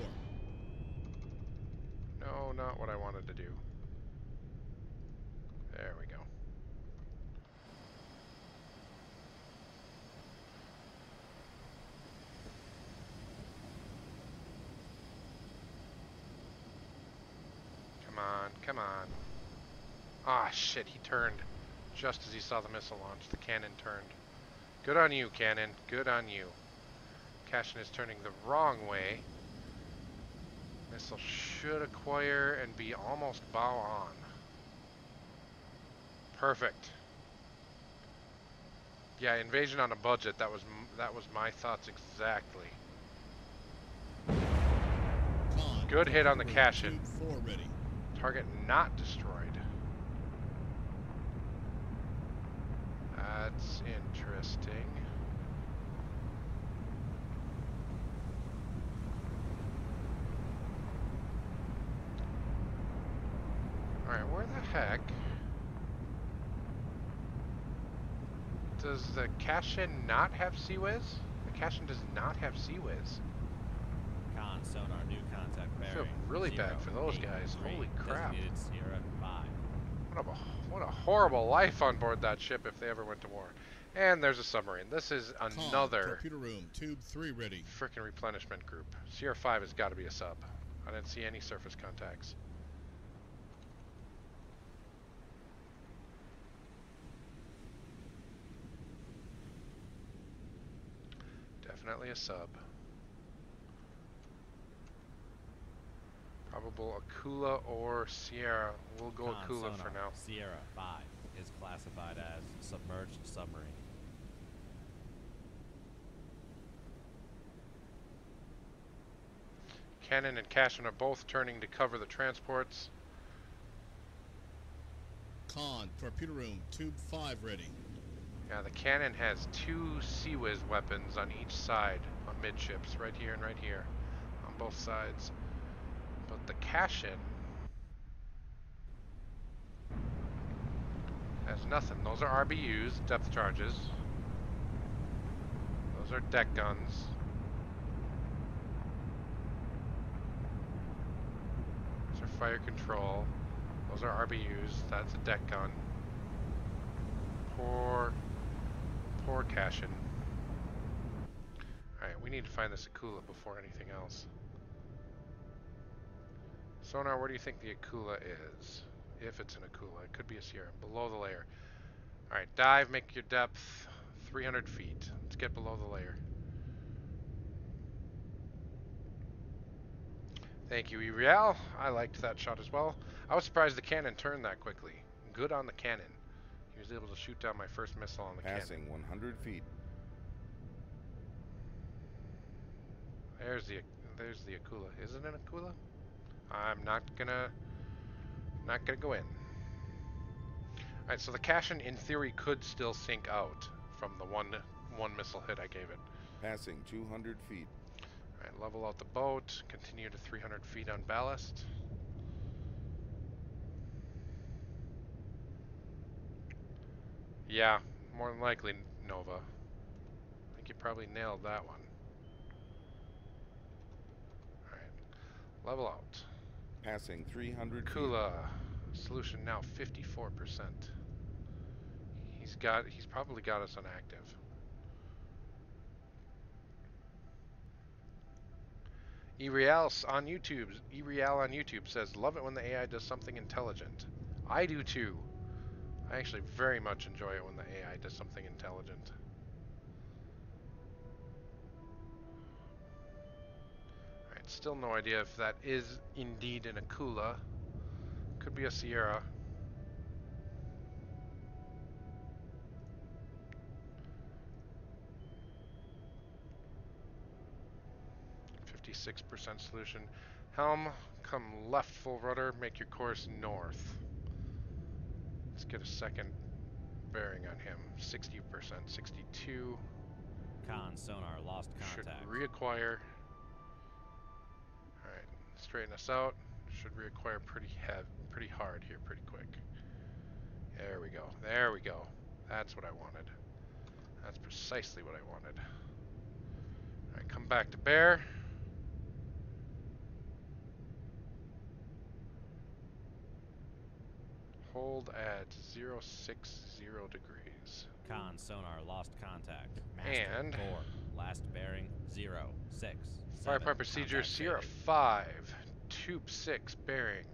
No, not what I wanted to do. There we go. Come on, come on. Ah, shit, he turned. Just as he saw the missile launch, the cannon turned. Good on you, cannon. Good on you. Cashin is turning the wrong way. Missile should acquire and be almost bow on. Perfect. Yeah, invasion on a budget. That was my thoughts exactly. Con, Good hit on the torpedo room. cash-in. Tube 4 ready. Target not destroyed. That's interesting. Alright, where the heck does the Cashin not have Sea-Wiz? The Cashin does not have Sea-Wiz. Con sonar new contact I bearing. feel really bad 0, for those 8, guys. 3, Holy crap. Designated Sierra 5. What a horrible life on board that ship if they ever went to war. And there's a submarine. This is Con, another torpedo room. Tube 3 ready. frickin' replenishment group. Sierra 5 has got to be a sub. I didn't see any surface contacts. Definitely a sub. Probable Akula or Sierra. We'll go Con Akula for sonar, now. Sierra 5 is classified as submerged submarine. Cannon and Cashin are both turning to cover the transports. Con, torpedo room. Tube 5 ready. Yeah, the cannon has 2 Sea-Wiz weapons on each side, on midships, right here and right here, on both sides. But the Cashin has nothing. Those are RBUs, depth charges. Those are deck guns. Those are fire control. Those are RBUs. That's a deck gun. Poor Cashin. Alright, we need to find this Akula before anything else. Sonar, where do you think the Akula is? If it's an Akula. It could be a Sierra. Below the layer. Alright, dive, make your depth 300 feet. Let's get below the layer. Thank you, Irial. I liked that shot as well. I was surprised the cannon turned that quickly. Good on the cannon. He was able to shoot down my first missile on the Passing cannon. 100 feet. There's the Akula. Is it an Akula? I'm not gonna go in. Alright, so the Cashin in theory could still sink out from the one missile hit I gave it. Passing 200 feet. Alright, level out the boat, continue to 300 feet on ballast. Yeah, more than likely Nova. I think you probably nailed that one. Alright, level out. Passing 300 feet. Kula, solution now 54%. He's probably got us on active. Ereal on YouTube says, love it when the AI does something intelligent. I do too. I actually very much enjoy it when the AI does something intelligent. Alright, still no idea if that is indeed an Akula. Could be a Sierra. 56% solution. Helm, come left full rudder, make your course north. Let's get a second bearing on him. 60%, 62. Con sonar lost Should contact. reacquire. Alright, straighten us out. Should reacquire pretty hard here, pretty quick. There we go. There we go. That's what I wanted. That's precisely what I wanted. Alright, come back to bear. Hold at 060 degrees. Con sonar lost contact. Master And 4. Last bearing 0, 6, 7. Firepoint procedure Contact Sierra faded. 5. Tube 6 bearing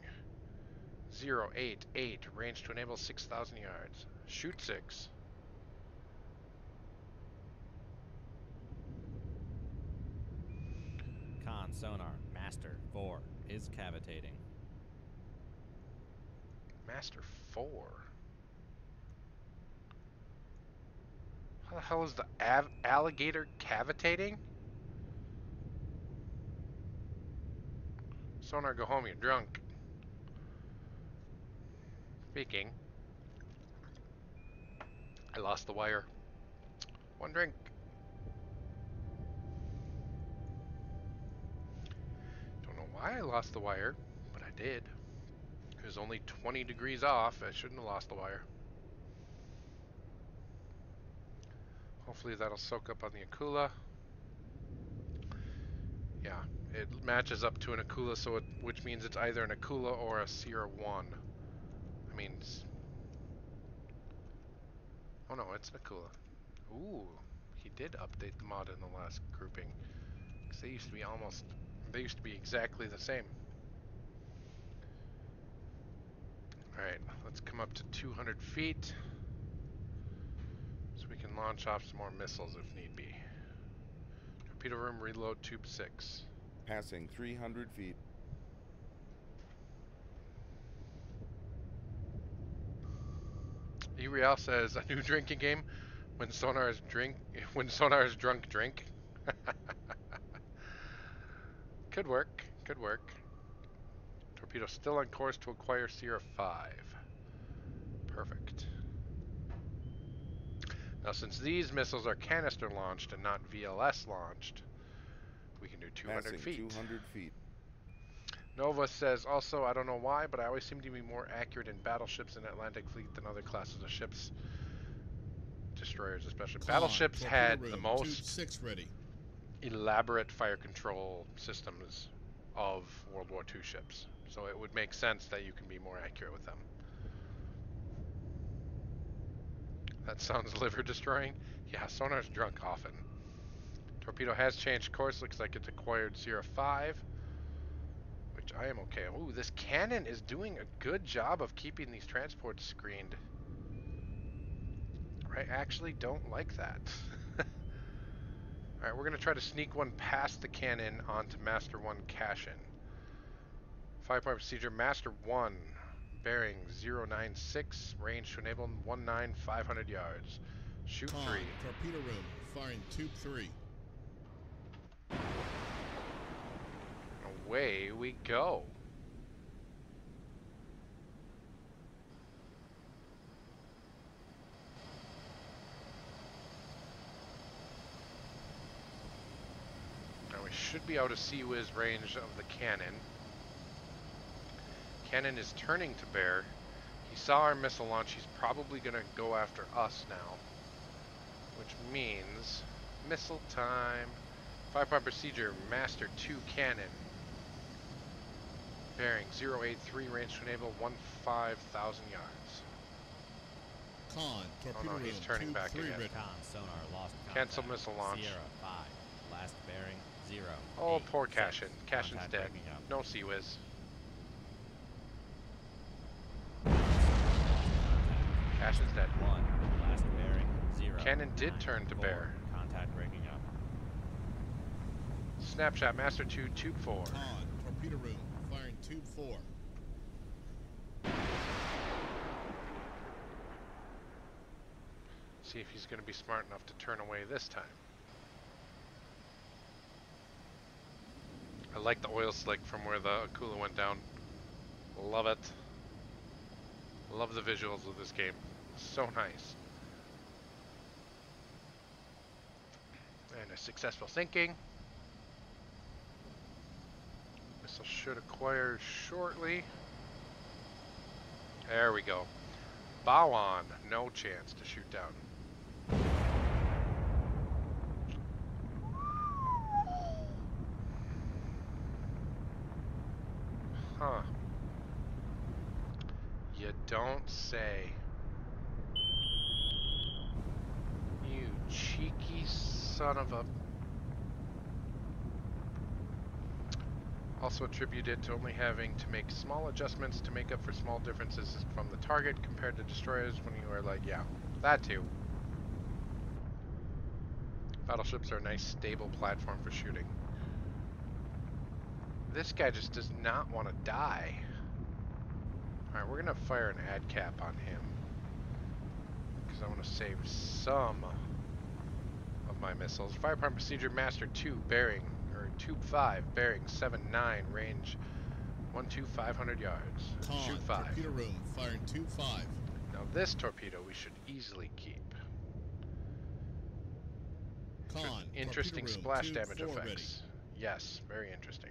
088. Range to enable 6,000 yards. Shoot 6. Con sonar. Master 4 is cavitating. Master 4. How the hell is the alligator cavitating? Sonar, go home, you're drunk. Speaking. I lost the wire. One drink. Don't know why I lost the wire, but I did. It was only 20 degrees off. I shouldn't have lost the wire. Hopefully that'll soak up on the Akula. Yeah, it matches up to an Akula, so which means it's either an Akula or a Sierra 1. I mean, oh no, it's an Akula. Ooh, he did update the mod in the last grouping. 'Cause they used to be exactly the same. Alright, let's come up to 200 feet. So we can launch off some more missiles if need be. Torpedo room, reload tube 6. Passing 300 feet. Real says a new drinking game when sonar is drunk drink. Could work, could work. Torpedo still on course to acquire Sierra 5. Perfect. Now since these missiles are canister launched and not VLS launched, we can do 200 Passing feet. 200 feet. Nova says also, I don't know why, but I always seem to be more accurate in battleships and Atlantic Fleet than other classes of ships. Destroyers especially. Con, Battleships torpedo had room, the Tube most 6 ready. elaborate fire control systems of World War II ships. So it would make sense that you can be more accurate with them. That sounds liver destroying. Yeah, sonar's drunk often. Torpedo has changed course. Looks like it's acquired Sierra 5. Which I am okay. Ooh, this cannon is doing a good job of keeping these transports screened. I actually don't like that. Alright, we're going to try to sneak one past the cannon onto Master 1 cash-in. 5-point procedure, Master 1, bearing 096, range to enable 500 yards. Shoot Con, 3. torpedo room, firing Tube 3. Away we go. Now we should be out of Sea Whiz range of the cannon. Cannon is turning to bear. He saw our missile launch. He's probably going to go after us now. Which means missile time. 5-point procedure, Master 2 cannon. Bearing 083, range to enable 15,000 yards. Con, torpedo no, he's room, turning Tube back 3 again. ready. Con sonar lost contact. Cancel missile launch. Sierra 5. Last bearing 0. Oh, 8, poor 6. Cashin. Cashin's Contact dead. breaking up. No Sea Whiz. Cashin's dead. 1. Last bearing 0. Cannon did 9, turn to 4. bear. Contact breaking up. Snapshot, Master 2, Tube 4. Con, torpedo room, firing Tube 4. See if he's going to be smart enough to turn away this time. I like the oil slick from where the Akula went down. Love it. Love the visuals of this game. So nice. And a successful sinking. Missile should acquire shortly. There we go. Bow on. No chance to shoot down. Huh. You don't say. You cheeky son of a... Also attribute it to only having to make small adjustments to make up for small differences from the target compared to destroyers when you are like, yeah, that too. Battleships are a nice stable platform for shooting. This guy just does not want to die. Alright, we're going to fire an ad cap on him. Because I want to save some of my missiles. Firepower Procedure Master 2 bearing, or Tube 5 bearing 7-9, range 500 yards. Shoot 5. Torpedo room, firing 2-5. Now this torpedo we should easily keep. Interesting splash damage effects. Ready. Yes, very interesting.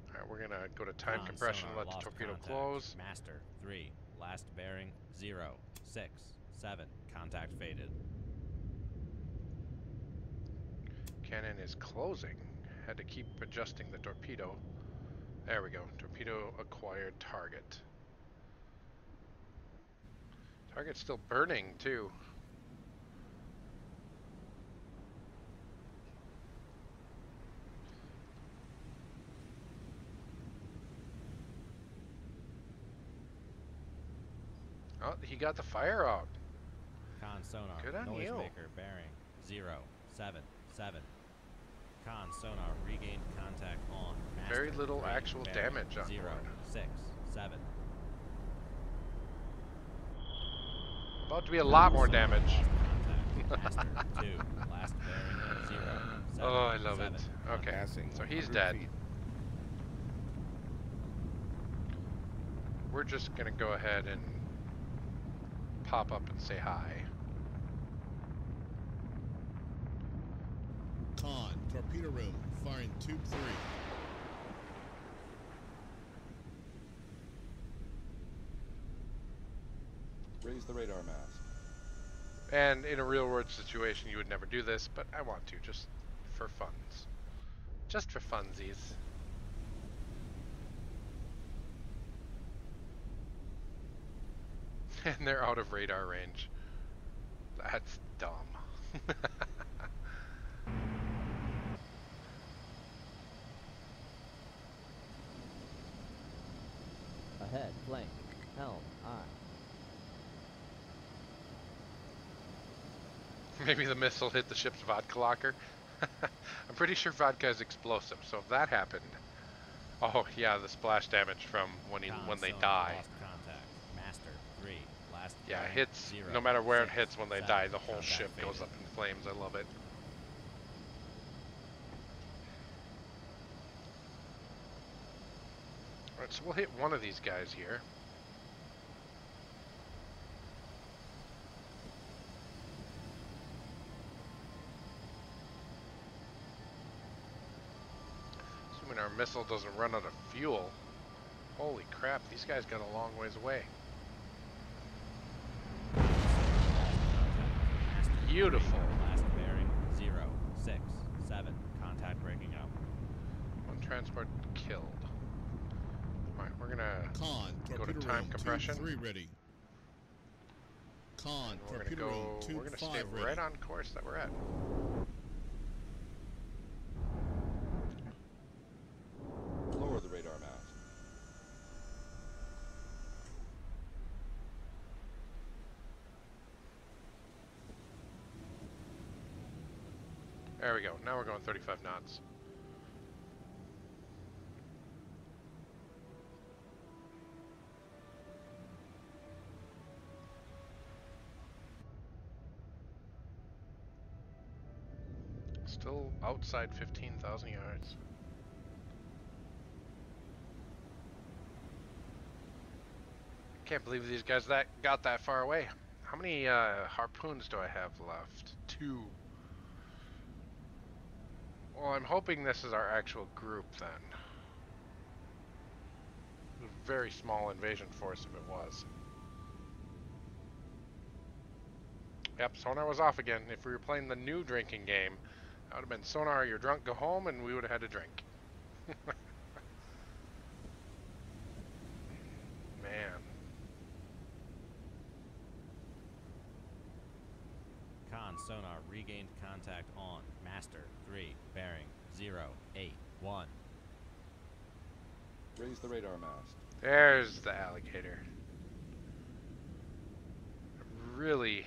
Alright, we're gonna go to time Con compression, sonar, let the lost torpedo contact. close. Master 3, last bearing 0, 6, 7, contact faded. Cannon is closing. Had to keep adjusting the torpedo. There we go. Torpedo acquired target. Target's still burning too. Oh, he got the fire out. Con sonar, Good on you. noisemaker bearing 0, 7, 7. Con sonar regained contact on. Master Very little 3, actual bearing damage on 0, board. 6, 7. About to be a lot more Sonar, damage. lost contact. Master 2, last bearing 0, 7, Oh, I love 7. it. Okay, Passing so he's 100 dead. feet. We're just gonna go ahead and pop up and say hi. Con, torpedo room, firing tube 3. Raise the radar mast. And in a real world situation, you would never do this, but I want to, just for funs. Just for funsies. And they're out of radar range. That's dumb. Ahead, flank, helm, eye. Maybe the missile hit the ship's vodka locker. I'm pretty sure vodka is explosive, so if that happened... Oh, yeah, the splash damage from when they die. Lost contact. Master 3, last Yeah, it bearing hits, 0, no matter where it 6, hits when they 7, die, the whole contact ship goes faded. up in flames. I love it. Alright, so we'll hit one of these guys here. Assuming our missile doesn't run out of fuel. Holy crap, these guys got a long ways away. Beautiful. Last bearing 0, 6, 7, contact breaking up. One transport killed. Alright, we're gonna Con, go torpedo to time room, compression. tube 3 ready. Con, And we're gonna torpedo room, go. tube We're gonna 5 stay ready. right on course that we're at. Lower the radar mast. There we go. Now we're going 35 knots. Still outside 15,000 yards. Can't believe these guys got that far away. How many harpoons do I have left? 2. Well, I'm hoping this is our actual group then. A very small invasion force if it was. Yep, sonar was off again. If we were playing the new drinking game, that would have been sonar, you're drunk, go home, and we would have had to drink. Man. Con sonar regained contact on Master 3, bearing 081. Raise the radar mast. There's the alligator. Really.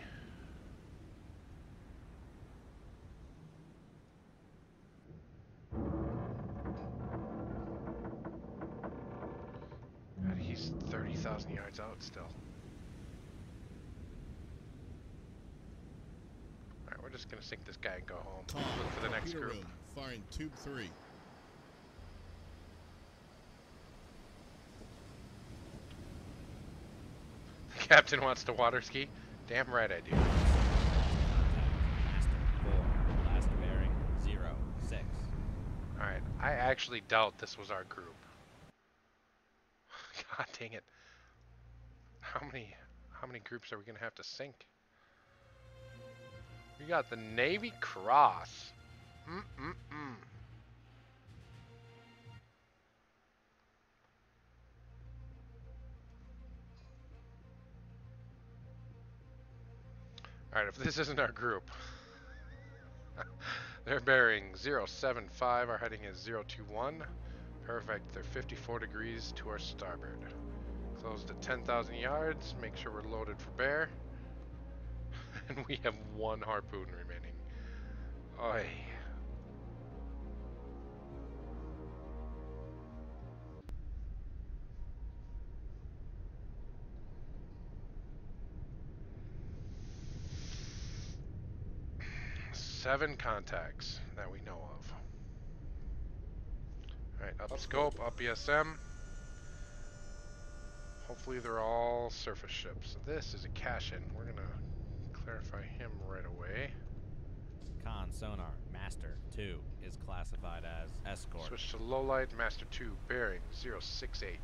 God, he's 30,000 yards out still. Alright, we're just gonna sink this guy and go home. Con, Look for the next torpedo group. room, firing tube 3. The captain wants to water ski? Damn right I do. Master 4, last bearing 06. Alright, I actually doubt this was our group. God dang it. How many groups are we gonna have to sink? We got the Navy Cross. Alright, if this isn't our group. They're bearing 075, our heading is 021. Perfect, they're 54 degrees to our starboard. Close to 10,000 yards, make sure we're loaded for bear. And we have 1 harpoon remaining. Oy. Seven contacts that we know of. Alright, up scope, up ESM. Hopefully they're all surface ships. This is a cash-in. We're gonna clarify him right away. Con sonar Master 2 is classified as escort. Switch to low light, Master 2, bearing 068.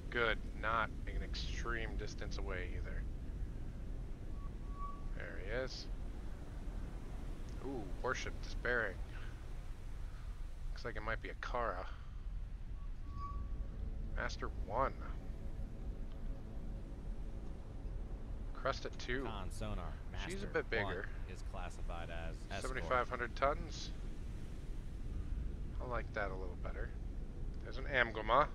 Good, not an extreme distance away either. There he is. Ooh, warship is bearing. Looks like it might be a Kara. Master 1. Crested 2. Con sonar Master She's a bit 1 bigger. is classified as escort. 7,500 tons. I like that a little better. There's an Amguema.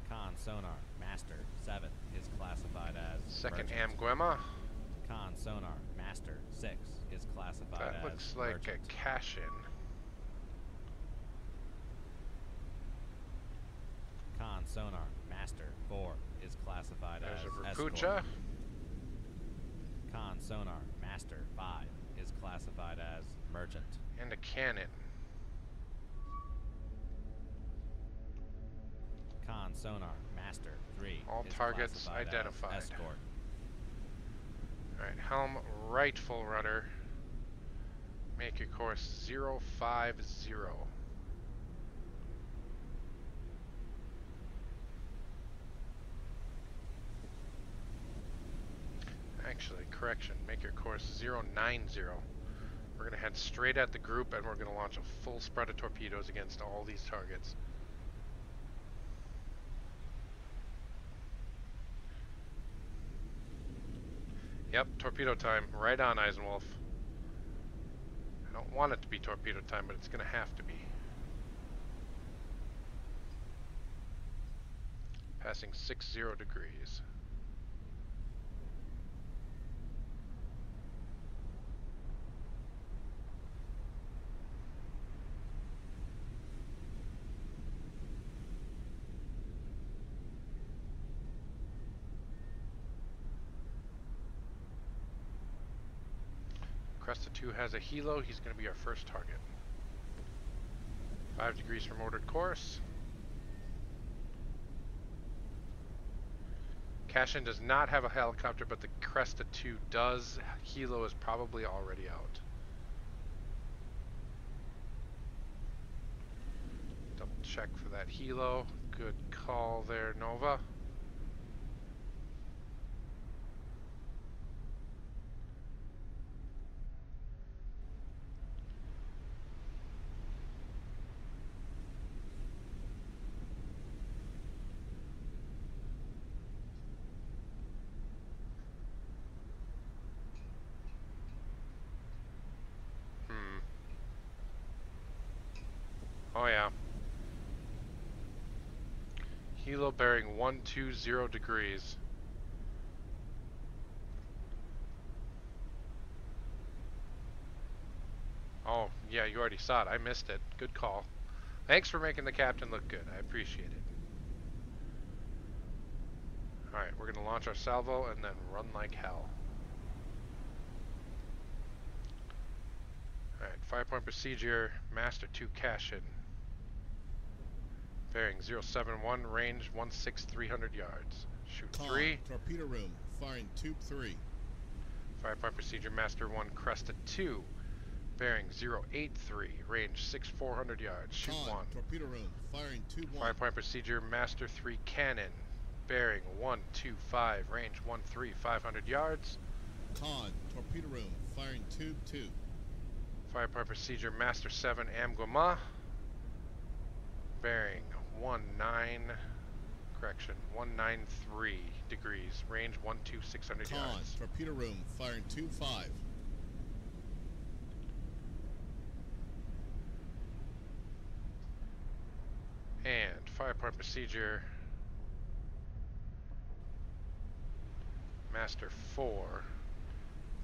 Con sonar Master 7 is classified as Second merchant. Amguema. Con sonar Master 6 is classified That as looks like merchant. a cash-in. Con sonar Master 4 is classified There's as a escort. Rapucha. Con sonar Master 5 is classified as merchant. And a cannon. Con sonar Master 3 All is targets classified identified. as escort. Alright, helm right full rudder. Make your course 050. Actually, correction. Make your course 090. We're going to head straight at the group and we're going to launch a full spread of torpedoes against all these targets. Yep, torpedo time. Right on, Eisenwolf. I don't want it to be torpedo time, but it's going to have to be. Passing 60 degrees. Cresta 2 has a helo. He's going to be our first target. 5 degrees from ordered course. Cashin does not have a helicopter, but the Cresta 2 does. Helo is probably already out. Double check for that helo. Good call there, Nova. Oh yeah. Helo bearing 120 degrees. Oh, yeah, you already saw it. I missed it. Good call. Thanks for making the captain look good. I appreciate it. Alright, we're going to launch our salvo and then run like hell. Alright, 5-point procedure, Master 2 Cashin. Bearing 071, range 16300 yards. Shoot Con, 3. torpedo room, firing tube 3. 5-point procedure, Master 1 Cresta 2. Bearing 083, range 6400 yards. Shoot Con, 1. torpedo room, firing tube 1. 5-point procedure, Master 3 Cannon. Bearing 125, range 500 yards. Con, torpedo room, firing tube 2. 5-point procedure, Master 7 Amguama. Bearing 193 degrees, range 600 Con, yards. torpedo room, firing tube 5. And 5-point procedure, Master 4,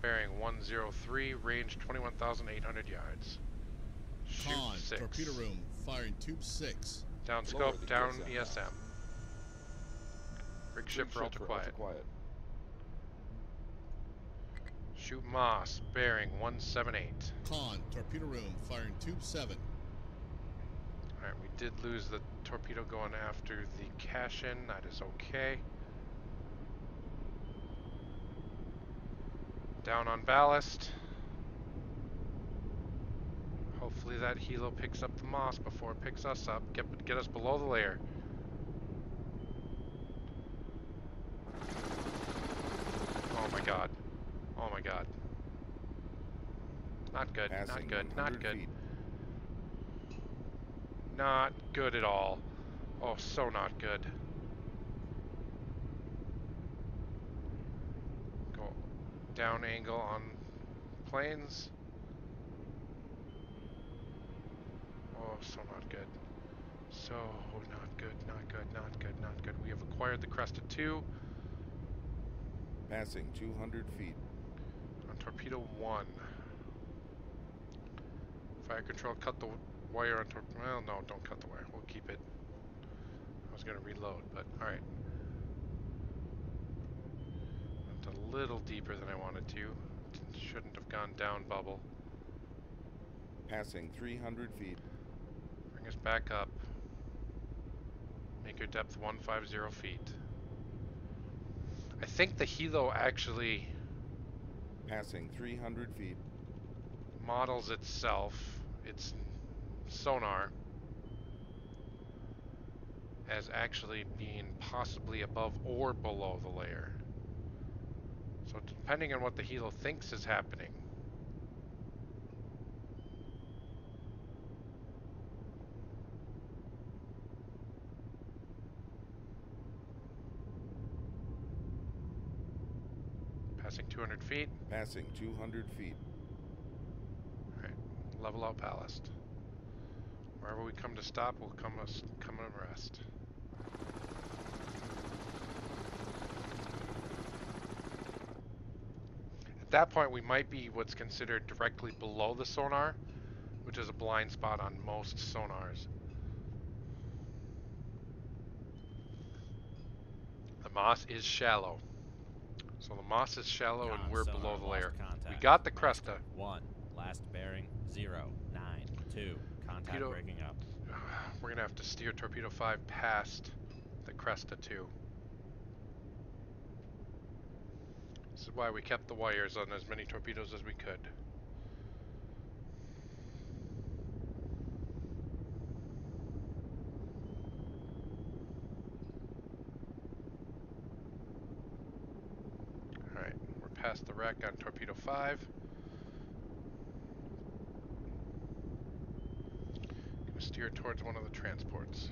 bearing 103, range 21,800 yards. Shoot Con, 6. torpedo room, firing tube 6. Down Lower scope, the down ESM. ESM. Rig ship for ultra quiet. Shoot Moss, bearing 178. Con, torpedo room, firing tube 7. Alright, we did lose the torpedo going after the Cashin. That is okay. Down on ballast. Hopefully that helo picks up the Moss before it picks us up. Get us below the layer. Oh my god. Oh my god. Not good, not Passing good, not 100 good. feet. Not good at all. Oh, so not good. Go down angle on planes. Oh, so not good. So not good, not good, not good, not good. We have acquired the Cresta 2 Passing 200 feet. on torpedo 1. Fire control, cut the wire on torpedo. Well, no, don't cut the wire. We'll keep it. I was going to reload, but alright. Went a little deeper than I wanted to. Shouldn't have gone down bubble. Passing 300 feet. Bring us back up. Make your depth 150 feet. I think the helo actually Passing 300 feet. models itself, its sonar, as actually being possibly above or below the layer. So depending on what the helo thinks is happening, passing 200 feet. Passing 200 feet. Alright, level out ballast. Wherever we come to stop, we'll come and rest. At that point, we might be what's considered directly below the sonar, which is a blind spot on most sonars. The Moss is shallow, So the moss is shallow and Con, we're sonar, below the lost layer. contact. We got the Master, Cresta. 1. Last bearing 092. Contact Torpedo. breaking up. We're gonna have to steer torpedo 5 past the Cresta 2. This is why we kept the wires on as many torpedoes as we could. Alright, we're past the wreck on torpedo 5. Gonna steer towards one of the transports.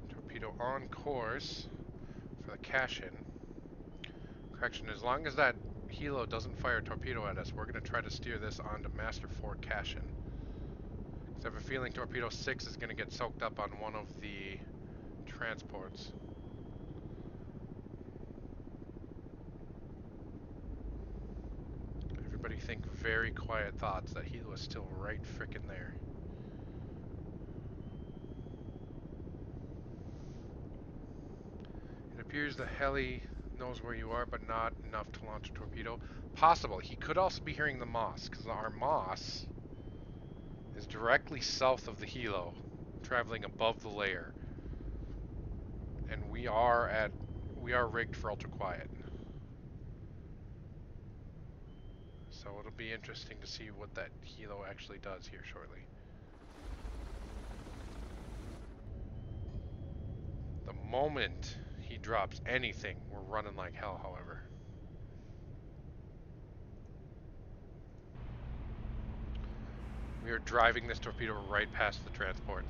Torpedo on course for the cash-in. Correction, as long as that helo doesn't fire a torpedo at us, we're going to try to steer this onto Master 4 cash-in. I have a feeling torpedo 6 is going to get soaked up on one of the transports. Everybody think very quiet thoughts. That helo is still right frickin' there. It appears the heli knows where you are, but not enough to launch a torpedo. Possible. He could also be hearing the moss, because our moss is directly south of the helo, traveling above the layer. And we are rigged for ultra quiet. So it'll be interesting to see what that helo actually does here shortly. The moment he drops anything, we're running like hell, however. We are driving this torpedo right past the transport.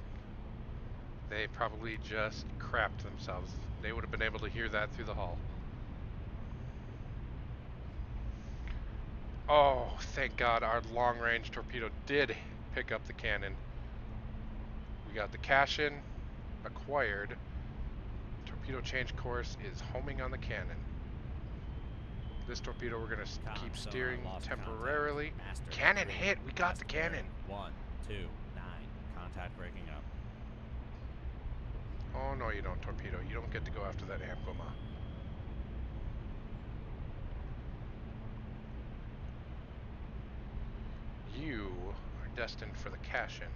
They probably just crapped themselves. They would have been able to hear that through the hull. Oh, thank God our long-range torpedo did pick up the cannon. We got the cash-in acquired. Torpedo change course is homing on the cannon. This torpedo we're going to keep steering temporarily. Cannon hit! We got the cannon! 129. Contact breaking up. Oh no, you don't, torpedo. You don't get to go after that Amgoma. You are destined for the cash-in.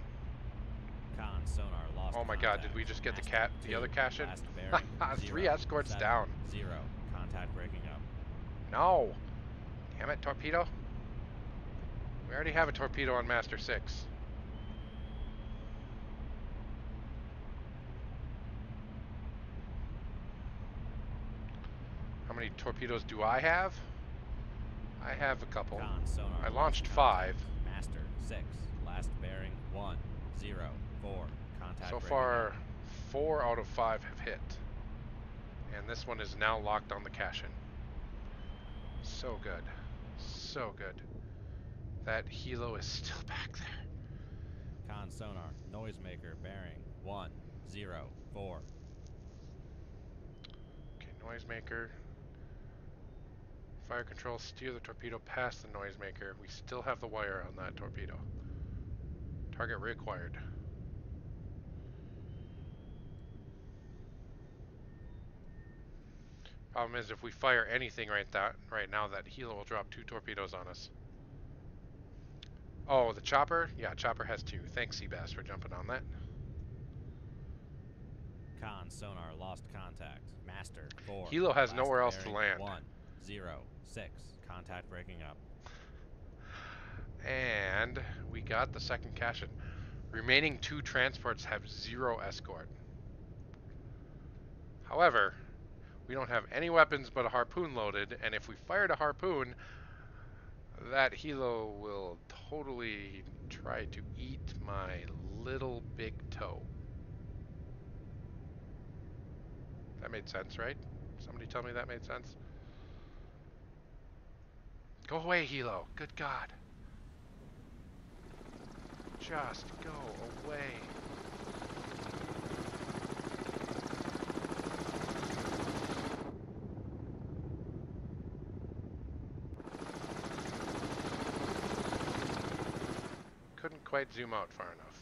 Con, sonar, lost Oh my God, did we just get the other cash-in? Last bearing, 3 escorts down. 0. Contact breaking up. No! Damn it, torpedo. We already have a torpedo on Master 6. How many torpedoes do I have? I have a couple. Con, sonar, I launched lost 5. contact. Master 6. Last bearing 104. Contact So breaking far, up. 4 out of 5 have hit. And this one is now locked on the cash-in. So good. So good. That helo is still back there. Con, sonar, noisemaker bearing 104. Okay, noisemaker. Fire control, steer the torpedo past the noisemaker. We still have the wire on that torpedo. Target reacquired. Problem is, if we fire anything right now, that helo will drop 2 torpedoes on us. Oh, the chopper? Yeah, chopper has 2. Thanks, Seabass, for jumping on that. Con, sonar, lost contact. Master 4. Helo has Last nowhere else to bearing, land. 106. Contact breaking up. And we got the second cash-in. Remaining 2 transports have 0 escort. However, we don't have any weapons but a harpoon loaded, and if we fired a harpoon, that helo will totally try to eat my little big toe. That made sense, right? Somebody tell me that made sense? Go away, helo. Good God. Just go away. Couldn't quite zoom out far enough.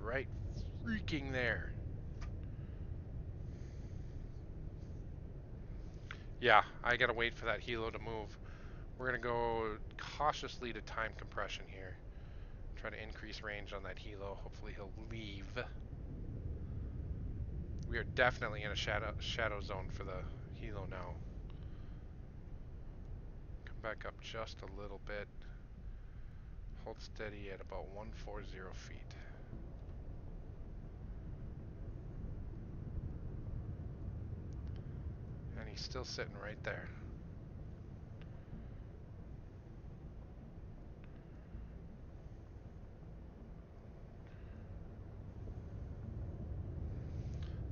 right freaking there. Yeah, I gotta wait for that helo to move. We're gonna go cautiously to time compression here. Try to increase range on that helo. Hopefully he'll leave. We are definitely in a shadow zone for the helo now. Come back up just a little bit. Hold steady at about 140 feet. And he's still sitting right there.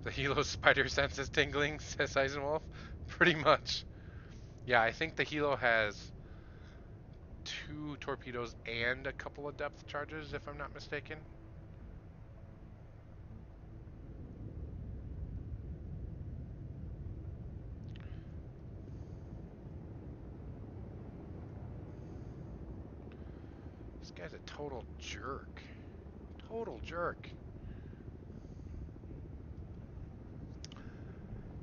The Helo spider sense is tingling, says Eisenwolf. Pretty much. Yeah, I think the Helo has 2 torpedoes and a couple of depth charges, if I'm not mistaken. This guy's a total jerk. Total jerk.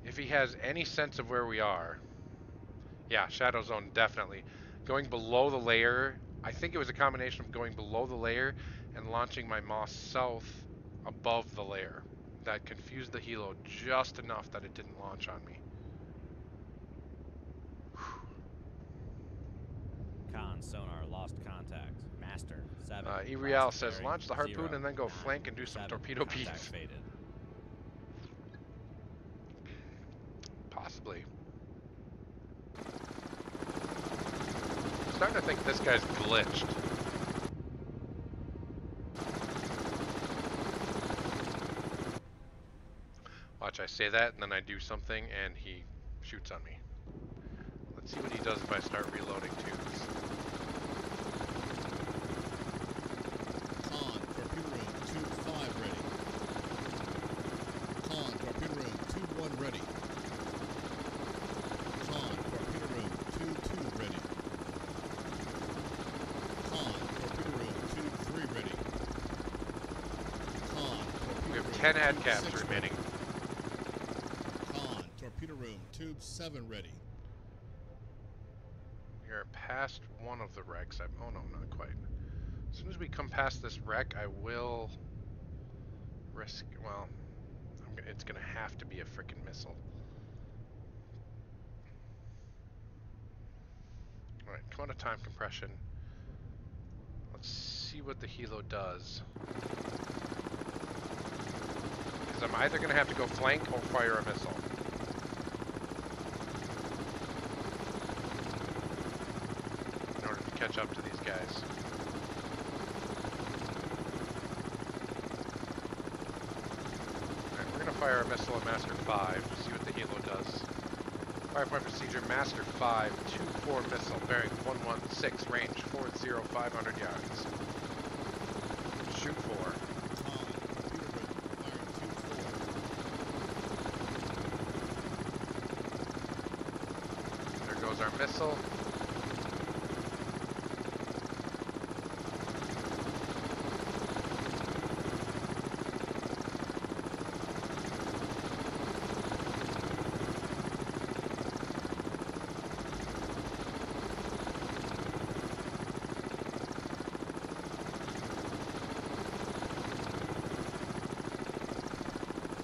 If he has any sense of where we are, yeah, Shadow Zone, definitely. Going below the layer, I think it was a combination of going below the layer and launching my Moss south above the layer. That confused the helo just enough that it didn't launch on me. Con sonar lost contact. Master 7. Irial last says, bearing, launch the harpoon 0, and then go 9, flank and do some 7, torpedo contact beats. faded. Possibly. I'm starting to think this guy's glitched. Watch, I say that and then I do something and he shoots on me. Let's see what he does if I start reloading tubes. Con, torpedo room, tube 5 ready. Con, torpedo room, tube 1 ready. Con, torpedo room, tube 2 ready. Con, torpedo room, tube 3 ready. Con, torpedo We have room, 10 ad tube caps 6 remaining. ready. Con, torpedo room, tube 7 ready. You're past one of the wrecks. Oh no, not quite. As soon as we come past this wreck, I will risk. Well, it's gonna have to be a frickin' missile. All right, come out of time compression. Let's see what the helo does. Because I'm either gonna have to go flank or fire a missile. In order to catch up to these guys. Alright, we're gonna fire a missile at Master 5, see what the helo does. Firepoint procedure, Master 5, 2-4 missile, bearing 116, range 40, 500 yards. Shoot 4. Con, torpedo room, firing tube 4. There goes our missile.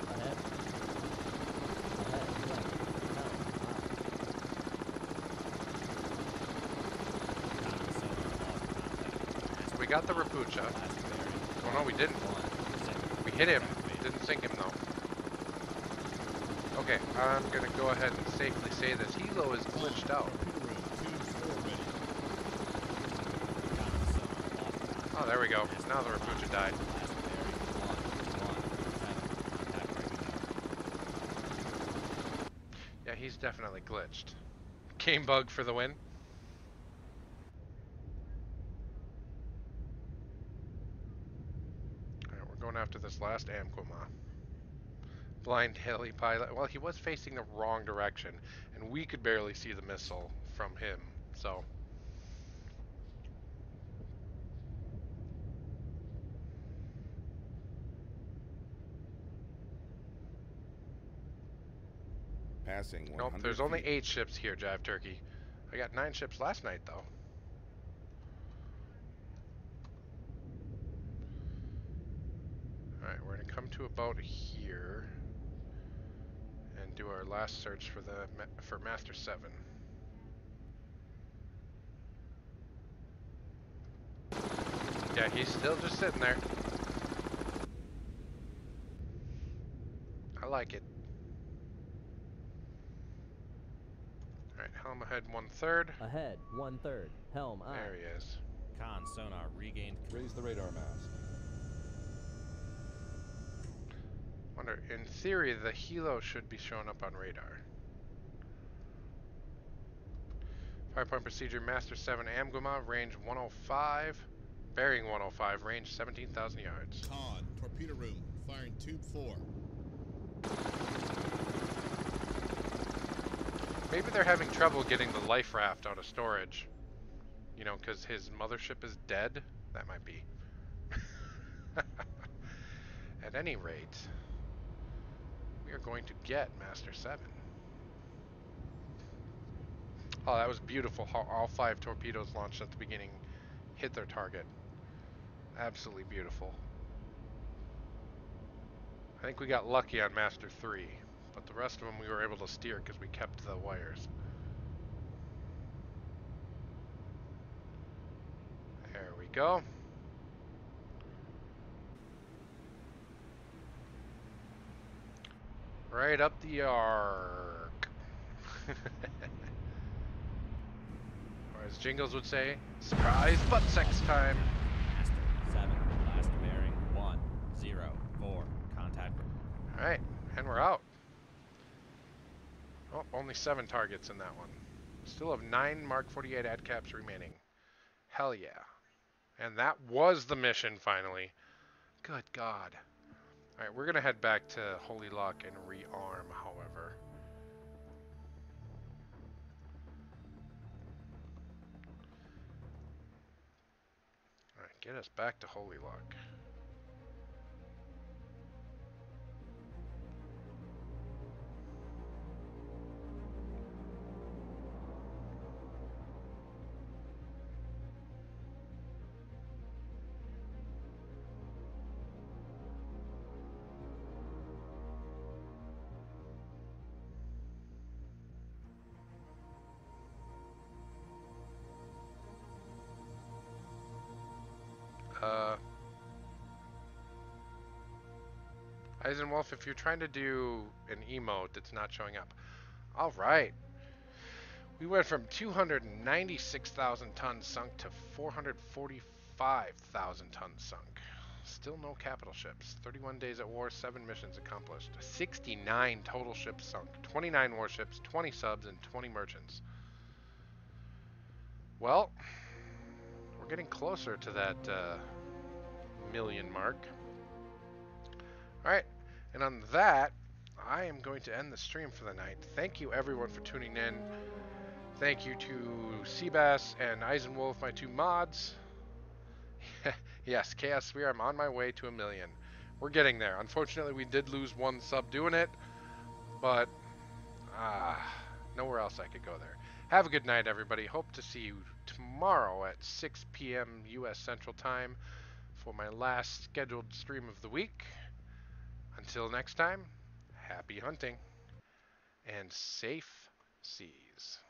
Ahead. Ahead, flank. Helm, Con sonar lost contact. We got the Rapucha. Last bearing, Well, no, we didn't. 1, 6, We hit him. contact faded. Didn't sink him, though. Okay, I'm gonna go ahead and safely say this helo is Con, glitched out. torpedo room, tube 4 ready. Con sonar lost contact. Oh, there we go. Master Now the Rapucha 5, died. Last bearing, 1, 7, contact breaking up. Yeah, he's definitely glitched. Game bug for the win. Alright, we're going after this last Amquima. Blind heli pilot. Well, he was facing the wrong direction, and we could barely see the missile from him, so. Passing 100 Nope, there's only feet. 8 ships here, Jive Turkey. I got 9 ships last night, though. Alright, we're going to come to about here and do our last search for Master 7. Yeah, he's still just sitting there. I like it. Alright, helm ahead 1/3. Ahead, 1/3. Helm aye. There he is. Con sonar regained. Raise the radar mast. Wonder, in theory, the helo should be showing up on radar. 5-point procedure, Master 7 Amguima, range 105. Bearing 105, range 17,000 yards. Con, torpedo room, firing tube 4. Maybe they're having trouble getting the life raft out of storage. You know, because his mothership is dead? That might be. At any rate, we are going to get Master 7. Oh, that was beautiful how all 5 torpedoes launched at the beginning hit their target. Absolutely beautiful. I think we got lucky on Master 3, but the rest of them we were able to steer because we kept the wires. There we go. Right up the arc. Or as Jingles would say, surprise butt sex time. Master 7. Last bearing 104. Contact. Alright, and we're out. Oh, only 7 targets in that one. Still have 9 Mark 48 AdCaps remaining. Hell yeah. And that was the mission, finally. Good God. Alright, we're going to head back to Holy Lock and rearm, however. Alright, get us back to Holy Lock. Eisenwolf, if you're trying to do an emote, it's not showing up. Alright. We went from 296,000 tons sunk to 445,000 tons sunk. Still no capital ships. 31 days at war, 7 missions accomplished. 69 total ships sunk. 29 warships, 20 subs, and 20 merchants. Well, we're getting closer to that million mark. Alright, and on that, I am going to end the stream for the night. Thank you everyone for tuning in. Thank you to Seabass and Eisenwolf, my 2 mods. Yes, Chaos Sphere, I'm on my way to 1 million. We're getting there. Unfortunately, we did lose 1 sub doing it, but nowhere else I could go there. Have a good night, everybody. Hope to see you tomorrow at 6 p.m. U.S. Central Time for my last scheduled stream of the week. Until next time, happy hunting and safe seas.